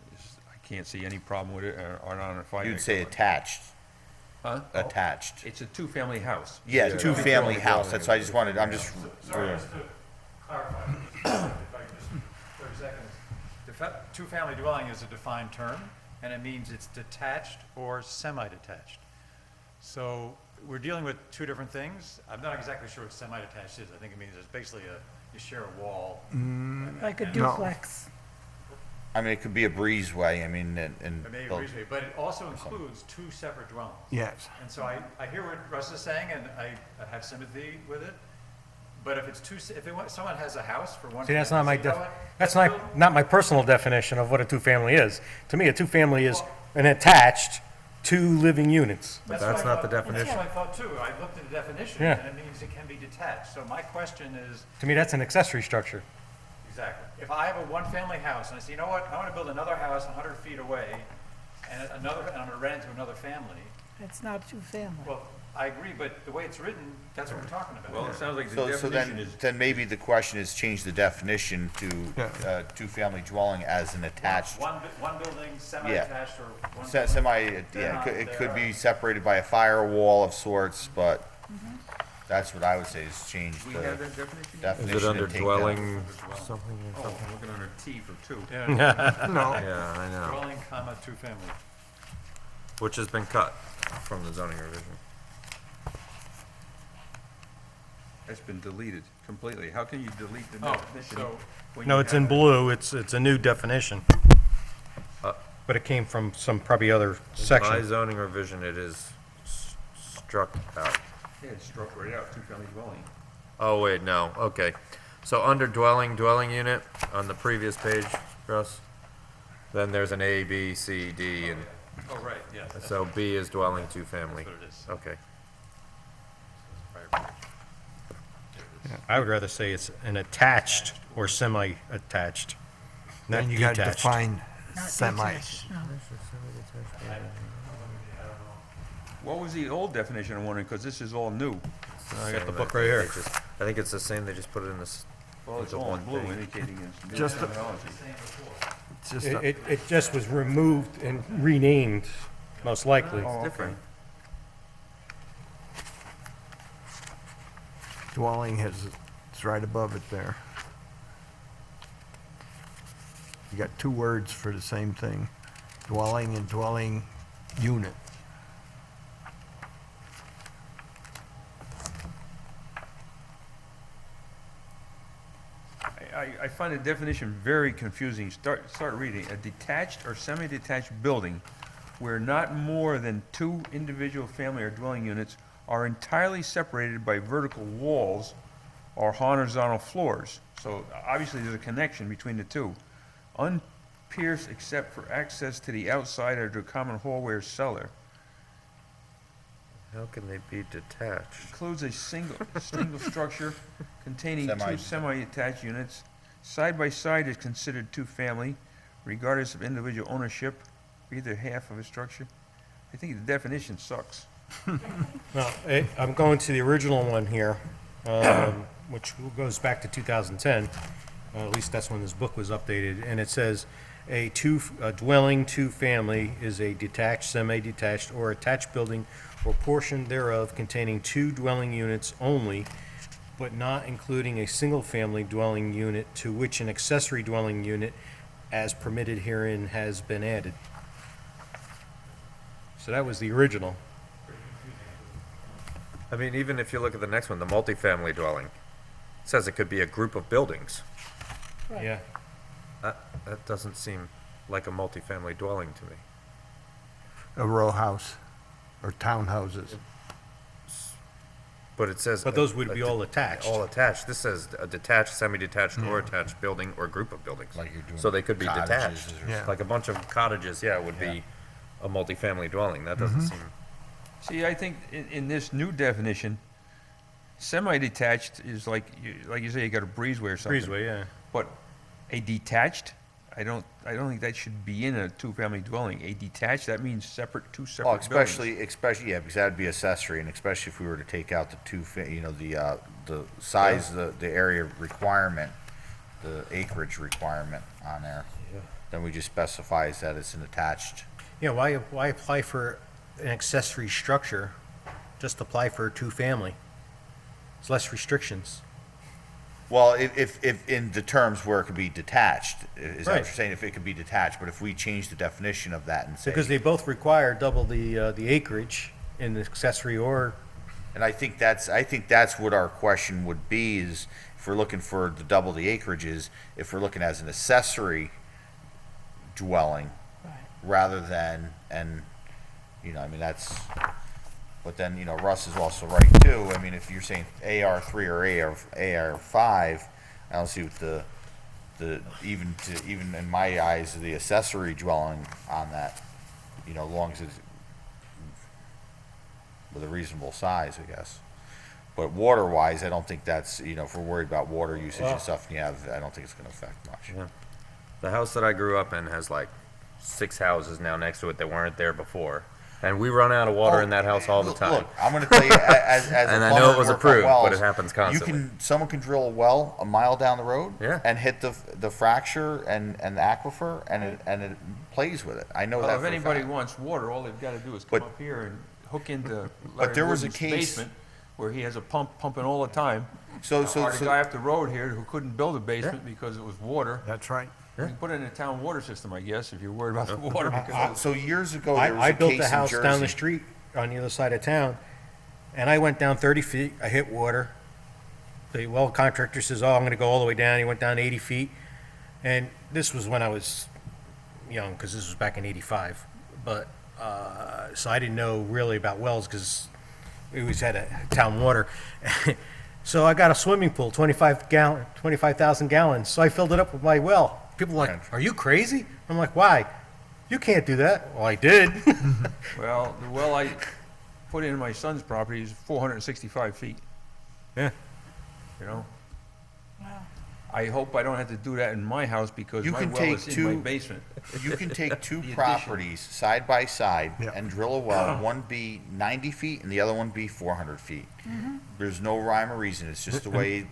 S10: I can't see any problem with it, or on a 5 acre.
S7: You'd say
S10: lot.
S7: attached,
S10: Huh?
S7: attached.
S10: It's a two-family house.
S7: Yeah,
S10: Yeah.
S7: two-family house, that's why I just wanted, I'm just.
S12: Sorry, just to clarify, if I could just, 30 seconds. Two-family dwelling is a defined term, and it means it's detached or semi-detached. So we're dealing with two different things. I'm not exactly sure what semi-detached is. I think it means it's basically you share a wall.
S2: Like a
S1: No.
S2: duplex.
S7: I mean, it could be a breezeway, I mean, and.
S12: It may agree with me, but it also includes two separate dwellings.
S1: Yes.
S12: And so I hear what Russ is saying, and I have sympathy with it. But if it's if they want, someone has a house for one.
S8: See, that's
S12: family,
S8: not my,
S12: say, you know what?
S8: that's
S12: Let's build-
S8: not my personal definition of what a two-family is. To me, a two-family is an attached two living units.
S12: That's
S5: That's
S12: what I
S5: not the
S12: thought-
S5: definition.
S12: That's what I thought too. I looked at the definition,
S8: Yeah.
S12: and it means it can be detached. So my question is,
S8: To me, that's an accessory structure.
S12: exactly, if I have a one-family house, and I say, you know what, I want to build another house 100 feet away, and I'm going to rent it to another family,
S2: It's not two-family.
S12: well, I agree, but the way it's written, that's what we're talking about.
S10: Well, it sounds like the
S7: So
S10: definition
S7: then,
S10: is,
S7: then maybe the question is change the definition to, two-family dwelling as an attached.
S12: One building, semi-attached, or one.
S7: Semi,
S12: building,
S7: yeah,
S12: they're not-
S7: it could be
S12: they're-
S7: separated by a firewall of sorts, but that's what I would say is change
S10: we
S7: the
S10: have that definition?
S7: definition.
S5: Is it under
S7: and take that-
S5: dwelling something or
S10: Oh,
S5: something?
S10: I'm looking under T for two.
S1: No,
S5: Yeah, I know.
S12: Dwelling, comma, two-family.
S5: Which has been cut from the zoning revision.
S10: That's been deleted completely. How can you delete the
S12: Oh,
S10: definition?
S12: so,
S10: when
S8: No,
S10: you
S8: it's in
S10: have-
S8: blue, it's a new definition. But it came from some probably other
S5: By
S8: section.
S5: zoning revision, it is struck out.
S10: Yeah, it's struck right out, two-family dwelling.
S5: Oh, wait, no, okay. So under dwelling unit, on the previous page, Russ, then there's an A, B, C, D, and
S12: oh, right, yes. that's
S5: so B is dwelling two-family.
S12: what it is.
S5: Okay.
S8: I would rather say it's an attached or semi-attached, not
S1: then you got to
S8: detached.
S1: define
S2: Not
S1: semi.
S2: detached, no.
S10: What was the old definition, I'm wondering, because this is all new.
S8: I got the
S5: Same,
S8: book
S5: I
S8: right
S5: think
S8: here.
S5: they just- I think it's the same, they just put it in this.
S10: Well, it's
S5: It's a
S10: all in
S5: one
S10: blue,
S5: page.
S10: indicating it's new
S1: Just a-
S10: terminology.
S1: It's just
S8: It just was removed and renamed, most likely.
S5: It's different.
S1: dwelling has, it's right above it there. You got two words for the same thing, dwelling and dwelling unit.
S10: I find the definition very confusing. Start reading. A detached or semi-detached building where not more than two individual family or dwelling units are entirely separated by vertical walls or horizontal floors. So obviously there's a connection between the two. Unpierced except for access to the outside or to a common hallway or cellar.
S5: How can they be detached?
S10: Includes a single structure containing two
S7: Semi-
S10: semi-attached units. Side by side is considered two-family, regardless of individual ownership, for either half of a structure. I think the definition sucks.
S8: Well, I'm going to the original one here, which goes back to 2010. At least that's when this book was updated, and it says, a dwelling two-family is a detached, semi-detached, or attached building or portion thereof containing two dwelling units only, but not including a single-family dwelling unit to which an accessory dwelling unit as permitted herein has been added. So that was the original.
S5: I mean, even if you look at the next one, the multifamily dwelling, it says it could be a group of buildings.
S8: Yeah.
S5: That doesn't seem like a multifamily dwelling to me.
S1: A row house or townhouses.
S5: But it says.
S8: But those would be all attached.
S5: All attached. This says a detached, semi-detached, or attached building or group of buildings.
S7: Like you're doing
S5: So they could be
S7: cottages
S5: detached.
S7: or
S1: Yeah.
S5: Like a bunch of cottages, yeah, would be a multifamily dwelling. That doesn't seem.
S10: See, I think in this new definition, semi-detached is like you say, you got a breezeway or something.
S8: Breezeway, yeah.
S10: But a detached, I don't think that should be in a two-family dwelling. A detached, that means two separate
S7: Oh,
S10: buildings.
S7: especially, yeah, because that'd be accessory, and especially if we were to take out the the size, the area requirement, the acreage requirement on there. Then we just specifies that it's an attached.
S8: Yeah, why apply for an accessory structure? Just apply for a two-family. It's less restrictions.
S7: Well, if in the terms where it could be detached, is that what
S8: Right.
S7: you're saying? If it could be detached, but if we change the definition of that and say.
S8: Because they both require double the acreage in the accessory or,
S7: And I think that's what our question would be if we're looking for the double the acreages, if we're looking as an accessory dwelling rather than, and, you know, I mean, that's, but then, you know, Russ is also right too. I mean, if you're saying AR3 or AR5, I don't see what even in my eyes, the accessory dwelling on that, you know, as long as it's with a reasonable size, I guess. But water-wise, I don't think that's, you know, if we're worried about water usage and stuff, I don't think it's gonna affect much.
S5: Yeah. The house that I grew up in has like 6 houses now next to it that weren't there before. And we run out of water in that house all the time.
S7: Look, I'm gonna tell you, as a
S5: And I
S7: plumber
S5: know it
S7: and
S5: was
S7: work on
S5: approved, but
S7: wells,
S5: it happens constantly.
S7: someone can drill a well a mile down the road.
S5: Yeah.
S7: And hit the fracture and the aquifer, and it plays with it. I know
S10: Well,
S7: that
S10: if
S7: for a
S10: anybody
S7: fact.
S10: wants water, all they've gotta do is
S7: But-
S10: come up here and hook into
S7: But
S10: Larry
S7: there was a
S10: Wooden's
S7: case-
S10: basement, where he has a pump pumping all the time.
S7: So,
S10: Or the guy up the road here who couldn't build a basement because it was water.
S1: That's right.
S10: You can put it in a town water system, I guess, if you're worried about the water. because
S7: so years ago, there was
S8: I
S7: a
S8: built
S7: case
S8: a
S7: in
S8: house down the
S7: Jersey.
S8: street on the other side of town, and I went down 30 feet, I hit water. The well contractor says, oh, I'm gonna go all the way down. He went down 80 feet. And this was when I was young, because this was back in 85. But, so I didn't know really about wells, because we always had a town water. So I got a swimming pool, 25,000 gallons. So I filled it up with my well. People were like, are you crazy? I'm like, why? You can't do that. Well, I did.
S10: Well, the well I put in my son's property is 465 feet.
S8: Yeah.
S10: You know? I hope I don't have to do that in my house because
S7: You
S10: my
S7: can
S10: well
S7: take
S10: is in my
S7: two-
S10: basement.
S7: You can take two
S10: addition.
S7: properties side by side
S1: Yeah.
S7: and drill a well, one be 90 feet and the other one be 400 feet. There's no rhyme or reason, it's just the way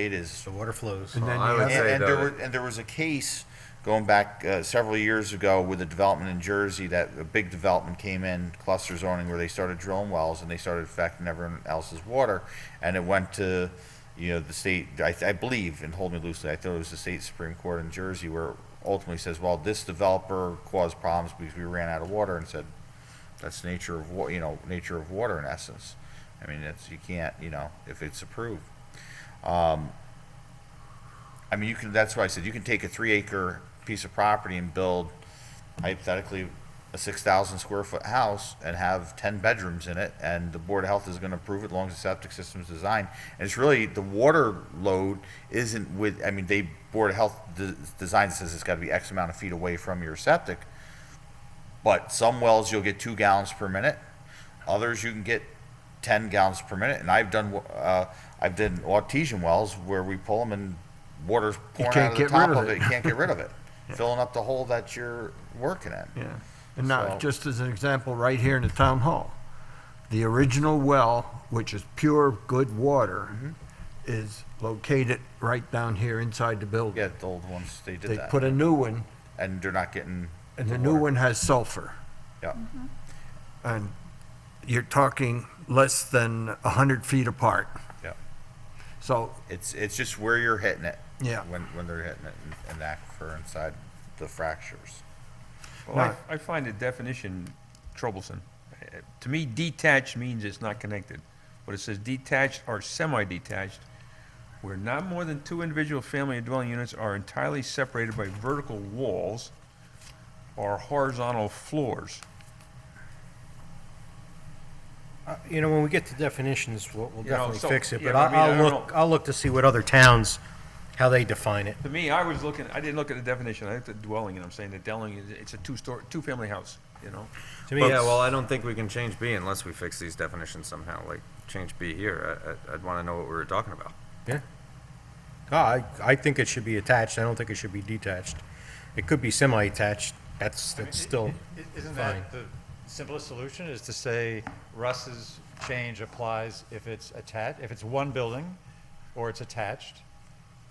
S7: it is.
S8: The water flows.
S1: And then
S5: I
S1: you
S5: would
S1: have-
S5: say
S7: And
S5: though,
S7: there was a case going back several years ago with a development in Jersey that a big development came in, cluster zoning, where they started drilling wells and they started affecting everyone else's water. And it went to, you know, the state, I believe, and hold me loosely, I thought it was the state Supreme Court in Jersey where ultimately says, well, this developer caused problems because we ran out of water, and said, that's nature of nature of water in essence. I mean, you can't, you know, if it's approved. I mean, that's why I said, you can take a 3-acre piece of property and build hypothetically a 6,000 square foot house and have 10 bedrooms in it, and the Board of Health is gonna approve it as long as the septic system's designed. And it's really, the water load isn't with, I mean, Board of Health design says it's gotta be X amount of feet away from your septic. But some wells, you'll get 2 gallons per minute, others you can get 10 gallons per minute, and I've done artesian wells where we pull them and water's pouring
S1: can't
S7: out of the
S1: get
S7: top
S1: rid of
S7: of it,
S1: it.
S7: you can't get rid of it, filling up the hole that you're working in.
S1: Yeah. And now,
S7: So-
S1: just as an example, right here in the town hall, the original well, which is pure good water, is located right down here inside the building.
S7: Yeah, the old ones, they did
S1: They
S7: that,
S1: put a new one,
S7: and they're not getting.
S1: and the new one has sulfur.
S7: Yeah,
S1: And you're talking less than 100 feet apart.
S7: yeah.
S1: So,
S7: It's just where you're hitting it.
S1: Yeah.
S7: When they're hitting it in the aquifer inside the fractures.
S10: Well, I find the definition troublesome. To me, detached means it's not connected. But it says detached or semi-detached, where not more than 2 individual family and dwelling units are entirely separated by vertical walls or horizontal floors.
S8: You know, when we get to definitions, we'll
S10: You know,
S8: definitely
S10: so-
S8: fix it,
S10: yeah,
S8: but
S10: I mean, I don't know.
S8: I'll look to see what other towns, how they define it.
S10: To me, I didn't look at the definition, I looked at dwelling, and I'm saying that dwelling it's a two-family house, you know?
S8: To me,
S5: yeah, well, I don't think we can change B unless we fix these definitions somehow, like change B here. I'd want to know what we were talking about.
S8: Yeah. I think it should be attached, I don't think it should be detached. It could be semi-attached, that's still
S12: Isn't
S8: fine.
S12: that the simplest solution, is to say Russ's change applies if it's attached, if it's one building, or it's attached,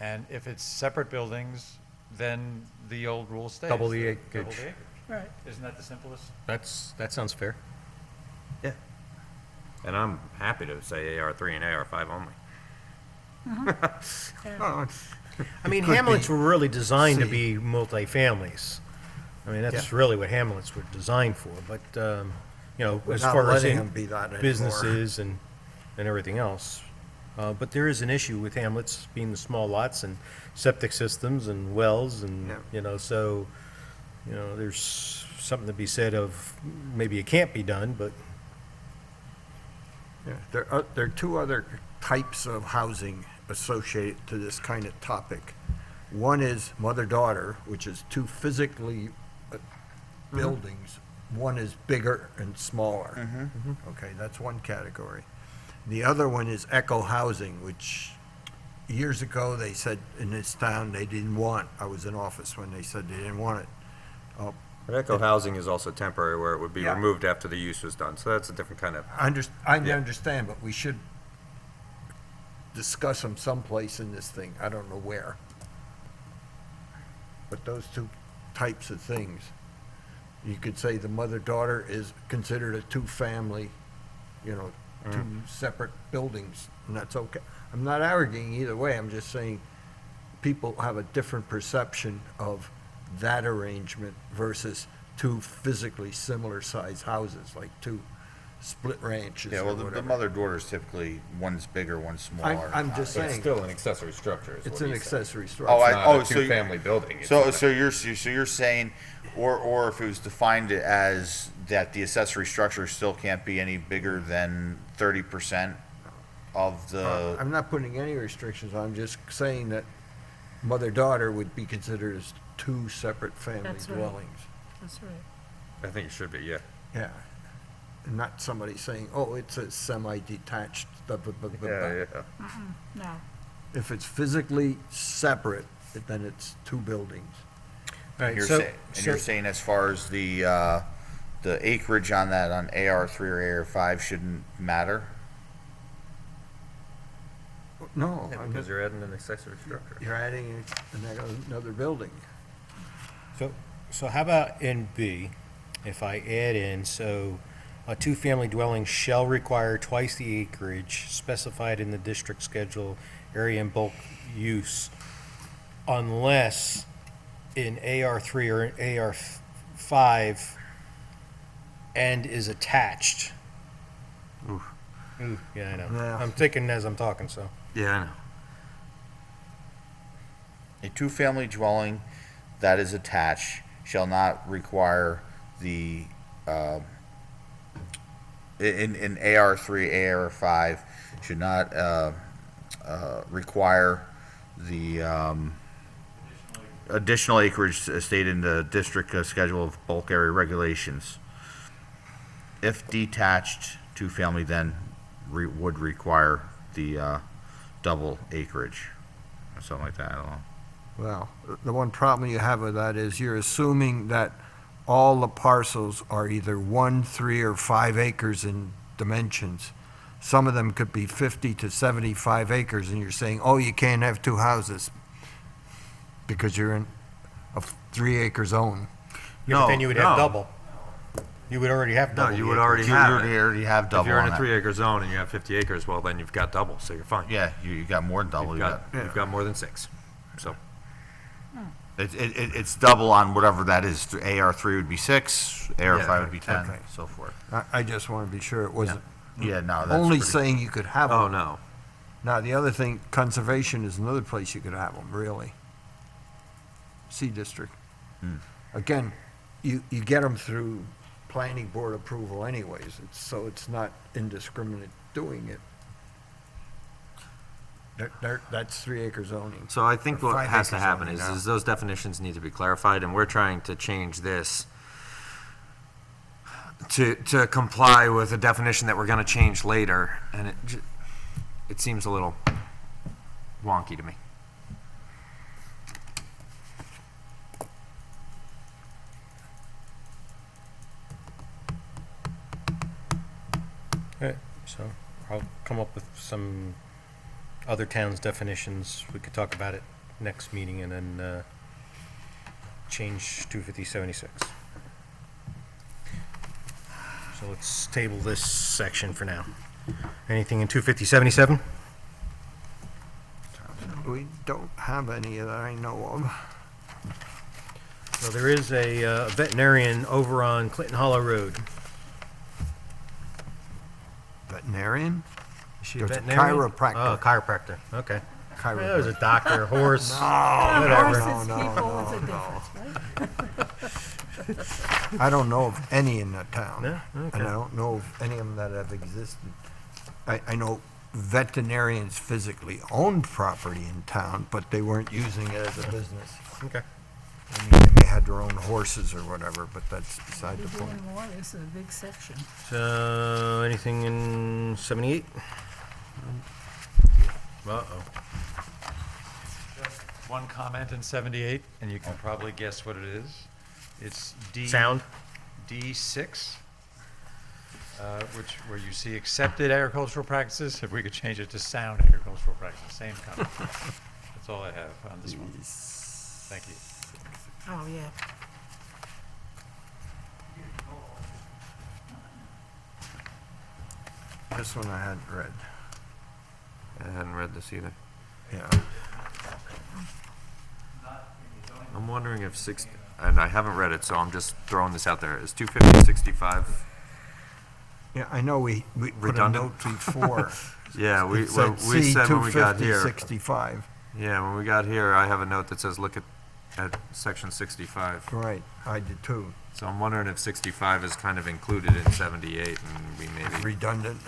S12: and if it's separate buildings, then the old rule stays.
S8: Double the
S12: Double
S8: acreage.
S12: the acreage.
S2: Right.
S12: Isn't that the simplest?
S8: That sounds fair.
S5: Yeah. And I'm happy to say AR3 and AR5 only.
S8: I mean, hamlets were really designed to be multifamilies. I mean, that's really what hamlets were designed for, but, you know,
S1: We're
S8: as
S1: not
S8: far as
S1: letting them be that anymore.
S8: businesses and everything else. But there is an issue with hamlets being the small lots and septic systems and wells and,
S1: Yeah.
S8: so, there's something to be said of, maybe it can't be done, but
S1: Yeah, there are two other types of housing associated to this kind of topic. One is mother-daughter, which is two physically buildings. One is bigger and smaller. Okay, that's one category. The other one is eco housing, which years ago they said in this town they didn't want. I was in office when they said they didn't want it.
S5: But eco housing is also temporary, where it would be
S1: Yeah.
S5: removed after the use was done, so that's a different kind of.
S1: I
S5: Yeah.
S1: understand, but we should discuss them someplace in this thing. I don't know where. But those two types of things, you could say the mother-daughter is considered a two-family, two separate buildings, and that's okay. I'm not arguing either way, I'm just saying people have a different perception of that arrangement versus two physically similar-sized houses, like two split ranches
S7: Yeah,
S1: or
S7: well, the
S1: whatever.
S7: mother-daughter's typically, one's bigger, one's smaller.
S1: I'm just
S5: But it's
S1: saying,
S5: still an accessory structure, is
S1: it's
S5: what
S1: an
S5: he's saying.
S1: accessory structure.
S7: Oh,
S5: It's not a
S7: so you-
S5: two-family building. It's
S7: So,
S5: not a-
S7: so you're saying, or if it was defined as that the accessory structure still can't be any bigger than 30% of the,
S1: I'm not putting any restrictions, I'm just saying that mother-daughter would be considered as two separate family
S4: That's right.
S1: dwellings.
S4: That's right.
S5: I think it should be, yeah.
S1: Yeah. And not somebody saying, oh, it's a semi-detached, blah, blah, blah, blah, blah.
S5: Yeah, yeah.
S2: No.
S1: If it's physically separate, then it's two buildings.
S8: All right,
S7: you're
S8: so,
S7: saying, and you're saying as far as the acreage on that, on AR3 or AR5 shouldn't matter?
S1: No,
S5: Yeah,
S1: I'm
S5: because
S1: just-
S5: you're adding an accessory structure.
S1: you're adding another building.
S8: so how about in B, if I add in, so a two-family dwelling shall require twice the acreage specified in the district schedule, area and bulk use, unless in AR3 or AR5 and is attached. Ooh, yeah, I know.
S1: Yeah.
S8: I'm thinking as I'm talking, so.
S5: Yeah, I know.
S7: A two-family dwelling that is attached shall not require the, in AR3, AR5, should not require the additional acreage stated in the district schedule of bulk area regulations. If detached, two-family then would require the double acreage, or something like that, I don't know.
S1: Well, the one problem you have with that is you're assuming that all the parcels are either 1, 3, or 5 acres in dimensions. Some of them could be 50 to 75 acres, and you're saying, oh, you can't have two houses because you're in a 3-acre zone.
S8: Yeah, but then you would have
S5: No.
S8: double. You would already have
S5: No,
S8: double.
S5: you
S8: the
S5: would
S8: acreage.
S5: already
S7: You
S5: have
S7: already
S5: it.
S7: have double
S5: If you're in
S7: on
S5: a
S7: that.
S5: 3-acre zone and you have 50 acres, well, then you've got double, so you're fine.
S7: Yeah, you got more than double.
S5: You've got more than 6, so.
S7: It's double on whatever that is. AR3 would be 6, AR5 would be 10,
S1: okay.
S7: so forth.
S1: I just want to be sure it wasn't
S7: Yeah, no, that's
S1: only
S7: pretty-
S1: saying you could have
S5: Oh,
S1: them.
S5: no.
S1: Now, the other thing, conservation is another place you could have them, really. C district. Again, you get them through planning board approval anyways, so it's not indiscriminate doing it. That's 3-acre zoning.
S5: So I think
S1: Or
S5: what
S1: 5
S5: has to
S1: acres
S5: happen
S1: only
S5: is,
S1: now.
S5: is those definitions need to be clarified, and we're trying to change this to comply with a definition that we're gonna change later, and it seems a little wonky to me.
S8: Okay, so I'll come up with some other towns' definitions. We could talk about it next meeting and then change 25076. So let's table this section for now. Anything in 25077?
S1: We don't have any that I know of.
S8: Well, there is a veterinarian over on Clinton Hollow Road.
S1: Veterinarian?
S8: she a
S1: There's a
S8: veterinarian?
S1: chiropractor.
S8: Oh, chiropractor, okay.
S1: Chiropractor.
S8: It was a doctor, a horse,
S2: Horses,
S8: whatever.
S2: people, it's a difference, right?
S1: I don't know of any in the town.
S8: No? Okay.
S1: And I don't know of any of them that have existed. I know veterinarians physically owned property in town, but they weren't using it as a business.
S8: Okay.
S1: I mean, they may have their own horses or whatever, but that's beside the
S2: We're
S1: point.
S2: doing more, this is a big section.
S8: So, anything in 78? Uh-oh.
S12: One comment in 78, and you can probably guess what it is. It's D.
S8: Sound?
S12: D6, where you see accepted agricultural practices. If we could change it to sound agricultural practices, same comment. That's all I have on this one. Thank you.
S2: Oh, yeah.
S1: This one I hadn't read.
S5: I hadn't read this either.
S1: Yeah.
S5: I'm wondering if and I haven't read it, so I'm just throwing this out there. Is 250, 65?
S1: Yeah, I know we put a
S5: Redundant?
S1: note before.
S5: Yeah, we
S1: It said
S5: we
S1: C
S5: said when we got
S1: 250,
S5: here.
S1: 65.
S5: Yeah, when we got here, I have a note that says, look at section 65.
S1: Right, I did too.
S5: So I'm wondering if 65 is kind of included in 78, and we maybe,
S1: Redundant.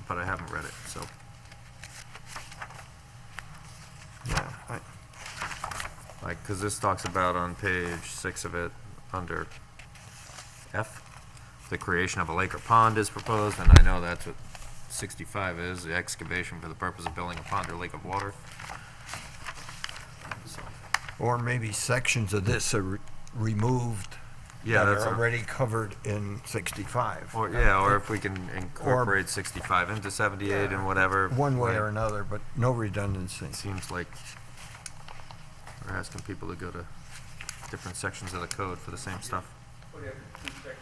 S5: but I haven't read it, so.
S1: Yeah,
S5: Like, because this talks about on page 6 of it, under F, the creation of a lake or pond is proposed, and I know that's what 65 is, the excavation for the purpose of building a pond or lake of water. So,
S1: or maybe sections of this are removed.
S5: Yeah,
S1: that
S5: that's
S1: are
S5: a-
S1: already covered in 65.
S5: Or, yeah, or if we can incorporate 65 into 78 and whatever.
S1: One way or another, but no redundancy.
S5: It seems like we're asking people to go to different sections of the code for the same stuff.
S10: Well, yeah, two sections,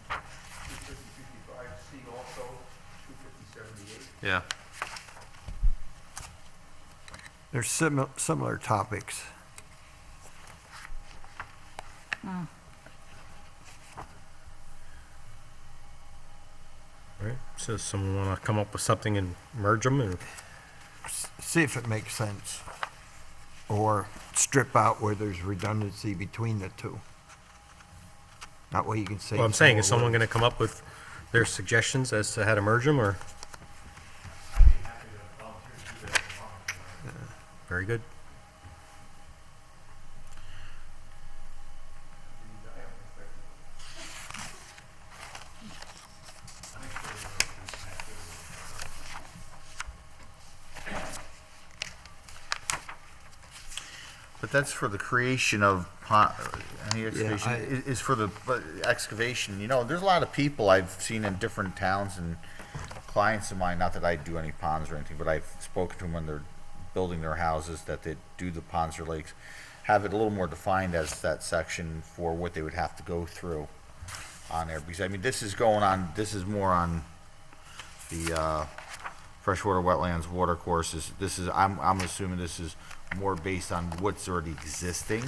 S10: 250, 55, C also, 250, 78.
S5: Yeah.
S1: There's similar topics.
S8: Right, so someone want to come up with something and merge them, and
S1: See if it makes sense. Or strip out where there's redundancy between the two. That way you can say.
S8: well, I'm saying, is
S1: four
S8: someone
S1: words.
S8: going to come up with their suggestions as to how to merge them, or? Very good.
S7: But that's for the creation of any excavation, is for the excavation, you know, there's a lot of people I've seen in different towns and clients of mine, not that I do any ponds or anything, but I've spoken to them when they're building their houses, that they do the ponds or lakes, have it a little more defined as that section for what they would have to go through on there, because I mean, this is going on, this is more on the, freshwater wetlands water courses. This is, I'm assuming this is more based on what's already existing.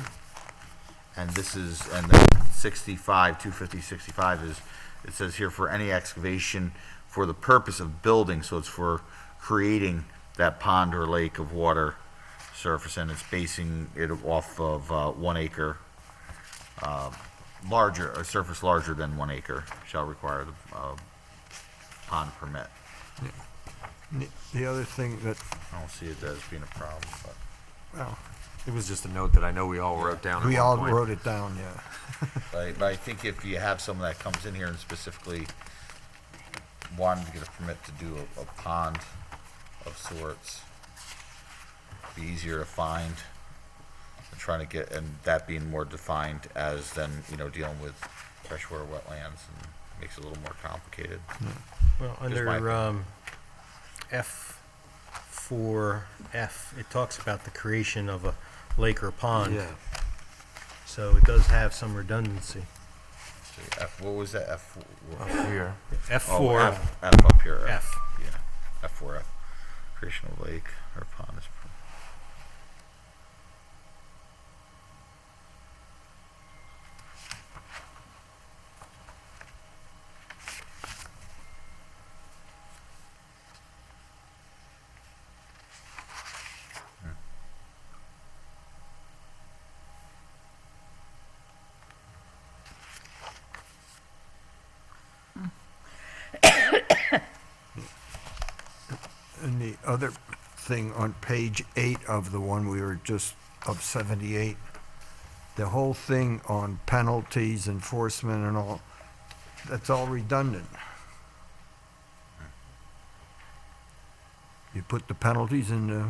S7: And this is, and then 65, 250, 65 is, it says here for any excavation for the purpose of building, so it's for creating that pond or lake of water surface, and it's basing it off of 1 acre, larger, a surface larger than 1 acre shall require the pond permit.
S1: The other thing that,
S7: I don't see it as being a problem, but.
S1: well,
S5: It was just a note that I know we all wrote down at
S1: we
S5: one
S1: all
S5: point.
S1: wrote it down, yeah.
S7: But I think if you have someone that comes in here and specifically wanted to get a permit to do a pond of sorts, be easier to find, and trying to get, and that being more defined as then, you know, dealing with freshwater wetlands, and makes it a little more complicated.
S8: Well,
S7: my
S8: under
S7: opinion.
S8: F4F, it talks about the creation of a lake or pond.
S5: Yeah.
S8: So it does have some redundancy.
S7: So F, what was that, F?
S5: Here.
S7: Oh,
S8: F4,
S7: F up here.
S8: F.
S7: Yeah, F4F, creation of lake or pond is.
S1: And the other thing on page 8 of the one we were just, of 78, the whole thing on penalties, enforcement and all, that's all redundant. You put the penalties in the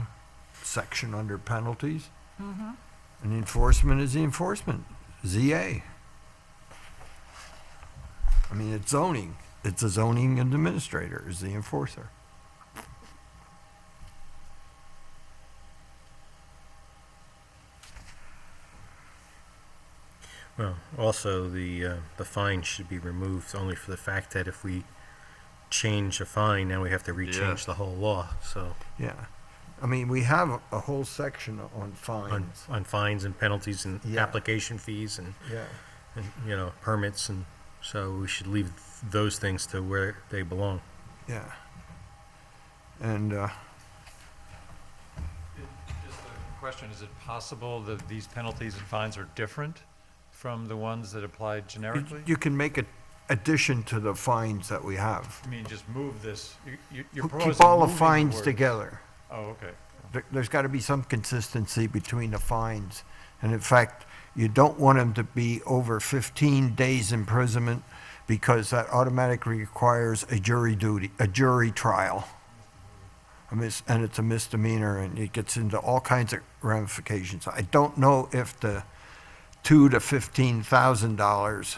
S1: section under penalties, and the enforcement is the enforcement, ZA. I mean, it's zoning. It's a zoning administrator is the enforcer.
S8: Well, also, the fine should be removed only for the fact that if we change a fine, now we have to rechange the whole law, so,
S1: Yeah. I mean, we have a whole section on
S8: on,
S1: fines.
S8: on fines and penalties and
S1: Yeah.
S8: application fees and,
S1: Yeah.
S8: you know, permits, and so we should leave those things to where they belong.
S1: Yeah. And,
S12: Just a question, is it possible that these penalties and fines are different from the ones that apply generically?
S1: you can make an addition to the fines that we have.
S12: I mean, just move this, you're
S1: Keep
S12: proposing
S1: all the
S12: moving
S1: fines
S12: words.
S1: together.
S12: Oh, okay.
S1: There's got to be some consistency between the fines. And in fact, you don't want them to be over 15 days imprisonment because that automatically requires a jury trial. And it's a misdemeanor and it gets into all kinds of ramifications. I don't know if the $2,000 to $15,000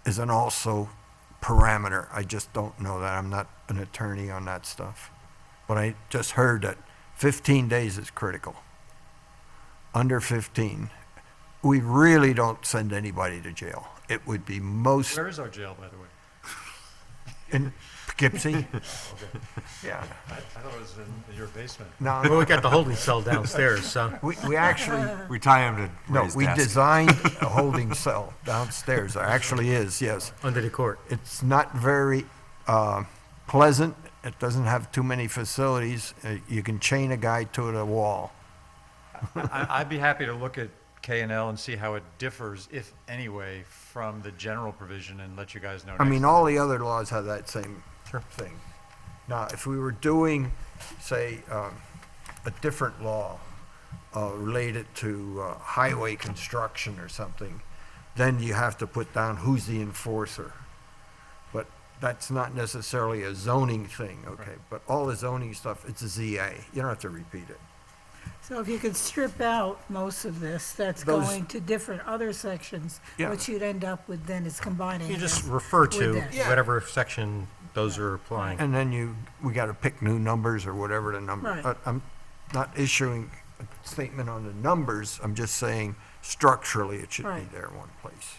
S1: is an also parameter. I just don't know that. I'm not an attorney on that stuff. But I just heard that 15 days is critical. Under 15, we really don't send anybody to jail. It would be most
S12: Where is our jail, by the way?
S1: in Poughkeepsie. Yeah.
S12: I thought it was in your basement.
S8: Well,
S1: No,
S8: we got the holding cell downstairs, so.
S1: we actually,
S5: We tie him to
S1: no,
S5: Ray's
S1: we
S5: desk.
S1: designed a holding cell downstairs. There actually is, yes.
S8: Under the court.
S1: It's not very pleasant. It doesn't have too many facilities. You can chain a guy to the wall.
S12: I'd be happy to look at K and L and see how it differs, if any way, from the general provision and let you guys know.
S1: I
S12: next
S1: mean,
S12: time.
S1: all the other laws have that same thing. Now, if we were doing, say, a different law related to highway construction or something, then you have to put down who's the enforcer. But that's not necessarily a zoning thing, okay? But all the zoning stuff, it's a ZA. You don't have to repeat it.
S2: So if you could strip out most of this, that's
S1: Those-
S2: going to different other sections,
S1: Yeah.
S2: what you'd end up with then is combining
S8: You just
S2: this
S8: refer
S2: with
S8: to
S2: this.
S8: whatever section those are applying.
S1: And then we got to pick new numbers or whatever the number.
S2: Right.
S1: I'm not issuing a statement on the numbers. I'm just saying structurally it should be
S2: Right.
S1: there in one place.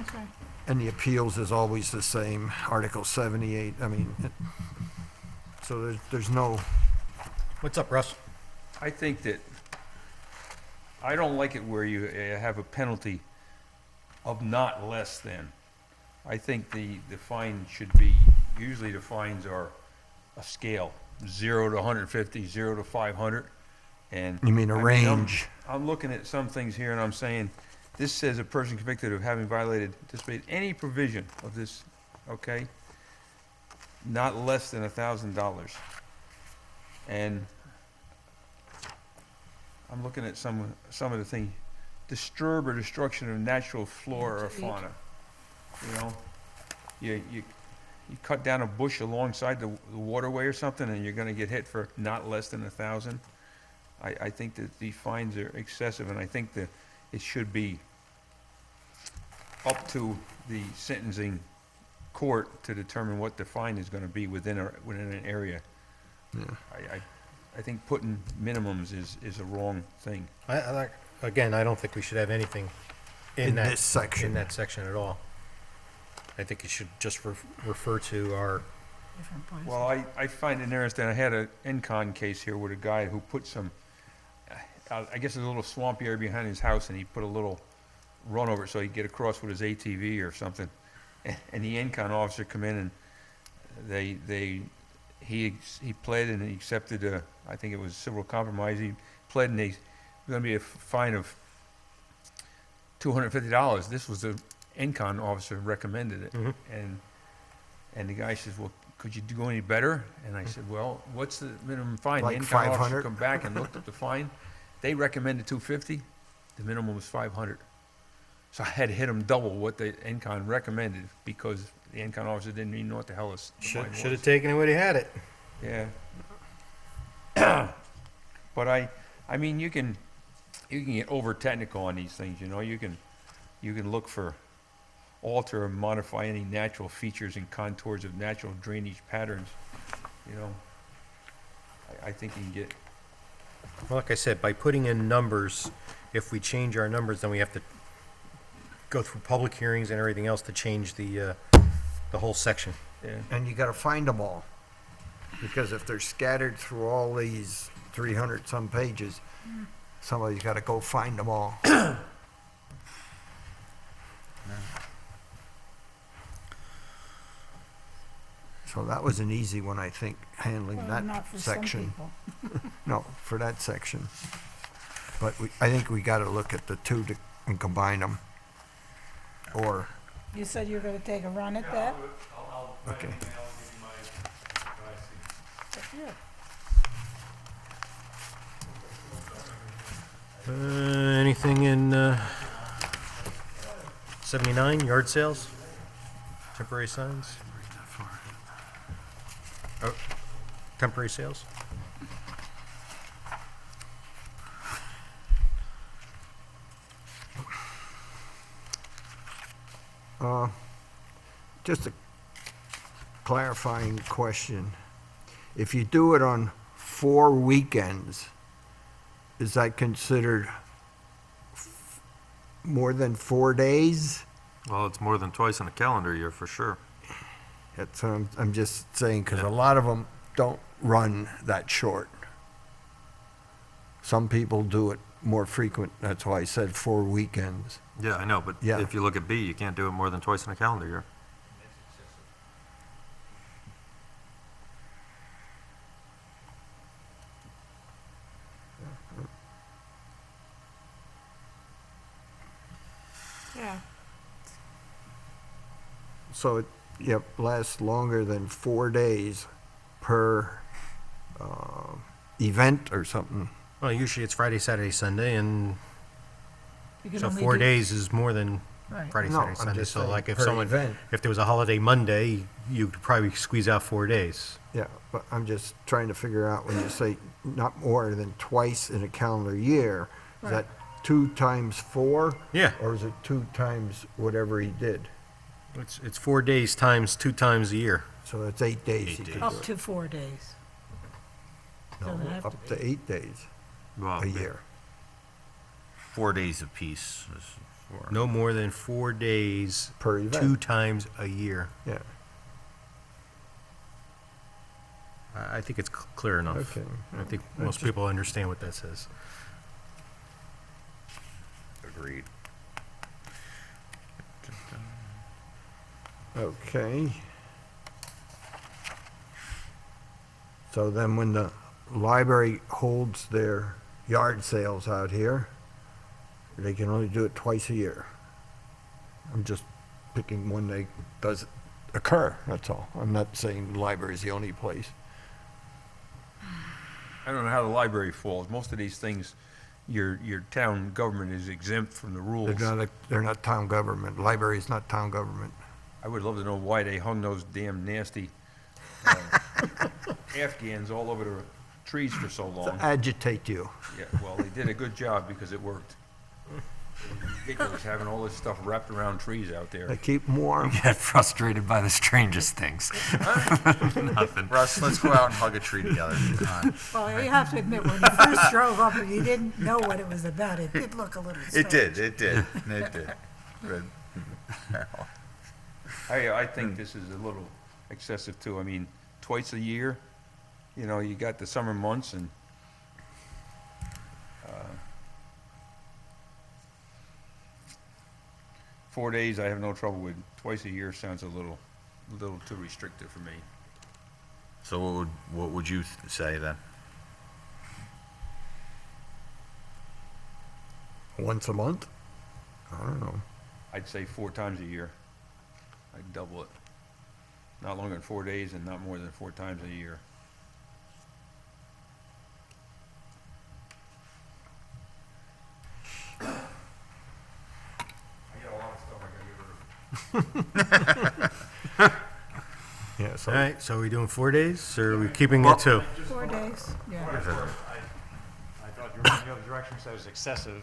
S2: Okay.
S1: And the appeals is always the same, Article 78, I mean, so there's no,
S8: What's up, Russ?
S10: I think that, I don't like it where you have a penalty of not less than. I think the fine should be, usually the fines are a scale, 0 to 150, 0 to 500, and.
S1: You mean a
S10: I'm-
S1: range.
S10: I'm looking at some things here and I'm saying, this says a person convicted of having violated, disobeyed any provision of this, okay? Not less than $1,000. And I'm looking at some of the things, disturb or destruction of natural flora or fauna. You know, you cut down a bush alongside the waterway or something and you're gonna get hit for not less than 1,000. I think that the fines are excessive and I think that it should be up to the sentencing court to determine what the fine is gonna be within an area. I think putting minimums is a wrong thing.
S8: I like, again, I don't think we should have anything
S1: In
S8: that.
S1: this section.
S8: In that section at all. I think it should just refer to our,
S2: Different places.
S10: Well, I find it interesting, I had an Encon case here with a guy who put some, I guess there's a little swamp area behind his house, and he put a little run over it so he'd get across with his ATV or something. And the Encon officer come in and he pled and he accepted I think it was civil compromise, he pled and there's gonna be a fine of $250. This was the Encon officer recommended it. And And the guy says, well, could you do any better? And I said, well, what's the minimum fine?
S1: Like
S10: The in-kind officer
S1: 500?
S10: come back and looked at the fine. They recommended 250. The minimum was 500. So I had to hit them double what the in-kind recommended because the in-kind officer didn't even know what the hell the fine was.
S8: Should have taken it when he had it.
S10: Yeah. But I mean, you can get over technical on these things, you know, you can look for alter or modify any natural features and contours of natural drainage patterns, you know. I think you can get,
S8: Well, like I said, by putting in numbers, if we change our numbers, then we have to go through public hearings and everything else to change the whole section.
S10: yeah.
S1: And you gotta find them all. Because if they're scattered through all these 300-some pages, somebody's gotta go find them all. So that was an easy one, I think, handling
S2: Well,
S1: that
S2: not for some
S1: section.
S2: people.
S1: No, for that section. But I think we gotta look at the two and combine them. Or,
S2: You said you were gonna take a run at that?
S1: okay.
S2: Yeah.
S8: Anything in 79, yard sales? Temporary signs? Oh, temporary sales?
S1: Just a clarifying question. If you do it on 4 weekends, is that considered more than 4 days?
S5: Well, it's more than twice in a calendar year, for sure.
S1: That's, I'm just saying, because a lot of them don't run that short. Some people do it more frequent, that's why I said 4 weekends.
S5: Yeah, I know, but
S1: Yeah.
S5: if you look at B, you can't do it more than twice in a calendar year.
S2: Yeah.
S1: So it, yep, lasts longer than 4 days per event or something.
S8: Well, usually it's Friday, Saturday, Sunday, and
S2: You can
S8: so
S2: only
S8: 4
S2: do-
S8: days is more than
S2: Right.
S8: Friday,
S1: No,
S8: Saturday,
S1: I'm
S8: Sunday.
S1: just
S8: So
S1: saying
S8: like if
S1: per
S8: someone,
S1: event.
S8: if there was a holiday Monday, you'd probably squeeze out 4 days.
S1: Yeah, but I'm just trying to figure out when you say not more than twice in a calendar year, is that 2 times 4?
S8: Yeah.
S1: Or is it 2 times whatever he did?
S8: It's 4 days times 2 times a year.
S1: So that's 8 days he could do
S2: Up
S1: it.
S2: to 4 days.
S1: No,
S2: doesn't have to
S1: up to 8 days
S5: Well,
S1: a year.
S7: 4 days apiece is for.
S8: No more than 4 days,
S1: Per event.
S8: 2 times a year.
S1: Yeah,
S8: I think it's clear enough.
S1: okay.
S8: I think most people understand what that says.
S7: Agreed.
S1: Okay. So then when the library holds their yard sales out here, they can only do it twice a year. I'm just picking when they does occur, that's all. I'm not saying the library is the only place.
S10: I don't know how the library falls. Most of these things, your town government is exempt from the rules.
S1: They're not town government. Library is not town government.
S10: I would love to know why they hung those damn nasty Afghans all over the trees for so
S1: To
S10: long.
S1: agitate you.
S10: Yeah, well, they did a good job because it worked. It was ridiculous having all this stuff wrapped around trees out
S1: They
S10: there.
S1: keep 'em warm.
S5: Get frustrated by the strangest things. Nothing.
S7: Russ, let's go out and hug a tree together. Come on.
S2: Well, you have to admit, when you first drove up and you didn't know what it was about, it did look a little strange.
S7: It did, it did, it did.
S10: I think this is a little excessive too. I mean, twice a year, you know, you got the summer months and, 4 days I have no trouble with. Twice a year sounds a little too restrictive for me.
S7: So what would you say then?
S1: Once a month? I don't know.
S10: I'd say 4 times a year. I'd double it. not longer than 4 days and not more than 4 times a year.
S8: Yeah, all right, so are we doing 4 days, or are we keeping it 2?
S2: 4 days, yeah.
S12: I thought you were going the other direction, so it was excessive.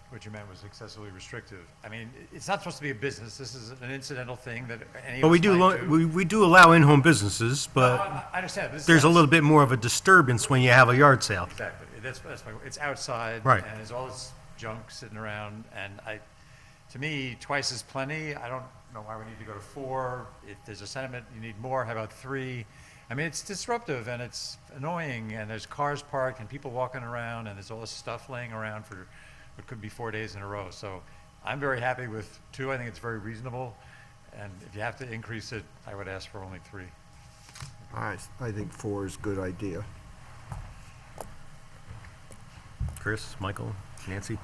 S12: What you meant was excessively restrictive. I mean, it's not supposed to be a business. This is an incidental thing that any of
S8: But
S12: us
S8: we do,
S12: might do.
S8: we do allow in-home businesses, but
S12: I understand. But
S8: there's a little bit more of a disturbance when you have a yard sale.
S12: Exactly. It's outside.
S8: Right.
S12: And there's all this junk sitting around, and to me, twice is plenty. I don't know why we need to go to 4. If there's a sentiment, you need more, how about 3? I mean, it's disruptive, and it's annoying, and there's cars parked, and people walking around, and there's all this stuff laying around for what could be 4 days in a row. So I'm very happy with 2. I think it's very reasonable, and if you have to increase it, I would ask for only 3.
S1: I think 4 is a good idea.
S8: Chris, Michael, Nancy?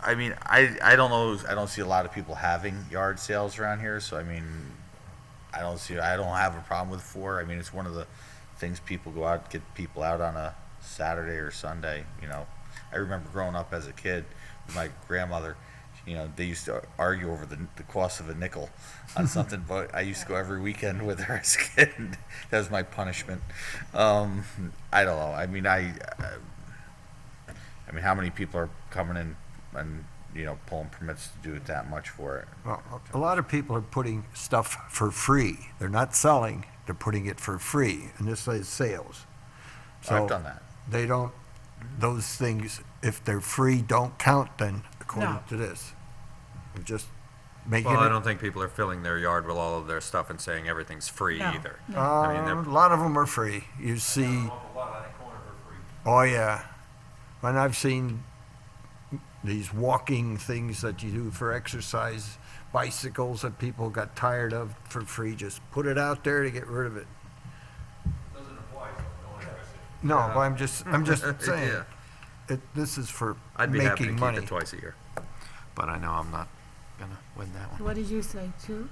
S7: I mean, I don't know, I don't see a lot of people having yard sales around here, so I mean, I don't have a problem with 4. I mean, it's one of the things people go out, get people out on a Saturday or Sunday, you know. I remember growing up as a kid with my grandmother, you know, they used to argue over the cost of a nickel on something, but I used to go every weekend with her as a kid. That was my punishment. I don't know. I mean, how many people are coming in and, you know, pulling permits to do it that much for it?
S1: Well, a lot of people are putting stuff for free. They're not selling, they're putting it for free, and this is sales.
S7: I've
S1: So
S7: done that.
S1: they don't, those things, if they're free, don't count then, according
S2: No.
S1: to this. We're just making
S5: Well, I
S1: it,
S5: don't think people are filling their yard with all of their stuff and saying everything's free
S2: No.
S5: either.
S1: a
S5: I mean, they're-
S1: lot of them are free. You see, oh yeah, and I've seen these walking things that you do for exercise, bicycles that people got tired of for free, just put it out there to get rid of it. No, but I'm just saying,
S5: Yeah.
S1: this is for
S5: I'd be happy to
S1: making
S5: keep
S1: money.
S5: it twice a year, but I know I'm not gonna win that one.
S2: What did you say, 2?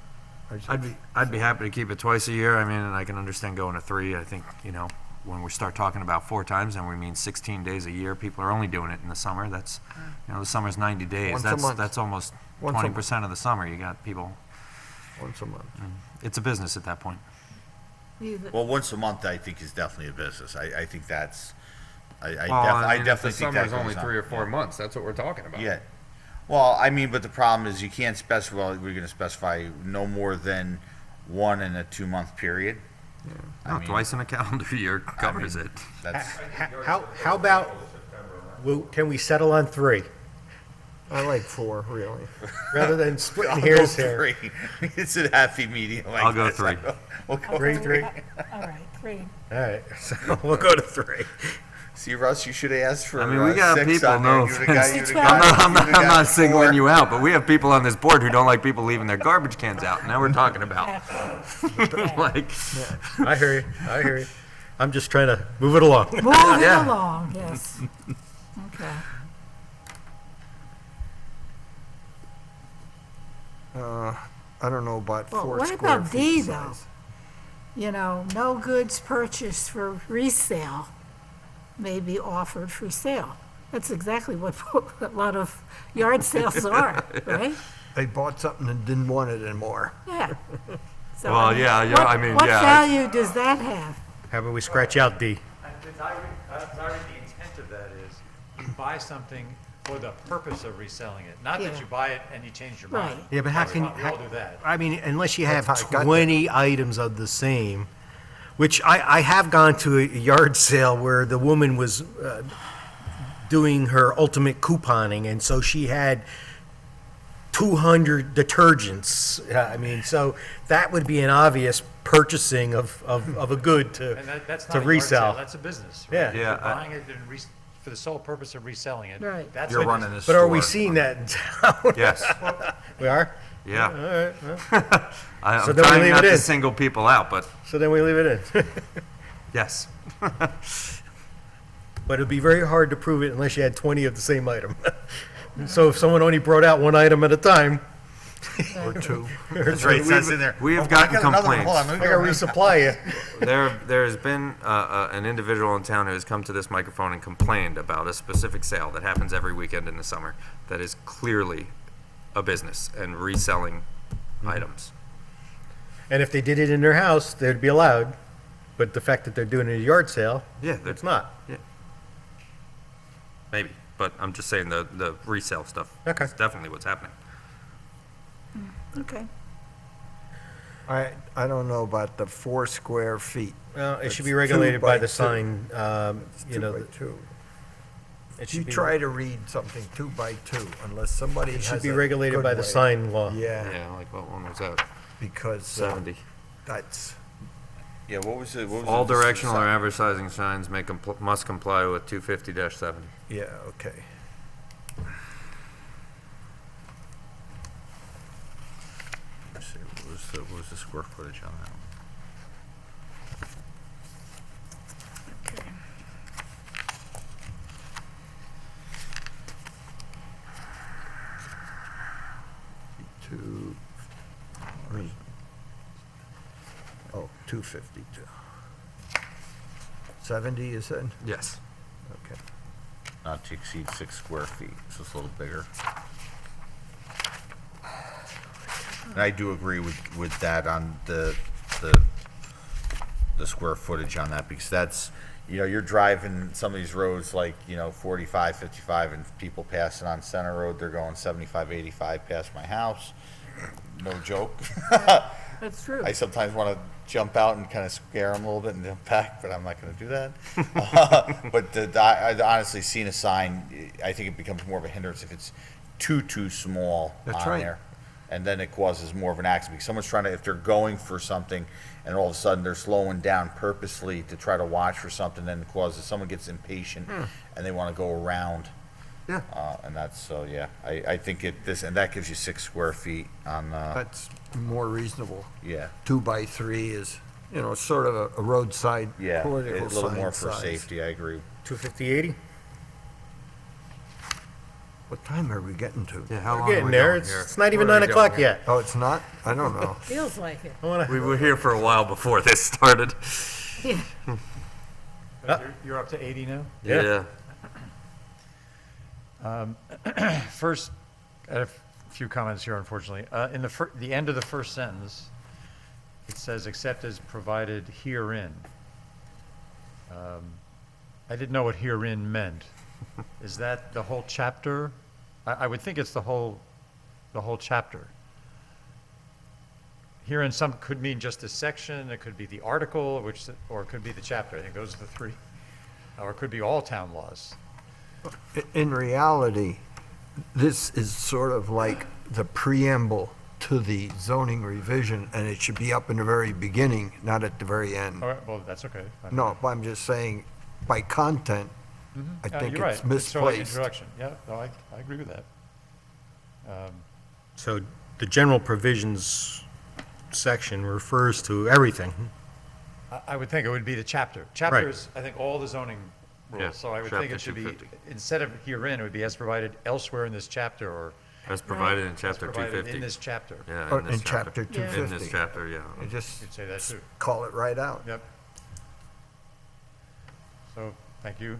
S5: I'd be happy to keep it twice a year. I mean, and I can understand going to 3. I think, you know, when we start talking about 4 times, and we mean 16 days a year, people are only doing it in the summer. That's, you know, the summer's 90 days.
S1: Once a month.
S5: That's almost
S1: Once a
S5: 20% of the summer. You got people,
S1: Once a month.
S5: it's a business at that point.
S7: Well, once a month, I think is definitely a business. I think that's, I
S5: Well,
S7: definitely think that
S5: The summer's only
S7: goes on.
S5: 3 or 4 months. That's what we're talking about.
S7: Yeah. Well, I mean, but the problem is you can't specify, well, we're gonna specify no more than 1 in a 2-month period. I
S5: No,
S7: mean,
S5: twice in a calendar year covers it.
S7: That's,
S8: How about, can we settle on 3,
S1: I like 4, really.
S8: rather than splitting
S7: I'll
S8: hairs
S7: go
S8: here?
S7: 3. It's a happy medium. I
S5: I'll go
S7: guess.
S5: 3.
S7: We'll go-
S8: 3?
S2: All right, 3.
S8: All right, so we'll go to 3.
S7: See, Russ, you should have asked for
S5: I mean, we got
S7: 6
S5: people,
S7: on there.
S5: no
S7: You'd have got-
S5: offense.
S7: you'd have got-
S5: I'm
S7: you'd have
S5: not
S7: got
S5: singling
S7: 4.
S5: you out, but we have people on this board who don't like people leaving their garbage cans out. Now we're talking about, like,
S8: I hear you. I'm just trying to move it along.
S2: Moving
S5: Yeah.
S2: along, yes. Okay.
S1: I don't know about
S2: Well,
S1: 4
S2: what
S1: square
S2: about
S1: feet
S2: D, though?
S1: size.
S2: You know, no goods purchased for resale may be offered for sale. That's exactly what a lot of yard sales are, right?
S1: They bought something and didn't want it anymore.
S2: Yeah. So,
S5: Well,
S2: mean,
S5: yeah,
S2: what-
S5: I mean,
S2: What
S5: yeah,
S2: value does that have?
S8: How about we scratch out D?
S12: The intent of that is, you buy something for the purpose of reselling it, not that
S2: Yeah.
S12: you buy it and you change your mind.
S2: Right.
S8: Yeah, but how
S12: We
S8: can,
S12: all do that.
S8: I mean, unless you have
S1: That's how I got
S8: 20 items of the same, which I have gone to a yard sale where the woman was doing her ultimate couponing, and so she had 200 detergents. I mean, so that would be an obvious purchasing of a good to
S12: And that's
S8: to
S12: not a yard
S8: resell.
S12: sale, that's a business.
S8: Yeah.
S12: Right? If
S5: Yeah,
S12: you're buying it and for the sole purpose of reselling it.
S2: Right.
S12: That's
S5: you're
S12: a
S5: running
S12: business.
S5: this
S8: But are we
S5: store.
S8: seeing that in town?
S5: Yes,
S8: We are?
S5: yeah.
S8: All right, well,
S5: I'm
S8: So then we
S5: trying
S8: leave
S5: not
S8: it
S5: to
S8: in.
S5: single people out, but
S8: so then we leave it in.
S5: yes.
S8: But it'd be very hard to prove it unless you had 20 of the same item. So if someone only brought out one item at a time,
S1: or two.
S7: That's right, it says in there.
S5: We have
S7: Oh,
S5: gotten
S7: I got another one.
S5: complaints.
S7: Hold on, let
S8: I
S7: me
S8: gotta
S7: go.
S8: resupply you.
S5: There's been an individual in town who has come to this microphone and complained about a specific sale that happens every weekend in the summer that is clearly a business and reselling items.
S8: And if they did it in their house, they'd be allowed. But the fact that they're doing it at a yard sale,
S5: Yeah,
S8: it's not.
S5: maybe, but I'm just saying the resale stuff.
S8: Okay.
S5: is definitely what's happening.
S2: Okay.
S1: I don't know about the 4 square feet.
S8: Well, it should be
S1: It's
S8: regulated
S1: 2
S8: by
S1: by
S8: the
S1: 2.
S8: sign,
S1: It's
S8: you
S1: 2
S8: know,
S1: by 2.
S8: it
S1: You
S8: should be,
S1: try to read something 2 by 2 unless somebody
S8: it
S1: has
S8: should be
S1: a
S8: regulated
S1: good
S8: by the
S1: way.
S8: sign law.
S1: Yeah,
S5: Yeah, like what one was that?
S1: because
S5: 70.
S1: that's,
S7: Yeah, what was it? What was
S5: All
S7: it? This is
S5: directional or
S7: the-
S5: advertising signs must comply with 250-70.
S1: yeah, okay.
S7: Let's see, what was the square footage on that one?
S1: Two, I mean, oh, 252. 70, you said?
S5: Yes.
S1: Okay.
S7: Not to exceed 6 square feet, so it's a little bigger. And I do agree with that on the square footage on that, because that's, you know, you're driving some of these roads like, 45, 55, and people passing on Center Road, they're going 75, 85 past my house. No joke.
S2: That's true.
S7: I sometimes want to jump out and kind of scare them a little bit and jump back, but I'm not going to do that. But I honestly, seen a sign, I think it becomes more of a hindrance if it's too small
S1: That's
S7: on
S1: right.
S7: there. And then it causes more of an accident, because someone's trying to, if they're going for something, and all of a sudden they're slowing down purposely to try to watch for something, then it causes, someone gets impatient, and they want to go around.
S1: Yeah.
S7: And that's, so, yeah, I think and that gives you 6 square feet on,
S1: That's more reasonable.
S7: yeah.
S1: 2 by 3 is, sort of a roadside
S7: Yeah, a
S1: political
S7: little more
S1: sign
S7: for
S1: size.
S7: safety, I agree.
S8: 250/80?
S1: What time are we getting to?
S5: Yeah, how long
S8: We're
S5: are
S8: getting
S5: we
S8: there.
S5: going
S8: It's
S5: here?
S8: it's not even
S5: Where are
S8: 9
S5: we
S8: o'clock
S5: going here?
S8: yet.
S1: Oh, it's not? I don't know.
S2: Feels like it.
S8: I wanna-
S5: We were here for a while before this started.
S12: You're up to 80 now?
S8: Yeah.
S12: First, I have a few comments here, unfortunately. In the end of the first sentence, it says, except as provided herein. I didn't know what herein meant. Is that the whole chapter? I would think it's the whole chapter. Herein, some could mean just a section, it could be the article, or it could be the chapter. I think those are the three. Or it could be all town laws.
S1: In reality, this is sort of like the preamble to the zoning revision, and it should be up in the very beginning, not at the very end.
S12: All right, well, that's okay.
S1: No, but I'm just saying, by content, I think
S12: You're right.
S1: it's
S12: It's sort of like
S1: misplaced.
S12: introduction. Yeah, no, I agree with that.
S8: So the general provisions section refers to everything.
S12: I would think it would be the chapter. Chapters, I think, all the zoning
S5: Yeah,
S12: rules, so I would think
S5: chapter
S12: it should be,
S5: 250.
S12: instead of herein, it would be as provided elsewhere in this chapter, or
S5: As provided in
S12: as
S5: chapter
S12: provided
S5: 250.
S12: in this chapter.
S5: Yeah,
S1: Or
S5: in this
S1: in chapter
S5: In
S1: 250.
S5: this chapter, yeah.
S1: You just
S12: You'd say that too.
S1: call it right out.
S12: Yep. So, thank you.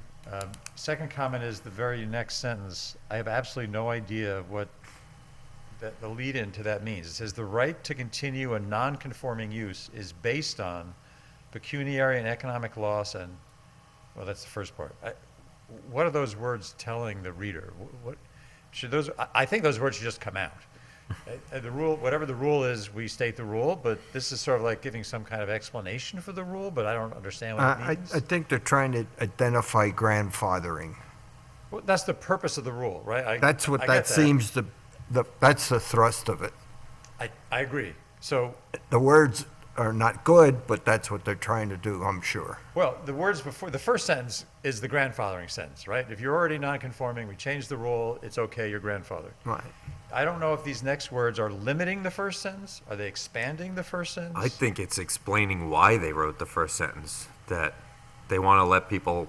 S12: Second comment is the very next sentence. I have absolutely no idea what the lead-in to that means. It says, "The right to continue a non-conforming use is based on pecuniary and economic loss and," well, that's the first part. What are those words telling the reader? What should those, I think those words should just come out. The rule, whatever the rule is, we state the rule, but this is sort of like giving some kind of explanation for the rule, but I don't understand what it
S1: I
S12: means.
S1: think they're trying to identify grandfathering.
S12: Well, that's the purpose of the rule, right?
S1: That's what
S12: I
S1: that
S12: get
S1: seems to, that's the thrust of it.
S12: I agree. So,
S1: The words are not good, but that's what they're trying to do, I'm sure.
S12: well, the words before, the first sentence is the grandfathering sentence, right? If you're already non-conforming, we change the rule, it's okay, you're grandfathered.
S1: Right.
S12: I don't know if these next words are limiting the first sentence, are they expanding the first sentence?
S5: I think it's explaining why they wrote the first sentence, that they want to let people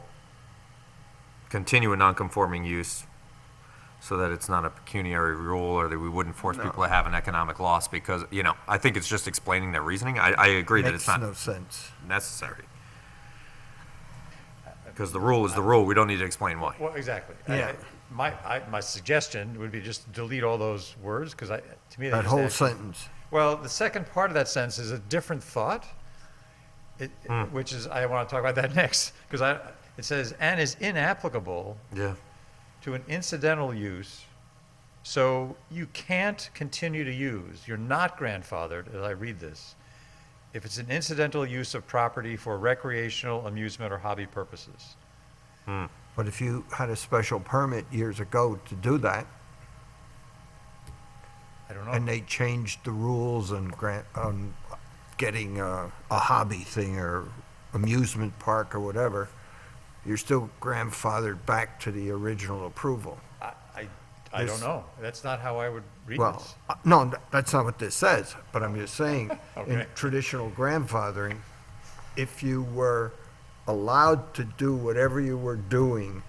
S5: continue a non-conforming use so that it's not a pecuniary rule, or that we wouldn't force people to have an economic loss because, I think it's just explaining their reasoning. I agree that it's
S1: Makes
S5: not
S1: no sense.
S5: necessary. Because the rule is the rule, we don't need to explain why.
S12: Well, exactly.
S1: Yeah.
S12: My suggestion would be just delete all those words, because to me, they
S1: That
S12: just
S1: whole
S12: add-
S1: sentence.
S12: Well, the second part of that sentence is a different thought, which is, I want to talk about that next, because it says, and is inapplicable
S5: Yeah.
S12: to an incidental use, so you can't continue to use, you're not grandfathered, as I read this, if it's an incidental use of property for recreational, amusement, or hobby purposes.
S1: But if you had a special permit years ago to do that,
S12: I don't know.
S1: and they changed the rules on getting a hobby thing or amusement park or whatever, you're still grandfathered back to the original approval.
S12: I don't know. That's not how I would read
S1: Well,
S12: this.
S1: no, that's not what this says, but I'm just saying, in
S12: Okay.
S1: traditional grandfathering, if you were allowed to do whatever you were doing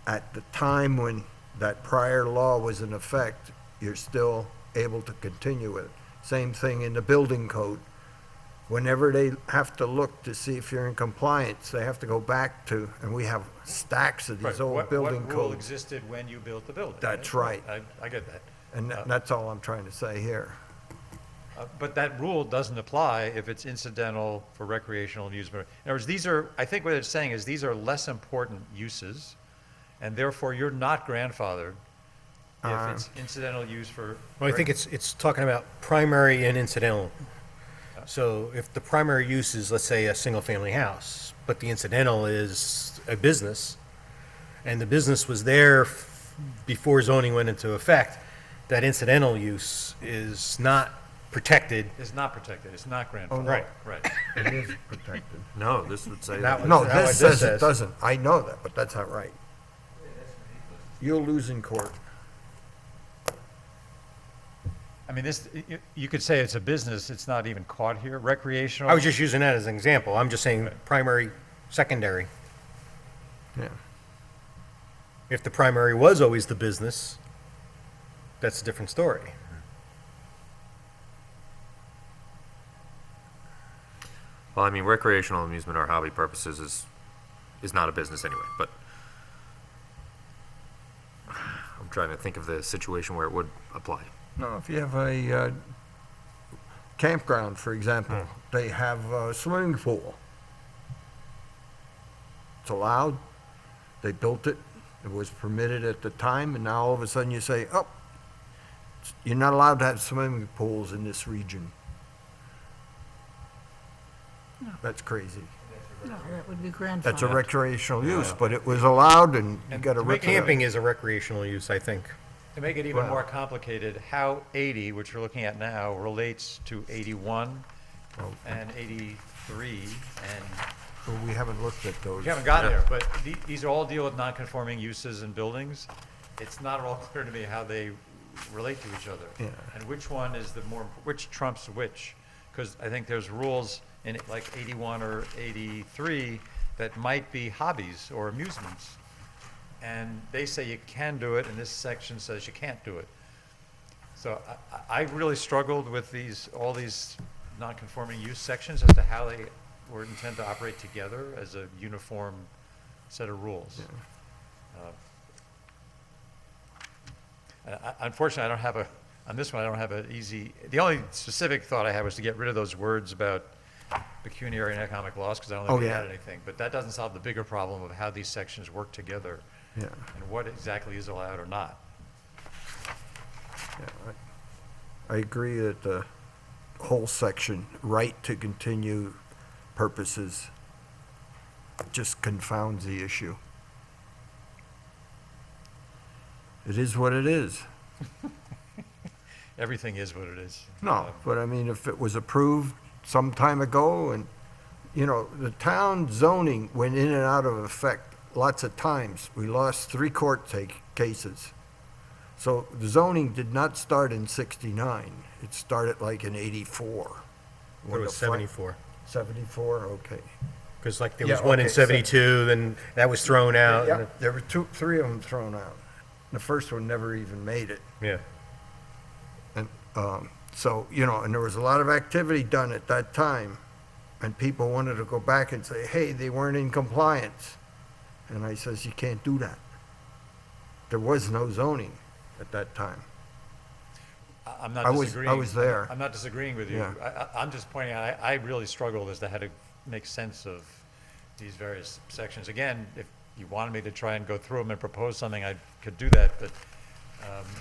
S1: at the time when that prior law was in effect, you're still able to continue it. Same thing in the building code. Whenever they have to look to see if you're in compliance, they have to go back to, and we have stacks of these
S12: Right.
S1: old building
S12: What rule
S1: codes.
S12: existed when you built the building?
S1: That's right.
S12: I get that.
S1: And that's all I'm trying to say here.
S12: But that rule doesn't apply if it's incidental for recreational amusement. In other words, I think what it's saying is these are less important uses, and therefore you're not grandfathered if it's incidental use for.
S8: Well, I think it's talking about primary and incidental. So if the primary use is, let's say, a single-family house, but the incidental is a business, and the business was there before zoning went into effect, that incidental use is not protected.
S12: It's not protected, it's not grandfathered.
S8: Right.
S12: Right.
S1: It is protected.
S5: No, this would say
S8: That
S5: that.
S8: was-
S1: No,
S8: Is that what
S1: this
S8: this
S1: says it
S8: says?
S1: doesn't. I know that, but that's not right. You'll lose in court.
S12: I mean, you could say it's a business, it's not even caught here, recreational.
S8: I was just using that as an example. I'm just saying primary, secondary.
S1: Yeah.
S8: If the primary was always the business, that's a different story.
S5: Well, I mean, recreational amusement or hobby purposes is not a business anyway, but I'm trying to think of the situation where it would apply.
S1: No, if you have a campground, for example, they have a swimming pool. It's allowed. They built it. It was permitted at the time, and now all of a sudden you say, oh, you're not allowed to have swimming pools in this region. That's crazy.
S2: No, that would be grandfathered.
S1: That's a recreational use, but it was allowed, and you got to
S12: to make
S1: rip it up.
S8: Camping is a recreational use, I think.
S12: To make it even more complicated, how 80, which we're looking at now, relates to 81 and 83, and
S1: Well, we haven't looked at those.
S12: we haven't gotten there, but these all deal with non-conforming uses and buildings. It's not at all clear to me how they relate to each other.
S1: Yeah.
S12: And which one is which trumps which? Because I think there's rules in it, like 81 or 83 that might be hobbies or amusements. And they say you can do it, and this section says you can't do it. So I really struggled with all these non-conforming use sections as to how they were intended to operate together as a uniform set of rules. Unfortunately, I don't have on this one, I don't have an easy, the only specific thought I had was to get rid of those words about pecuniary and economic loss, because I don't think
S1: Oh,
S12: we
S1: yeah.
S12: had anything. But that doesn't solve the bigger problem of how these sections work together
S1: Yeah,
S12: and what exactly is allowed or not.
S1: yeah. I agree that the whole section, right to continue purposes, just confounds the issue. It is what it is.
S12: Everything is what it is.
S1: No, but I mean, if it was approved some time ago and, the town zoning went in and out of effect lots of times. We lost 3 court cases. So the zoning did not start in 69. It started like in 84.
S8: It
S1: When
S8: was
S1: the fire-
S8: 74.
S1: 74, okay.
S8: Because like there
S1: Yeah,
S8: was one in
S1: okay,
S8: 72, then that was thrown out.
S1: Yeah, there were 3 of them thrown out. The first one never even made it.
S8: Yeah.
S1: And, so, you know, and there was a lot of activity done at that time, and people wanted to go back and say, hey, they weren't in compliance. And I says, you can't do that. There was no zoning at that time.
S12: I'm not
S1: I was-
S12: disagreeing.
S1: I was there.
S12: I'm not disagreeing with you.
S1: Yeah.
S12: I'm just pointing out, I really struggled as to how to make sense of these various sections. Again, if you wanted me to try and go through them and propose something, I could do that, but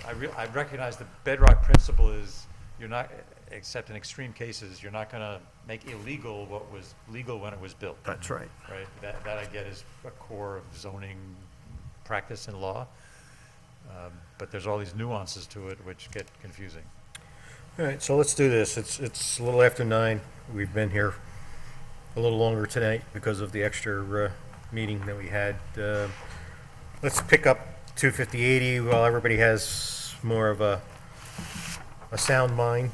S12: I recognize the bedrock principle is you're not, except in extreme cases, you're not gonna make illegal what was legal when it was built.
S1: That's right.
S12: Right, that I get is a core of zoning practice and law. But there's all these nuances to it which get confusing.
S8: All right, so let's do this. It's a little after 9. We've been here a little longer tonight because of the extra meeting that we had. Let's pick up 25080 while everybody has more of a sound mind.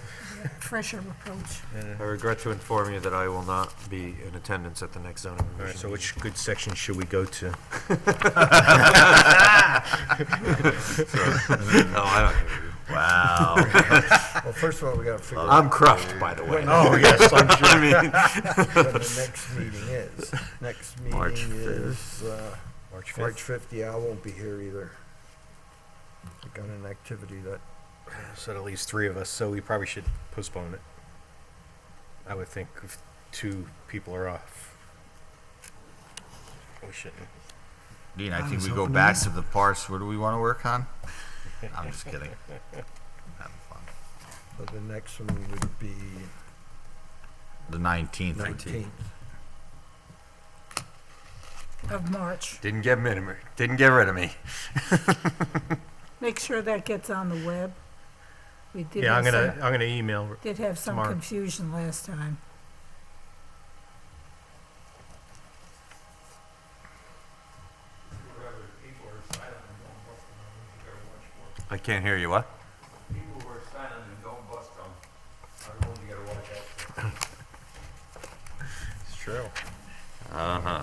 S2: Fresher approach.
S5: I regret to inform you that I will not be in attendance at the next zoning
S8: All right,
S5: revision.
S8: so which good section should we go to?
S5: No, I don't hear you.
S7: Wow.
S1: Well, first of all, we gotta figure out
S5: I'm crushed, by the way.
S8: Oh, yes, I'm sure.
S1: when the next meeting is. Next
S5: March
S1: meeting
S5: 5th.
S1: is,
S8: March 5th.
S1: March 5th, yeah, I won't be here either. I got an activity that,
S8: So that leaves 3 of us, so we probably should postpone it. I would think if 2 people are off. We shouldn't.
S7: Dean, I think we go back to the parts. What do we want to work on? I'm just kidding. Having fun.
S1: but the next one would be
S7: The 19th.
S1: 19th.
S2: Of March.
S5: Didn't get rid of me.
S2: Make sure that gets on the web. We did
S8: Yeah, I'm
S2: have
S8: gonna,
S2: some,
S8: I'm gonna email.
S2: did have some
S8: tomorrow.
S2: confusion last time.
S5: I can't hear you, what?
S10: People who are silent and don't bust them are the ones you gotta watch out for.
S8: It's true.
S5: Uh-huh.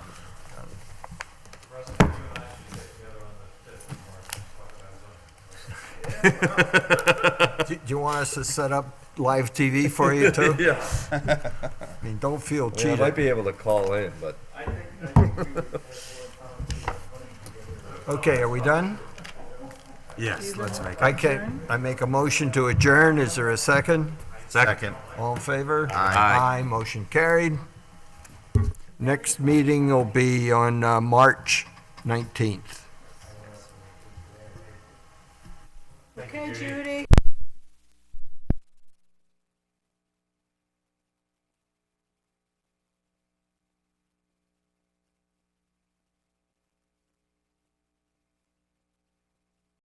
S1: Do you want us to set up live TV for you too?
S5: Yeah.
S1: I mean, don't feel
S5: I
S1: cheated.
S5: might be able to call in, but.
S1: Okay, are we done?
S5: Yes, let's make it.
S1: I make a motion to adjourn. Is there a second?
S7: Second.
S1: All in favor?
S7: Aye.
S1: Aye, motion carried. Next meeting will be on March 19th.
S2: Okay, Judy.